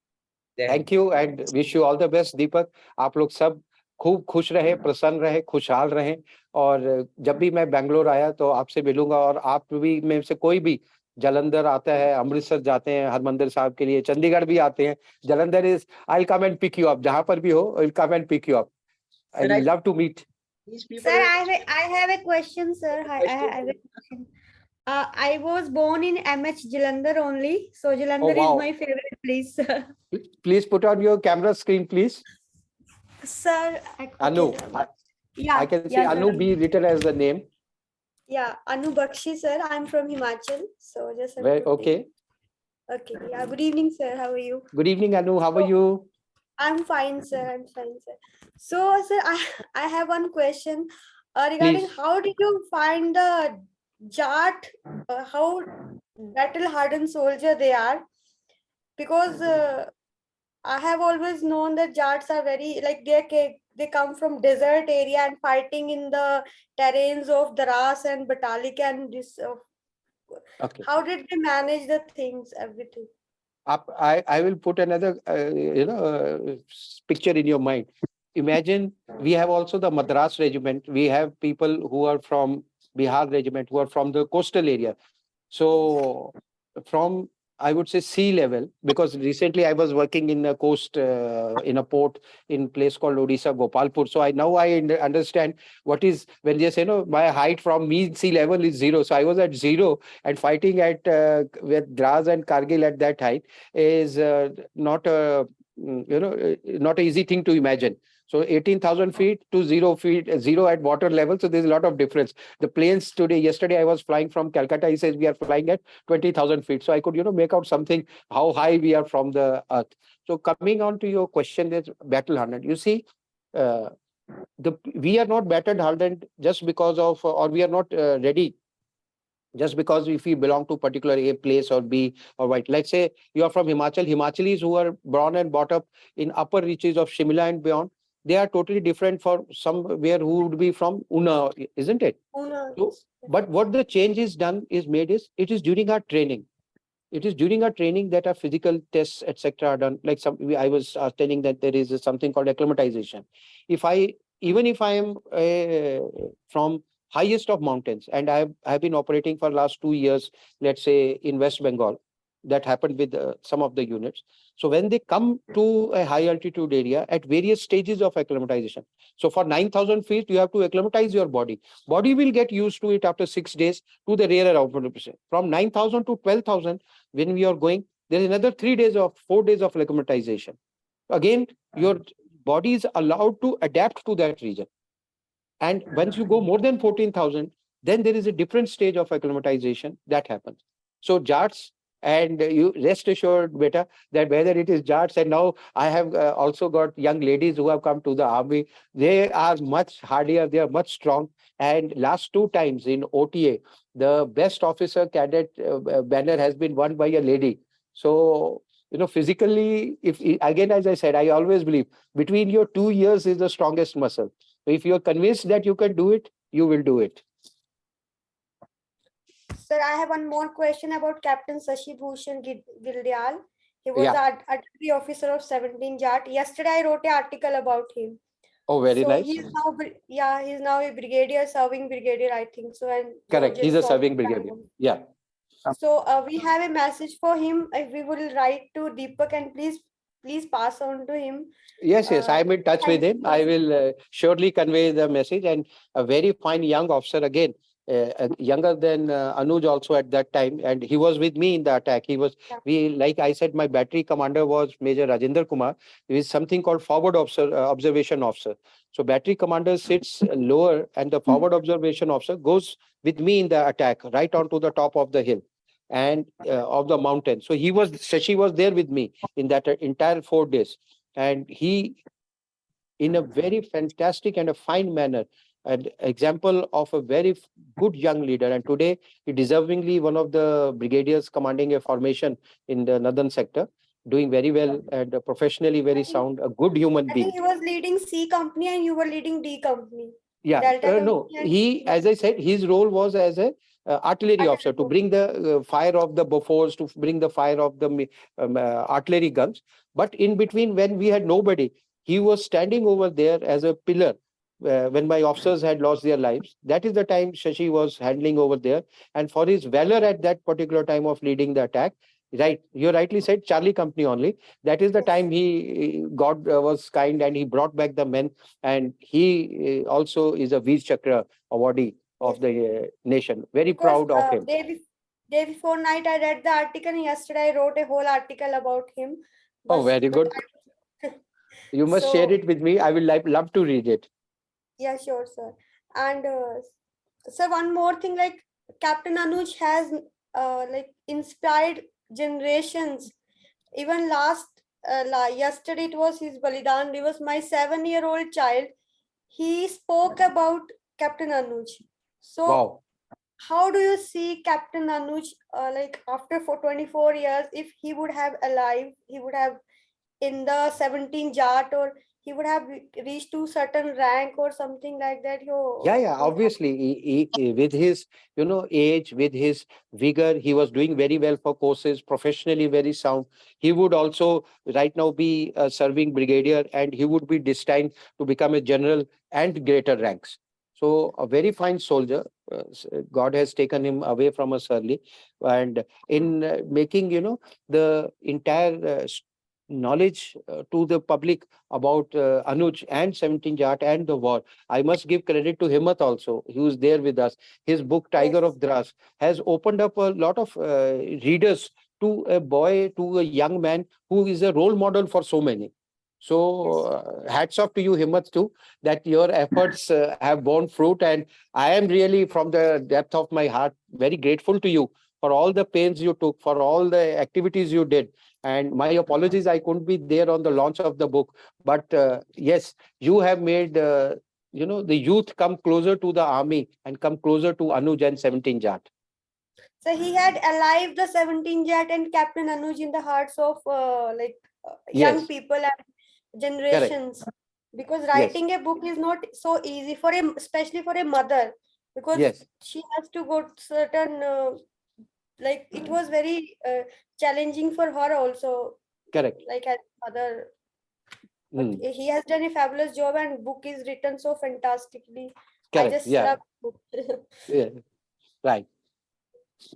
Thank you and wish you all the best, दीपक. आप लोग सब खूब खुश रहे, प्रसन्न रहे, खुशहाल रहे. और जब भी मैं बेंगलोर आया तो आपसे मिलूंगा, और आप भी में से कोई भी जलंधर आता है, अमृतसर जाते हैं हरमंदिर साहब के लिए, चंडीगढ़ भी आते हैं, Jalandhar is, I will come and pick you up. जहां पर भी हो, I will come and pick you up. I Sir, love to meet. Sir, I have a question, sir. I have a question. I was born in MH Jalandhar only, so Jalandhar wow. is my favorite place, sir. Please put on your camera screen, please. Sir, Anu. yeah, I can see yeah, Anu sir. be written as the name. Yeah, Anu Bakshi, sir. I'm from Himachal, so just Okay. Okay. Yeah. Good evening, sir. How are you? Good evening, Anu. How are you? I'm fine, sir. I'm fine, sir. So, sir, I have one question regarding Please. how did you find the Jat, how battle-hardened soldier they are? Because I have always known that Jats are very, like, they come from desert area and fighting in the terrains of Daras and Batalik and this. Okay. How did they manage the things, everything? I will put another picture in your mind. Imagine we have also the Madras regiment. We have people who are from Bihar regiment, who are from the coastal area. So from, I would say, sea level, because recently I was working in a coast, in a port in place called Odisha, Gopalpur. So I understand what is, when they say, my height from mean sea level is 0. So I was at 0, and fighting at with Dras and Kargil at that height is not a, not an easy thing to imagine. So 18,000 feet to 0 feet, 0 at water level. So there's a lot of difference. The planes yesterday I was flying from Calcutta. He says we are flying at 20,000 feet. So I could, make out something, how high we are from the earth. So coming on to your question, is battle hardened. You see, we are not battle hardened just because of, or we are not ready just because if we belong to particular A place or B or white. Let's say you are from Himachal. Himachalis who are born and brought up in upper reaches of Shimla and beyond, they are totally different for somewhere who would be from Una, isn't it? Una. So, but what the change is made is, it is during our training. It is during our training that our physical tests, etc., are done. Like I was telling that there is something called acclimatization. Even if I am from highest of mountains, and I have been operating for last 2 years, let's say in West Bengal, that happened with some of the units. So when they come to a high altitude area at various stages of acclimatization. So for 9,000 feet, you have to acclimatize your body. Body will get used to it after 6 days to the rarer altitude. From 9,000 to 12,000, when we are going, there is another 4 days of acclimatization. Again, your body is allowed to adapt to that region. And once you go more than 14,000, then there is a different stage of acclimatization that happens. So Jats, and you rest assured, beta, that whether it is Jats, and now I have also got young ladies who have come to the army, they are much hardier, they are much strong. And last 2 times in OTA, the best officer cadet banner has been won by a lady. So, physically, again, as I said, I always believe between your 2 ears is the strongest muscle. So if you're convinced that you can do it, you will do it. Sir, I have one more question about Captain Sashi Bhushan Gildyal. He was the artillery officer of 17 Jat. Yesterday, I wrote an article about him. Oh, very nice. He's now a brigadier, serving brigadier, I think so. And correct, he's a serving brigadier. Yeah. So we have a message for him. If we will write to Deepak, and please pass on to him. Yes, I am in touch with Thank him. you. I will surely convey the message. And a very fine young officer again, younger than Anuj also at that time, and he was with me in the attack. He was Yeah. like I said, my battery commander was Major Rajinder Kumar. There is something called forward observation officer. So battery commander sits lower, and the forward observation officer goes with me in the attack, right onto the top of the hill and of the mountain. So Shashi was there with me in that entire 4 days, and he, in a very fantastic and a fine manner, an example of a very good young leader, and today he deservingly one of the brigadiers commanding a formation in the northern sector, doing very well and professionally very sound, a good human I being. think he was leading C company and you were leading D company. Yeah, Delta no, company and he, as I said, his role was as a artillery officer to bring the fire of the Bofors, to bring the fire of the artillery guns. But in between, when we had nobody, he was standing over there as a pillar. When my officers had lost their lives, that is the time Shashi was handling over there. And for his valor at that particular time of leading the attack, right, you rightly said Charlie Company only. That is the Yes. time God was kind and he brought back the men, and he also is a Veer Chakra awardee of the nation. Very Because proud of him. day before night I read the article, and yesterday I wrote a whole article about him. Oh, very good. You must share So it with me. I will love to read it. yeah, sure, sir. And sir, one more thing, like Captain Anuj has like inspired generations. Even yesterday it was his Balidan Divas. My 7-year-old child, he spoke about Captain Anuj. So Wow. how do you see Captain Anuj like after 24 years? If he would have alive, he would have in the 17 Jat, or he would have reached to certain rank or something like that. Yeah, obviously, with his, age, with his vigor, he was doing very well for courses, professionally very sound. He would also right now be serving brigadier, and he would be destined to become a general and greater ranks. So a very fine soldier. God has taken him away from us early, and in making, the entire knowledge to the public about Anuj and 17 Jat and the war. I must give credit to Himmat also, who is there with us. His book, Tiger of Dras, has opened up a lot of readers to a boy, to a young man who is a role model for so many. So hats off to you, Himmat, too, that your efforts have borne fruit. And I am really, from the depth of my heart, very grateful to you for all the pains you took, for all the activities you did. And my apologies, I couldn't be there on the launch of the book. But yes, you have made the youth come closer to the army and come closer to Anuj and 17 Jat. So he had alive the 17 Jat and Captain Anuj in the hearts of young Yes, people and correct. generations. Because Yes, writing a book is not so easy for him, especially for a mother, because yes, she has to go to certain like it was very challenging for her also, correct. like as mother. But Mm, he has done a fabulous job, and book is written so fantastically. I correct. just Yeah, love book. yeah, right.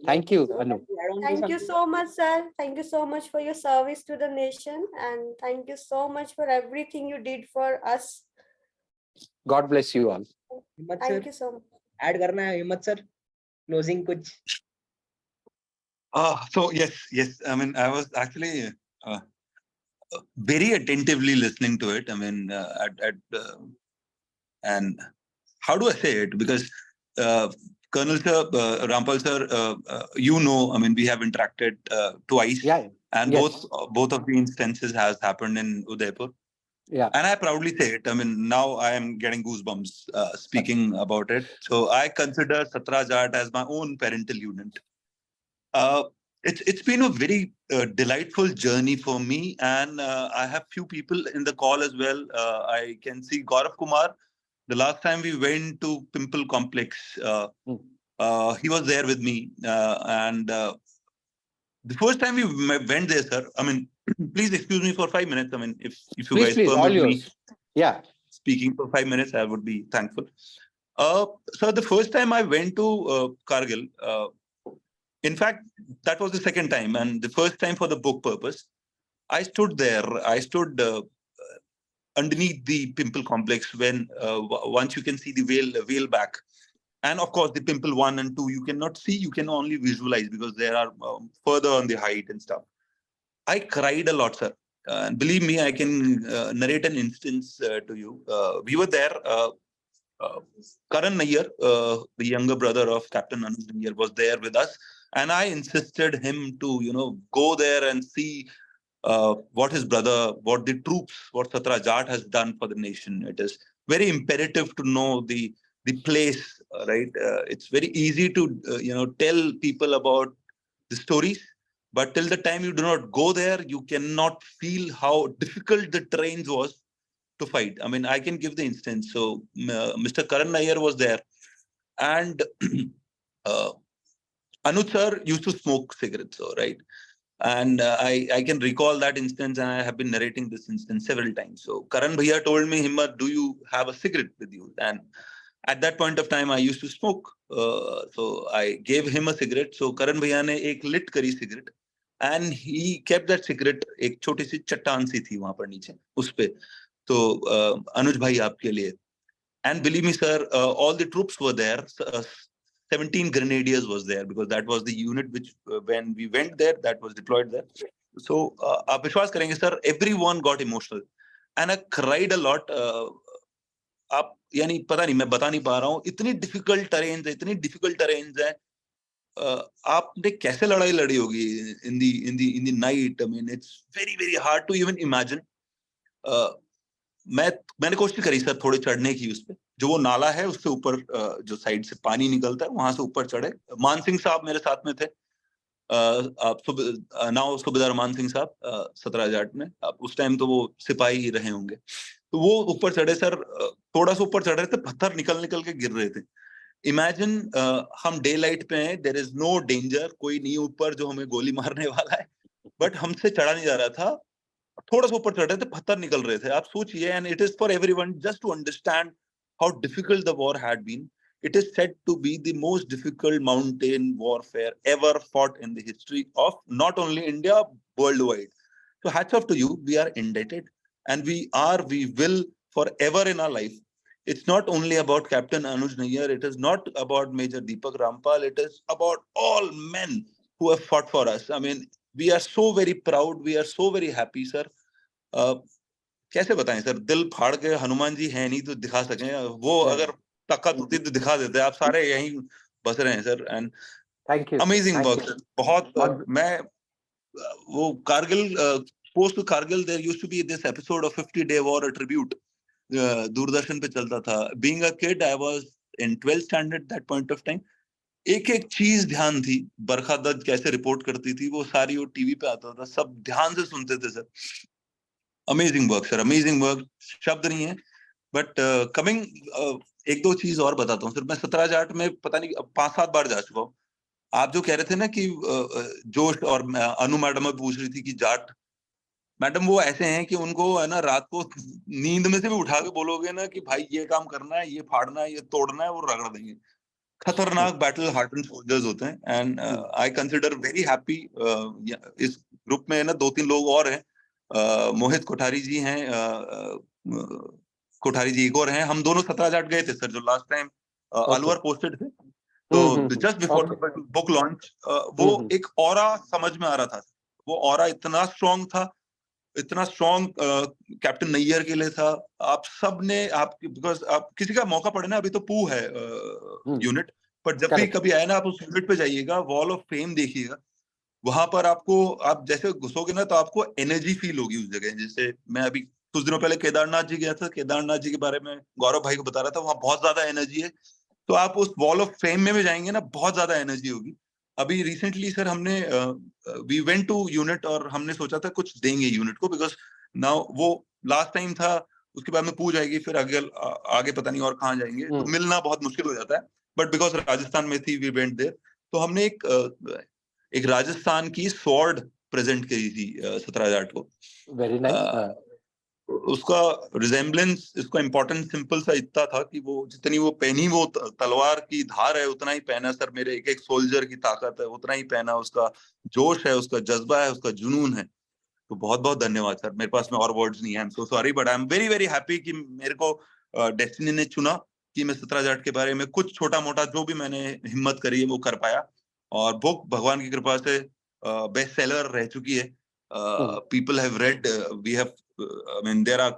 Thank you, So would Anu. like to add on to Thank you something? so much, sir. Thank you so much for your service to the nation, and thank you so much for everything you did for us. God bless you all. हिम्मत Thank sir you so much. Add करना है हिम्मत sir closing कुछ So yes. I mean, I was actually very attentively listening to it. I mean, and how do I say it? Because Colonel Sir, Rampal Sir, I mean, we have interacted twice, Yeah, and yes, both of the instances has happened in Udaipur. yeah, And I proudly say it. I mean, now I am getting goosebumps speaking about it. So I consider 17 Jat as my own parental unit. It's been a very delightful journey for me, and I have few people in the call as well. I can see Gaurav Kumar. The last time we went to Pimple Complex, he was there with me, and the first time we went there, sir. I mean, please excuse me for 5 minutes. I mean, if you guys please, all permit me yours. Yeah, speaking for 5 minutes, I would be thankful. So the first time I went to Kargil, In fact, that was the second time, and the first time for the book purpose. I stood there. I stood underneath the pimple complex when once you can see the veil back, and of course the pimple 1 and 2 you cannot see, you can only visualize because they are further on the height and stuff. I cried a lot, sir. And believe me, I can narrate an instance to you. We were there. Karan Nayyar, the younger brother of Captain Anuj Nayyar, was there with us, and I insisted him to, go there and see what his brother, what the troops, what Satra Jat has done for the nation. It is very imperative to know the place, right? It's very easy to tell people about the stories, but till the time you do not go there, you cannot feel how difficult the terrain was to fight. I mean, I can give the instance. So Mr. Karan Nayyar was there, and Anuj sir used to smoke cigarettes, so, right? And I can recall that instance, and I have been narrating this instance several times. So Karan Bhaiya told me, Himmat, do you have a cigarette with you? And at that point of time, I used to smoke. So I gave him a cigarette. So Karan Bhaiya ne ek lit kari cigarette, and he kept that cigarette. एक छोटी सी चट्टान सी थी वहां पर नीचे उस पे. तो अनुज भाई आपके लिए. And believe me, sir, all the troops were there. 17 grenadiers was there because that was the unit which, when we went there, that was deployed there. So, आप विश्वास करेंगे, sir, everyone got emotional, and I cried a lot. आप यानी पता नहीं, मैं बता नहीं पा रहा हूँ. इतनी difficult terrains है. आपने कैसे लड़ाई लड़ी होगी in the night? I mean, it's very very hard to even imagine. मैंने कोशिश करी सर थोड़े चढ़ने की उस पे, जो वो नाला है उससे ऊपर, जो साइड से पानी निकलता है वहां से ऊपर चढ़े. मान सिंह साहब मेरे साथ में थे. नाउ सूबेदार मान सिंह साहब, 17 जाट में. उस टाइम तो वो सिपाही रहे होंगे. तो वो ऊपर चढ़े सर. थोड़ा सा ऊपर चढ़ रहे थे, पत्थर निकल के गिर रहे थे. इमेजिन, हम डे लाइट पे हैं, देयर इज नो डेंजर, कोई नहीं ऊपर जो हमें गोली मारने वाला है, बट हमसे चढ़ा नहीं जा रहा था. थोड़ा सा ऊपर चढ़ रहे थे, पत्थर निकल रहे थे. आप सोचिए, and it is for everyone just to understand how difficult the war had been. It is said to be the most difficult mountain warfare ever fought in the history of not only India, worldwide. So hats off to you. We are indebted, and we will forever in our life. It's not only about Captain Anuj Nayyar. It is not about Major Deepak Rampal. It is about all men who have fought for us. I mean, we are so very proud. We are so very happy, sir. कैसे बताएं sir, दिल फाड़ के, हनुमान जी हैं नहीं तो दिखा सकें. वो अगर ताकत होती तो दिखा देते. आप सारे यहीं बस रहे हैं sir. And thank you. Amazing work sir. बहुत. मैं वो Kargil, post to Kargil, there used to be this episode of 50 Day War, a tribute. Doordarshan पे चलता था. Being a kid, I was in 12th standard that point of time. एक एक चीज ध्यान थी. बरखा दत्त कैसे रिपोर्ट करती थी, वो सारी वो टीवी पे आता था, सब ध्यान से सुनते थे sir. Amazing work sir, amazing work. शब्द नहीं है. बट कमिंग, एक दो चीज और बताता हूँ सर. मैं 17 जाट में पता नहीं 5-7 बार जा चुका हूँ. आप जो कह रहे थे ना कि जोश, और अनु मैडम पूछ रही थी कि जाट मैडम वो ऐसे हैं कि उनको है ना, रात को नींद में से भी उठा के बोलोगे ना कि भाई ये काम करना है, ये फाड़ना है, ये तोड़ना है, वो रगड़ देंगे. खतरनाक बैटल हार्डन सोल्जर्स होते हैं. And I consider very happy. इस ग्रुप में ना 2-3 लोग और हैं. मोहित कोठारी जी हैं, कोठारी जी एक और हैं. हम दोनों 17 जाट गए थे सर, जो लास्ट टाइम अलवर पोस्टेड थे. तो जस्ट बिफोर बुक लॉन्च, वो एक ऑरा समझ में आ रहा था. वो ऑरा इतना स्ट्रॉन्ग था, इतना स्ट्रॉन्ग कैप्टन नैयर के लिए था. आप सब ने, आप बिकॉज आप किसी का मौका पड़े ना, अभी तो पू है यूनिट, पर जब भी कभी आए ना, आप उस यूनिट पे जाइएगा, वॉल ऑफ फेम देखिएगा. वहां पर आपको, आप जैसे घुसोगे ना तो आपको एनर्जी फील होगी उस जगह. जैसे मैं अभी कुछ दिनों पहले केदारनाथ जी गया था. केदारनाथ जी के बारे में गौरव भाई को बता रहा था, वहां बहुत ज्यादा एनर्जी है. तो आप उस वॉल ऑफ फेम में भी जाएंगे ना, बहुत ज्यादा एनर्जी होगी. अभी रिसेंटली सर हमने वी वेंट टू यूनिट, और हमने सोचा था कुछ देंगे यूनिट को, बिकॉज नाउ वो लास्ट टाइम था. उसके बाद में पूछ आएगी, फिर आगे पता नहीं और कहाँ जाएंगे. तो मिलना बहुत मुश्किल हो जाता है. बट बिकॉज राजस्थान में थी, वी वेंट देयर. तो हमने एक राजस्थान की स्वॉर्ड प्रेजेंट करी थी 17 जाट को. Very nice. उसका रिजेम्बलेंस, इसका इम्पोर्टेंस सिंपल सा इतना था कि वो जितनी वो पहनी वो तलवार की धार है उतना ही पहना सर मेरे एक एक सोल्जर की ताकत है उतना ही पहना, उसका जोश है, उसका जज्बा है, उसका जुनून है। तो बहुत बहुत धन्यवाद सर, मेरे पास में और वर्ड्स नहीं है। आई am so sorry but I am very very happy कि मेरे को डेस्टिनी ने चुना कि मैं 17 जाट के बारे में कुछ छोटा मोटा जो भी मैंने हिम्मत करी है वो कर पाया। और बुक भगवान की कृपा से बेस्ट सेलर रह चुकी है। People have read, we have, I mean, there are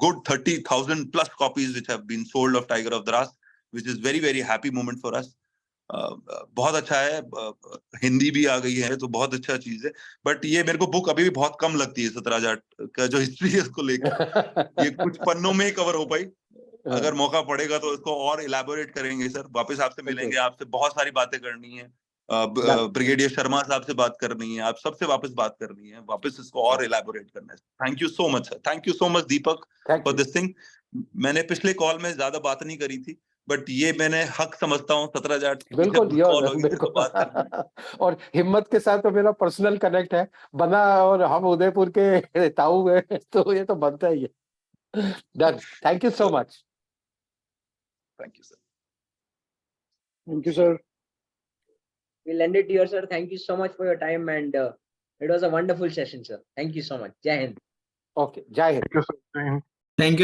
good 30,000 plus copies which have been sold of Tiger of Dras, which is very, very happy moment for us. बहुत अच्छा है, हिंदी भी आ गई है तो बहुत अच्छा चीज है। बट ये मेरे को बुक अभी भी बहुत कम लगती है, 17 जाट का जो हिस्ट्री है उसको लेकर ये कुछ पन्नों में ही कवर हो पाई। अगर मौका पड़ेगा तो इसको और इलेबोरेट करेंगे सर, वापस आपसे मिलेंगे, आपसे बहुत सारी बातें करनी है। ब्रिगेडियर शर्मा साहब से बात करनी है, आप सबसे वापस बात करनी है, वापस इसको और इलेबोरेट करना है। Thank you so much sir, thank you so much Deepak for this thing. मैंने पिछले कॉल में ज्यादा बात नहीं करी थी बट ये मैंने हक समझता हूँ 17 जाट बिल्कुल कॉल होगी तो बात करनी। और हिम्मत के साथ तो मेरा पर्सनल कनेक्ट है बना, और हम उदयपुर के ताऊ हैं तो ये तो बनता ही है। Done, thank you so much. Thank you sir. Thank you, sir. We'll end it here, sir. Thank you so much for your time, and it was a wonderful session, sir. Thank you so much. Jai Hind. Okay, जय Hind. Thank you, sir. Jai Hind. Thank you.